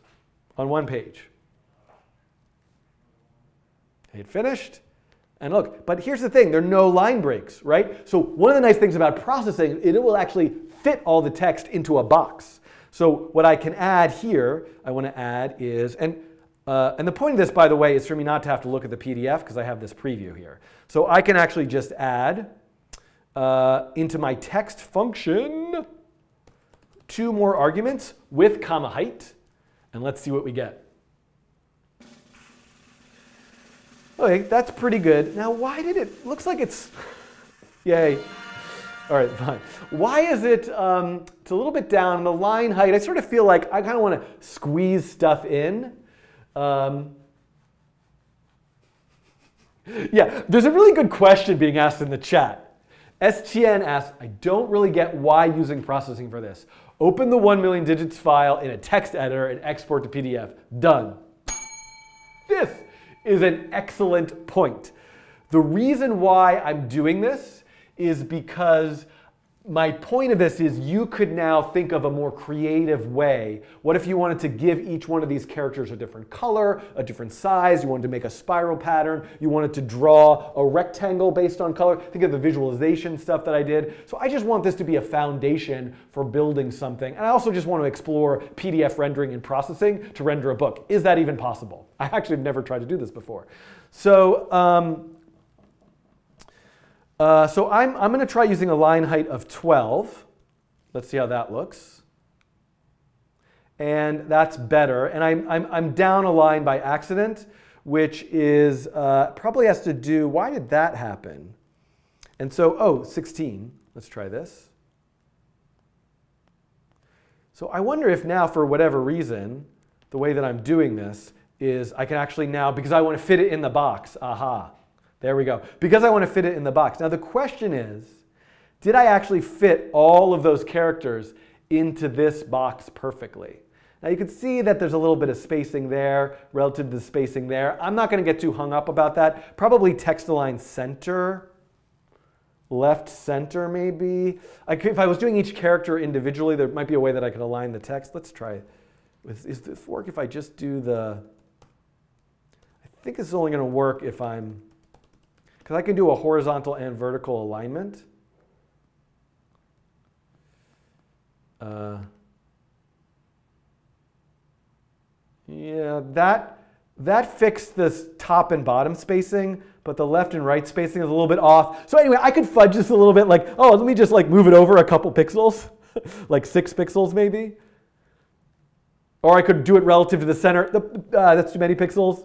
on one page. Hit finished. And look, but here's the thing, there are no line breaks, right? So one of the nice things about processing, it will actually fit all the text into a box. So what I can add here, I want to add is, and the point of this, by the way, is for me not to have to look at the PDF because I have this preview here. So I can actually just add into my text function 2 more arguments with comma height, and let's see what we get. Okay, that's pretty good. Now, why did it, looks like it's, yay. All right, fine. Why is it, it's a little bit down, the line height, I sort of feel like I kind of want to squeeze stuff in. Yeah, there's a really good question being asked in the chat. STN asks, I don't really get why using processing for this. Open the 1 million digits file in a text editor and export to PDF. Done. This is an excellent point. The reason why I'm doing this is because my point of this is you could now think of a more creative way. What if you wanted to give each one of these characters a different color, a different size, you wanted to make a spiral pattern, you wanted to draw a rectangle based on color. Think of the visualization stuff that I did. So I just want this to be a foundation for building something. And I also just want to explore PDF rendering and processing to render a book. Is that even possible? I actually have never tried to do this before. So, I'm going to try using a line height of 12. Let's see how that looks. And that's better. And I'm down a line by accident, which is probably has to do, why did that happen? And so, 16. Let's try this. So I wonder if now, for whatever reason, the way that I'm doing this is I can actually now, because I want to fit it in the box, aha. There we go. Because I want to fit it in the box. Now the question is, did I actually fit all of those characters into this box perfectly? Now you can see that there's a little bit of spacing there relative to the spacing there. I'm not going to get too hung up about that. Probably text-align center, left center maybe. If I was doing each character individually, there might be a way that I could align the text. Let's try. Is this work if I just do the... I think this is only going to work if I'm... Because I can do a horizontal and vertical alignment. Yeah, that fixed this top and bottom spacing, but the left and right spacing is a little bit off. So anyway, I could fudge this a little bit, like, oh, let me just like move it over a couple pixels, like 6 pixels maybe. Or I could do it relative to the center. That's too many pixels.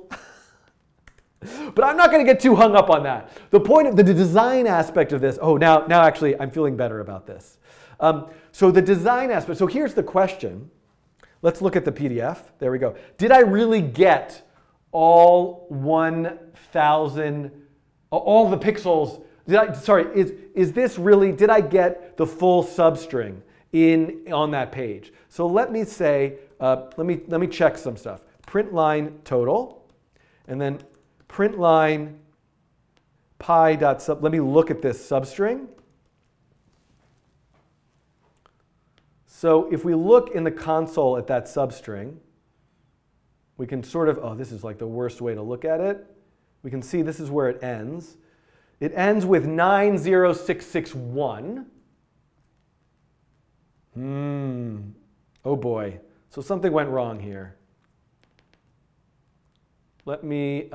But I'm not going to get too hung up on that. The point of the design aspect of this, oh, now actually I'm feeling better about this. So the design aspect, so here's the question. Let's look at the PDF. There we go. Did I really get all 1,000, all the pixels? Is this really, did I get the full substring on that page? So let me say, let me check some stuff. Print line total, and then print line pi.sub. Let me look at this substring. So if we look in the console at that substring, we can sort of, oh, this is like the worst way to look at it. We can see this is where it ends. It ends with 90661. Oh boy. So something went wrong here. Let me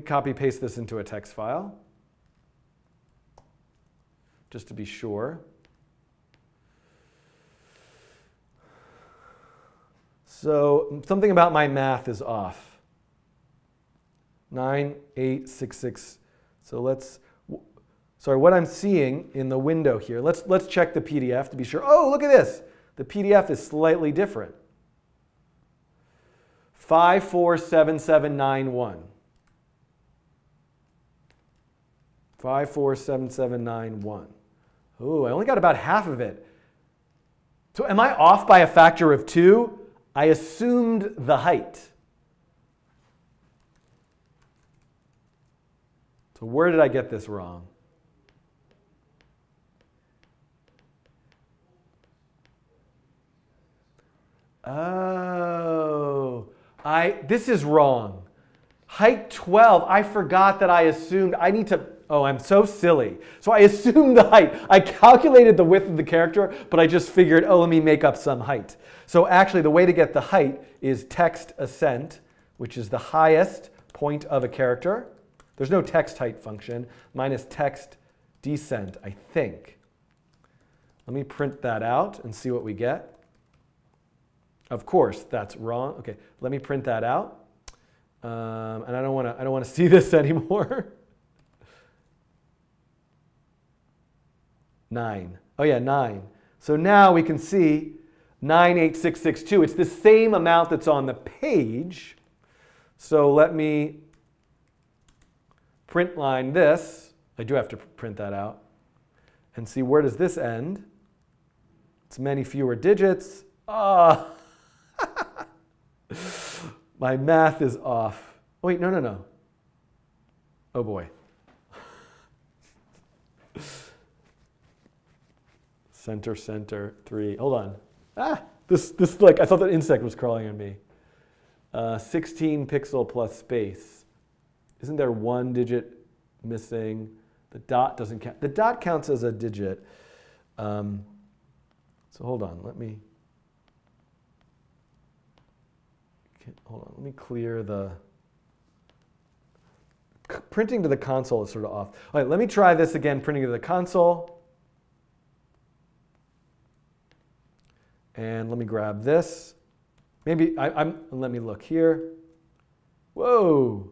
copy paste this into a text file, just to be sure. So something about my math is off. 9866. So let's, sorry, what I'm seeing in the window here, let's check the PDF to be sure. Oh, look at this. The PDF is slightly different. 547791. 547791. Ooh, I only got about half of it. So am I off by a factor of 2? I assumed the height. So where did I get this wrong? Oh, this is wrong. Height 12, I forgot that I assumed, I need to, oh, I'm so silly. So I assumed the height. I calculated the width of the character, but I just figured, oh, let me make up some height. So actually the way to get the height is text ascent, which is the highest point of a character. There's no text height function, minus text descent, I think. Let me print that out and see what we get. Of course, that's wrong. Okay, let me print that out. And I don't want to see this anymore. 9. Oh yeah, 9. So now we can see 98662. It's the same amount that's on the page. So let me print line this. I do have to print that out. And see, where does this end? It's many fewer digits. Ah. My math is off. Oh, wait, no. Oh boy. Center, 3. Hold on. This like, I thought that insect was crawling on me. 16 pixel plus space. Isn't there 1 digit missing? The dot doesn't count. The dot counts as a digit. So hold on, let me clear the, printing to the console is sort of off. All right, let me try this again, printing to the console. And let me grab this. Maybe, let me look here. Whoa.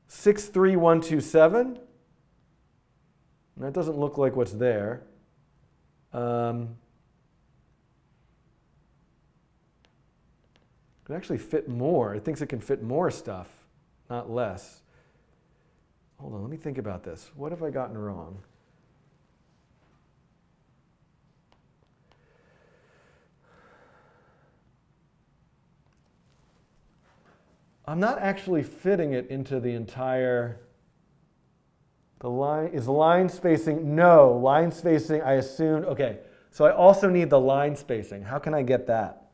63127. That doesn't look like what's there. It actually fit more. It thinks it can fit more stuff, not less. Hold on, let me think about this. What have I gotten wrong? I'm not actually fitting it into the entire, the line, is line spacing, no, line spacing I assumed, okay. So I also need the line spacing. How can I get that?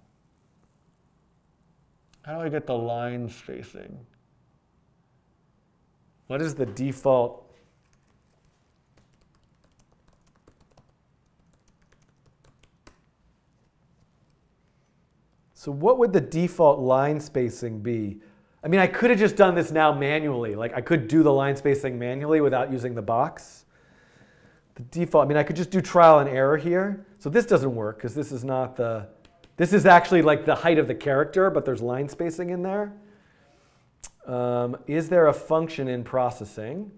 How do I get the line spacing? What is the default? So what would the default line spacing be? I mean, I could have just done this now manually. Like I could do the line spacing manually without using the box. The default, I mean, I could just do trial and error here. So this doesn't work because this is not the, this is actually like the height of the character, but there's line spacing in there. Is there a function in processing?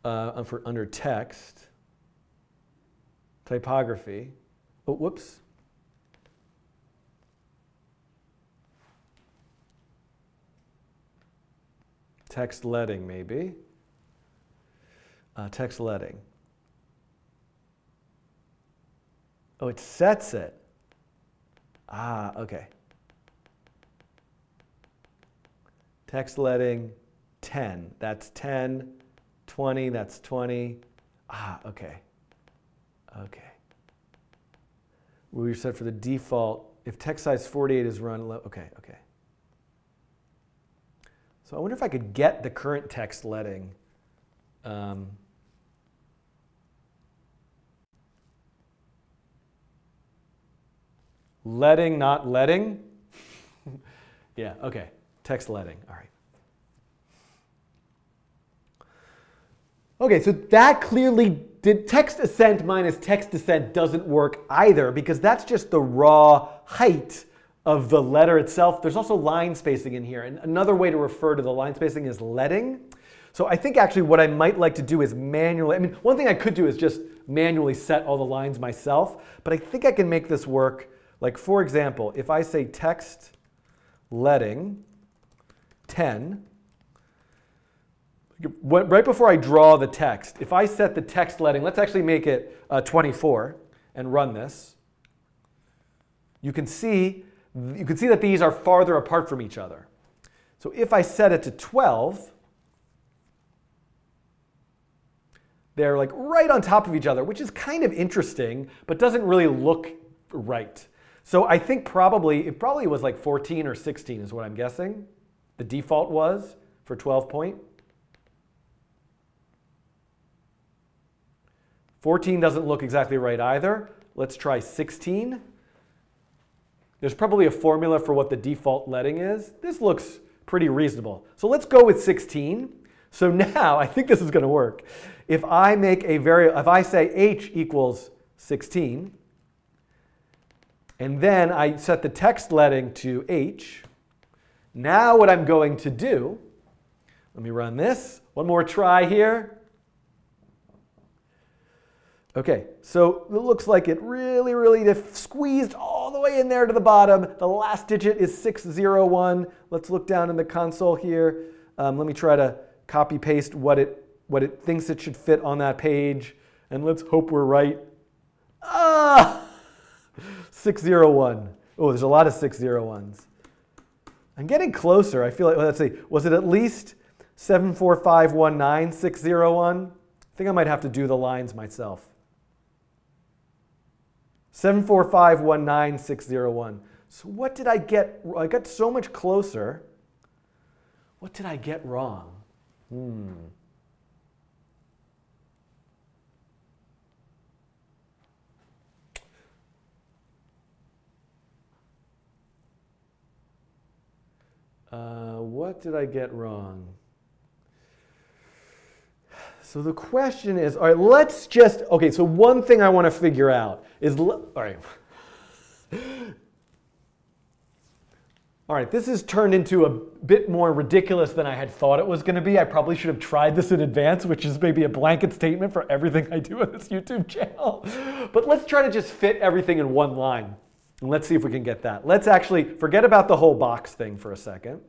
For under text, typography. Oh, whoops. Text leading, maybe. Text leading. Oh, it sets it. Ah, okay. Text leading 10. That's 10. 20, that's 20. Ah, okay. Okay. We said for the default, if text size 48 is run, okay, okay. So I wonder if I could get the current text leading. Leading, not letting? Yeah, okay. Text leading, all right. Okay, so that clearly did text ascent minus text descent doesn't work either because that's just the raw height of the letter itself. There's also line spacing in here. And another way to refer to the line spacing is leading. So I think actually what I might like to do is manually, I mean, one thing I could do is just manually set all the lines myself, but I think I can make this work. Like for example, if I say text leading 10, right before I draw the text, if I set the text leading, let's actually make it 24 and run this. You can see that these are farther apart from each other. So if I set it to 12, they're like right on top of each other, which is kind of interesting, but doesn't really look right. So I think it probably was like 14 or 16 is what I'm guessing. The default was for 12 point. 14 doesn't look exactly right either. Let's try 16. There's probably a formula for what the default leading is. This looks pretty reasonable. So let's go with 16. So now, I think this is going to work. If I make a if I say h equals 16, and then I set the text leading to h, now what I'm going to do, let me run this. One more try here. Okay, so it looks like it really squeezed all the way in there to the bottom. The last digit is 601. Let's look down in the console here. Let me try to copy paste what it thinks it should fit on that page, and let's hope we're right. Ah, 601. Oh, there's a lot of 601s. I'm getting closer. I feel like, well, let's see, was it at least 74519601? I think I might have to do the lines myself. 7451961. So what did I get? I got so much closer. What did I get wrong? What did I get wrong? So the question is, all right, let's just, okay, so one thing I want to figure out is, all right. All right, this has turned into a bit more ridiculous than I had thought it was going to be. I probably should have tried this in advance, which is maybe a blanket statement for everything I do on this YouTube channel. But let's try to just fit everything in one line. And let's see if we can get that. Let's actually forget about the whole box thing for a second.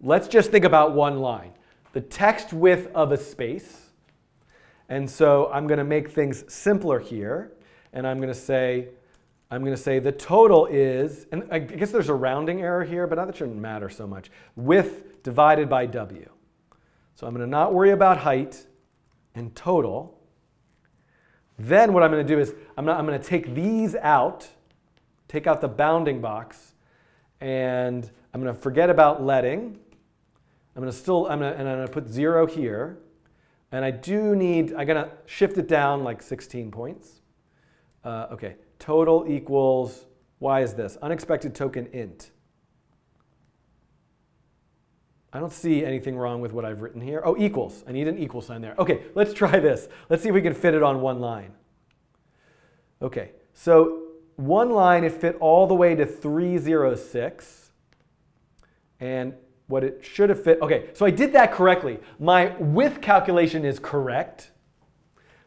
Let's just think about one line. The text width of a space, And so I'm going to make things simpler here. And I'm going to say the total is, and I guess there's a rounding error here, but that shouldn't matter so much, width divided by W. So I'm going to not worry about height and total. Then what I'm going to do is I'm going to take these out, take out the bounding box, and I'm going to forget about letting. I'm going to put 0 here. And I'm going to shift it down like 16 points. Okay, total equals, why is this? Unexpected token int. I don't see anything wrong with what I've written here. Oh, equals. I need an equal sign there. Okay, let's try this. Let's see if we can fit it on one line. Okay, so one line, it fit all the way to 306. And what it should have fit, okay, so I did that correctly. My width calculation is correct.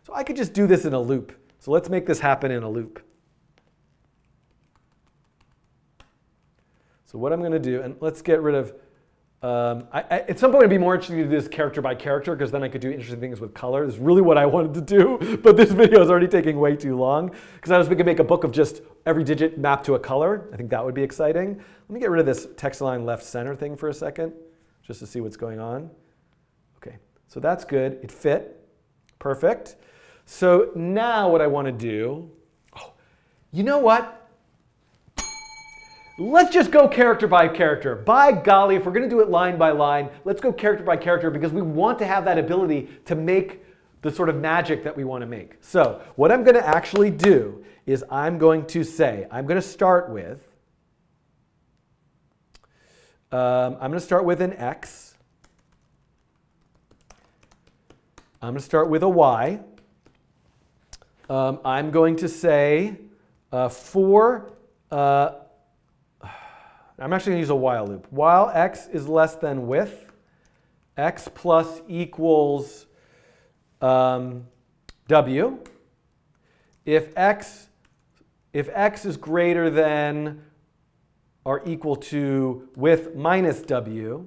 So I could just do this in a loop. So let's make this happen in a loop. So what I'm going to do, and let's get rid of, at some point it'd be more interesting to do this character by character, because then I could do interesting things with color. This is really what I wanted to do, but this video is already taking way too long, because I was going to make a book of just every digit mapped to a color. I think that would be exciting. Let me get rid of this text align left center thing for a second, just to see what's going on. Okay, so that's good. It fit. Perfect. So now what I want to do, you know what? Let's just go character by character. By golly, if we're going to do it line by line, let's go character by character, because we want to have that ability to make the sort of magic that we want to make. So what I'm going to actually do is I'm going to start with, an X. I'm going to start with a Y. I'm going to say I'm actually going to use a while loop. While x is less than width, x plus equals w. If x is greater than or equal to width minus w,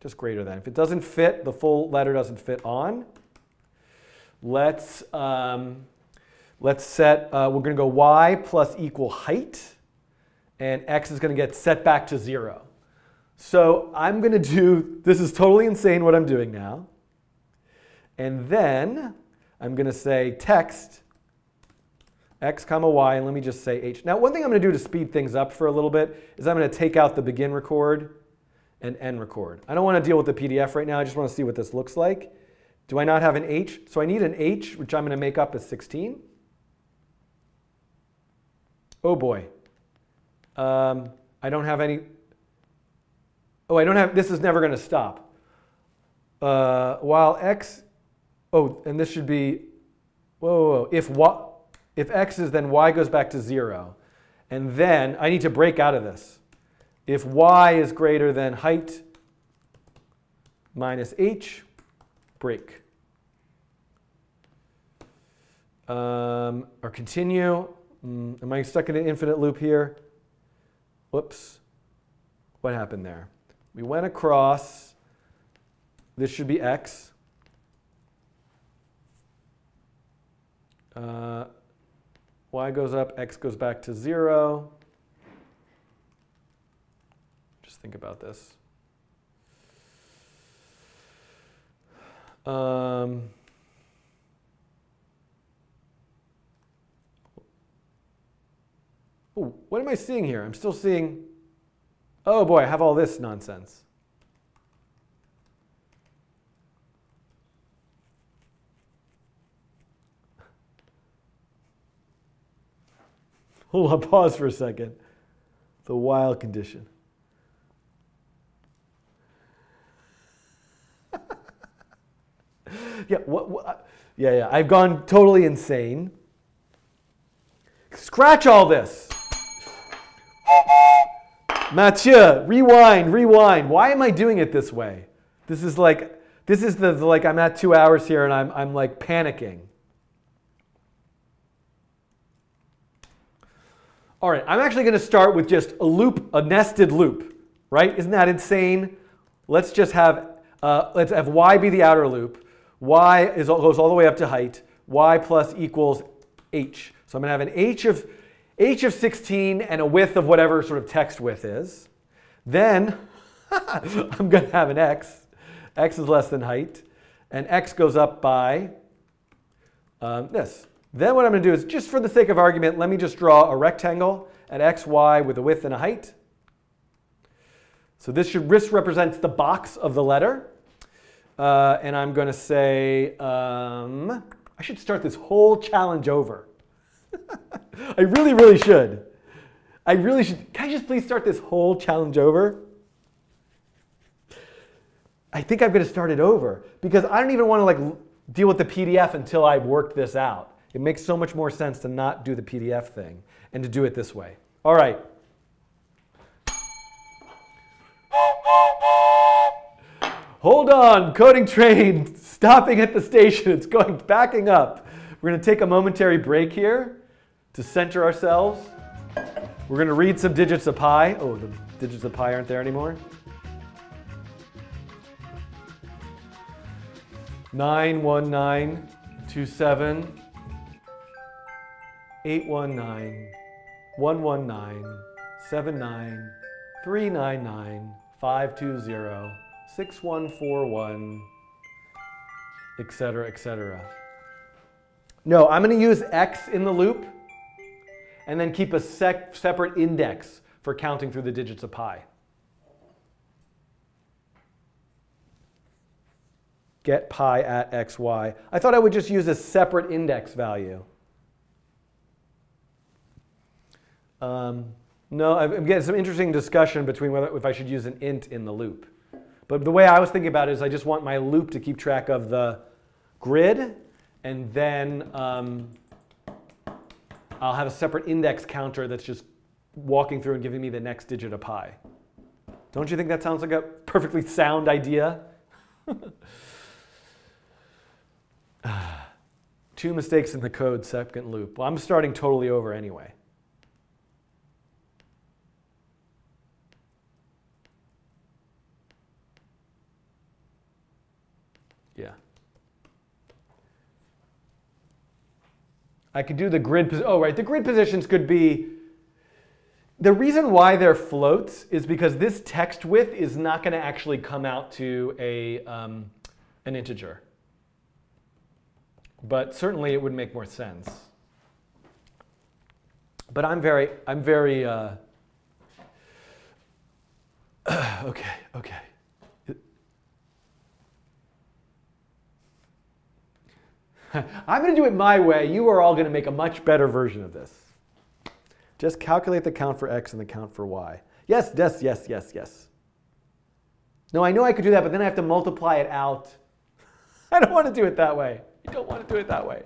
just greater than. If it doesn't fit, the full letter doesn't fit on. Let's set, we're going to go y plus equal height. And x is going to get set back to 0. So I'm going to do, this is totally insane what I'm doing now. And then I'm going to say text x comma y, and let me just say h. Now one thing I'm going to do to speed things up for a little bit is I'm going to take out the begin record and end record. I don't want to deal with the PDF right now. I just want to see what this looks like. Do I not have an h? So I need an h, which I'm going to make up as 16. Oh boy. I don't have any, I don't have, this is never going to stop. While x, and this should be, if x is, then y goes back to 0. And then I need to break out of this. If y is greater than height minus h, break. Or continue. Am I stuck in an infinite loop here? Whoops, what happened there? We went across, this should be x. Y goes up, x goes back to 0. Just think about this. Ooh, what am I seeing here? I'm still seeing, oh boy, I have all this nonsense. Hold on, pause for a second. The while condition. Yeah, I've gone totally insane. Scratch all this. Mathieu, rewind. Why am I doing it this way? This is like I'm at 2 hours here and I'm like panicking. All right, I'm actually going to start with just a loop, a nested loop, right? Isn't that insane? Let's just have, let's have y be the outer loop. goes all the way up to height. Y plus equals h. So I'm going to have an h of 16 and a width of whatever sort of text width is. Then I'm going to have an x. X is less than height. And x goes up by this. Then what I'm going to do is, just for the sake of argument, let me just draw a rectangle at x, y with a width and a height. So this represents the box of the letter. And I'm going to say, I should start this whole challenge over. I really, really should. I really should. Can I just please start this whole challenge over? I think I'm going to start it over because I don't even want to like deal with the PDF until I've worked this out. It makes so much more sense to not do the PDF thing and to do it this way. All right. Hold on, coding train, stopping at the station. It's backing up. We're going to take a momentary break here to center ourselves. We're going to read some digits of pi. Oh, the digits of pi aren't there anymore. 91927 819 119 79 399 520 6141, etc., etc. No, I'm going to use x in the loop and then keep a separate index for counting through the digits of pi. Get pi at xy. I thought I would just use a separate index value. No, I'm getting some interesting discussion between if I should use an int in the loop. But the way I was thinking about it is I just want my loop to keep track of the grid, and then I'll have a separate index counter that's just walking through and giving me the next digit of pi. Don't you think that sounds like a perfectly sound idea? 2 mistakes in the code, second loop. Well, I'm starting totally over anyway. Yeah. I could do the grid, oh right, the grid positions could be, the reason why they're floats is because this text width is not going to actually come out to an integer. But certainly it would make more sense. But I'm very, okay. I'm going to do it my way. You are all going to make a much better version of this. Just calculate the count for x and the count for y. Yes. No, I know I could do that, but then I have to multiply it out. I don't want to do it that way. I don't want to do it that way.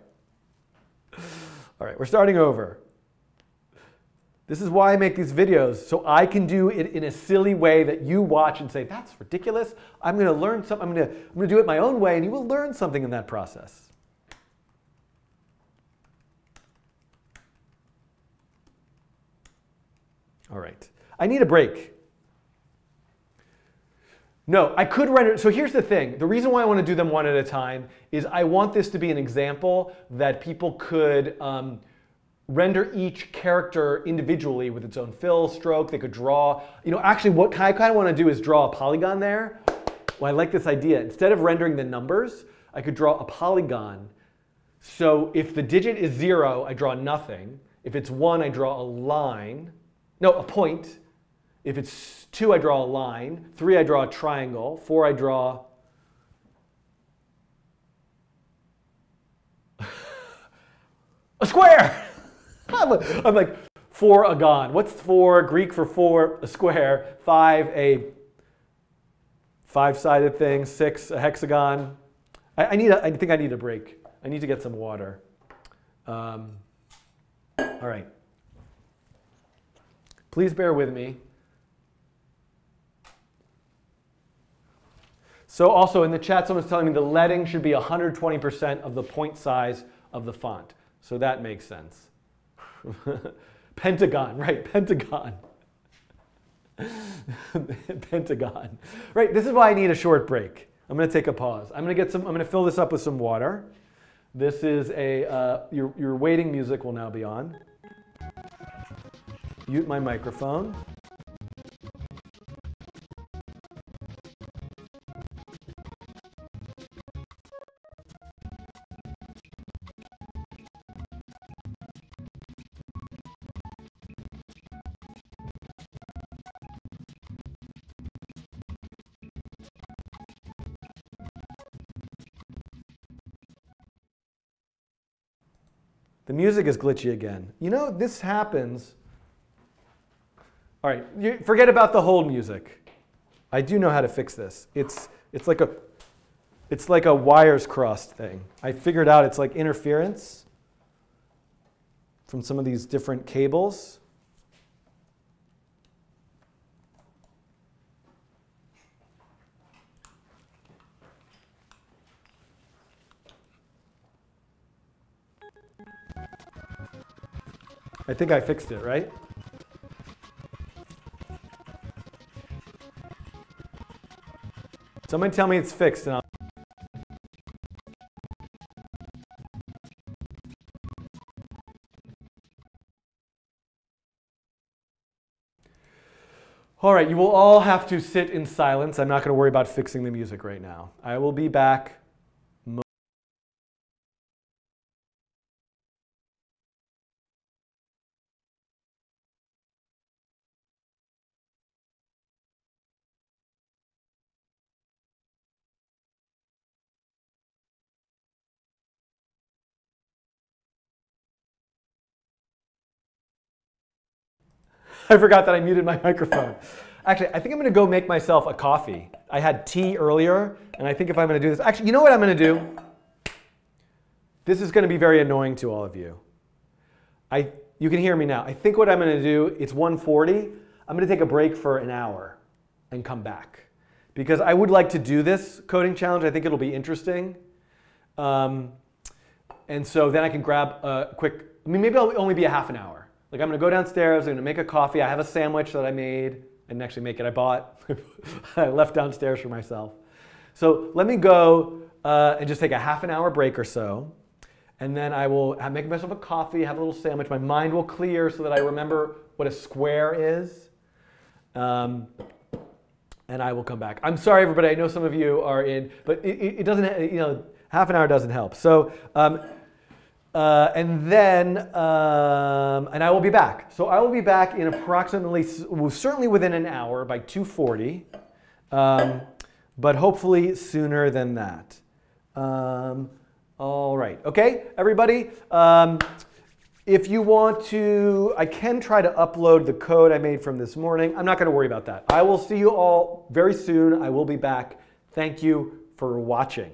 All right, we're starting over. This is why I make these videos, so I can do it in a silly way that you watch and say, that's ridiculous. I'm going to learn something. I'm going to do it my own way, and you will learn something in that process. All right. I need a break. No, I could render. So here's the thing. The reason why I want to do them one at a time is I want this to be an example that people could render each character individually with its own fill, stroke. They could draw. You know, actually, what I kind of want to do is draw a polygon there. Well, I like this idea. Instead of rendering the numbers, I could draw a polygon. So if the digit is 0, I draw nothing. If it's 1, I draw a line. No, a point. If it's 2, I draw a line. 3, I draw a triangle. 4, I draw a square. I'm like, 4, a gon. What's 4? Greek for 4, a square. 5, a 5-sided thing. 6, a hexagon. I think I need a break. I need to get some water. All right. Please bear with me. So also in the chat, someone's telling me the leading should be 120% of the point size of the font. So that makes sense. Pentagon, right, pentagon. Pentagon. Right, this is why I need a short break. I'm going to take a pause. I'm going to fill this up with some water. This is your waiting music will now be on. Mute my microphone. The music is glitchy again. You know, this happens. All right, forget about the hold music. I do know how to fix this. It's like a wires crossed thing. I figured out it's like interference from some of these different cables. I think I fixed it, right? Somebody tell me it's fixed. And all right, you will all have to sit in silence. I'm not going to worry about fixing the music right now. I will be back. I forgot that I muted my microphone. Actually, I think I'm going to go make myself a coffee. I had tea earlier, and I think if I'm going to do this, actually, you know what I'm going to do? This is going to be very annoying to all of you. You can hear me now. I think what I'm going to do, it's 1:40. I'm going to take a break for an hour and come back. Because I would like to do this coding challenge. I think it'll be interesting. And so then I can grab a quick, maybe it'll only be a half an hour. Like I'm going to go downstairs, I'm going to make a coffee. I have a sandwich that I made. I didn't actually make it, I bought. I left downstairs for myself. So let me go and just take a half an hour break or so. And then I will make myself a coffee, have a little sandwich. My mind will clear so that I remember what a square is. And I will come back. I'm sorry, everybody. I know some of you are in, but it doesn't, you know, half an hour doesn't help. So, and I will be back. So I will be back in approximately, certainly within an hour by 2:40, but hopefully sooner than that. All right, okay, everybody. If you want to, I can try to upload the code I made from this morning. I'm not going to worry about that. I will see you all very soon. I will be back. Thank you for watching.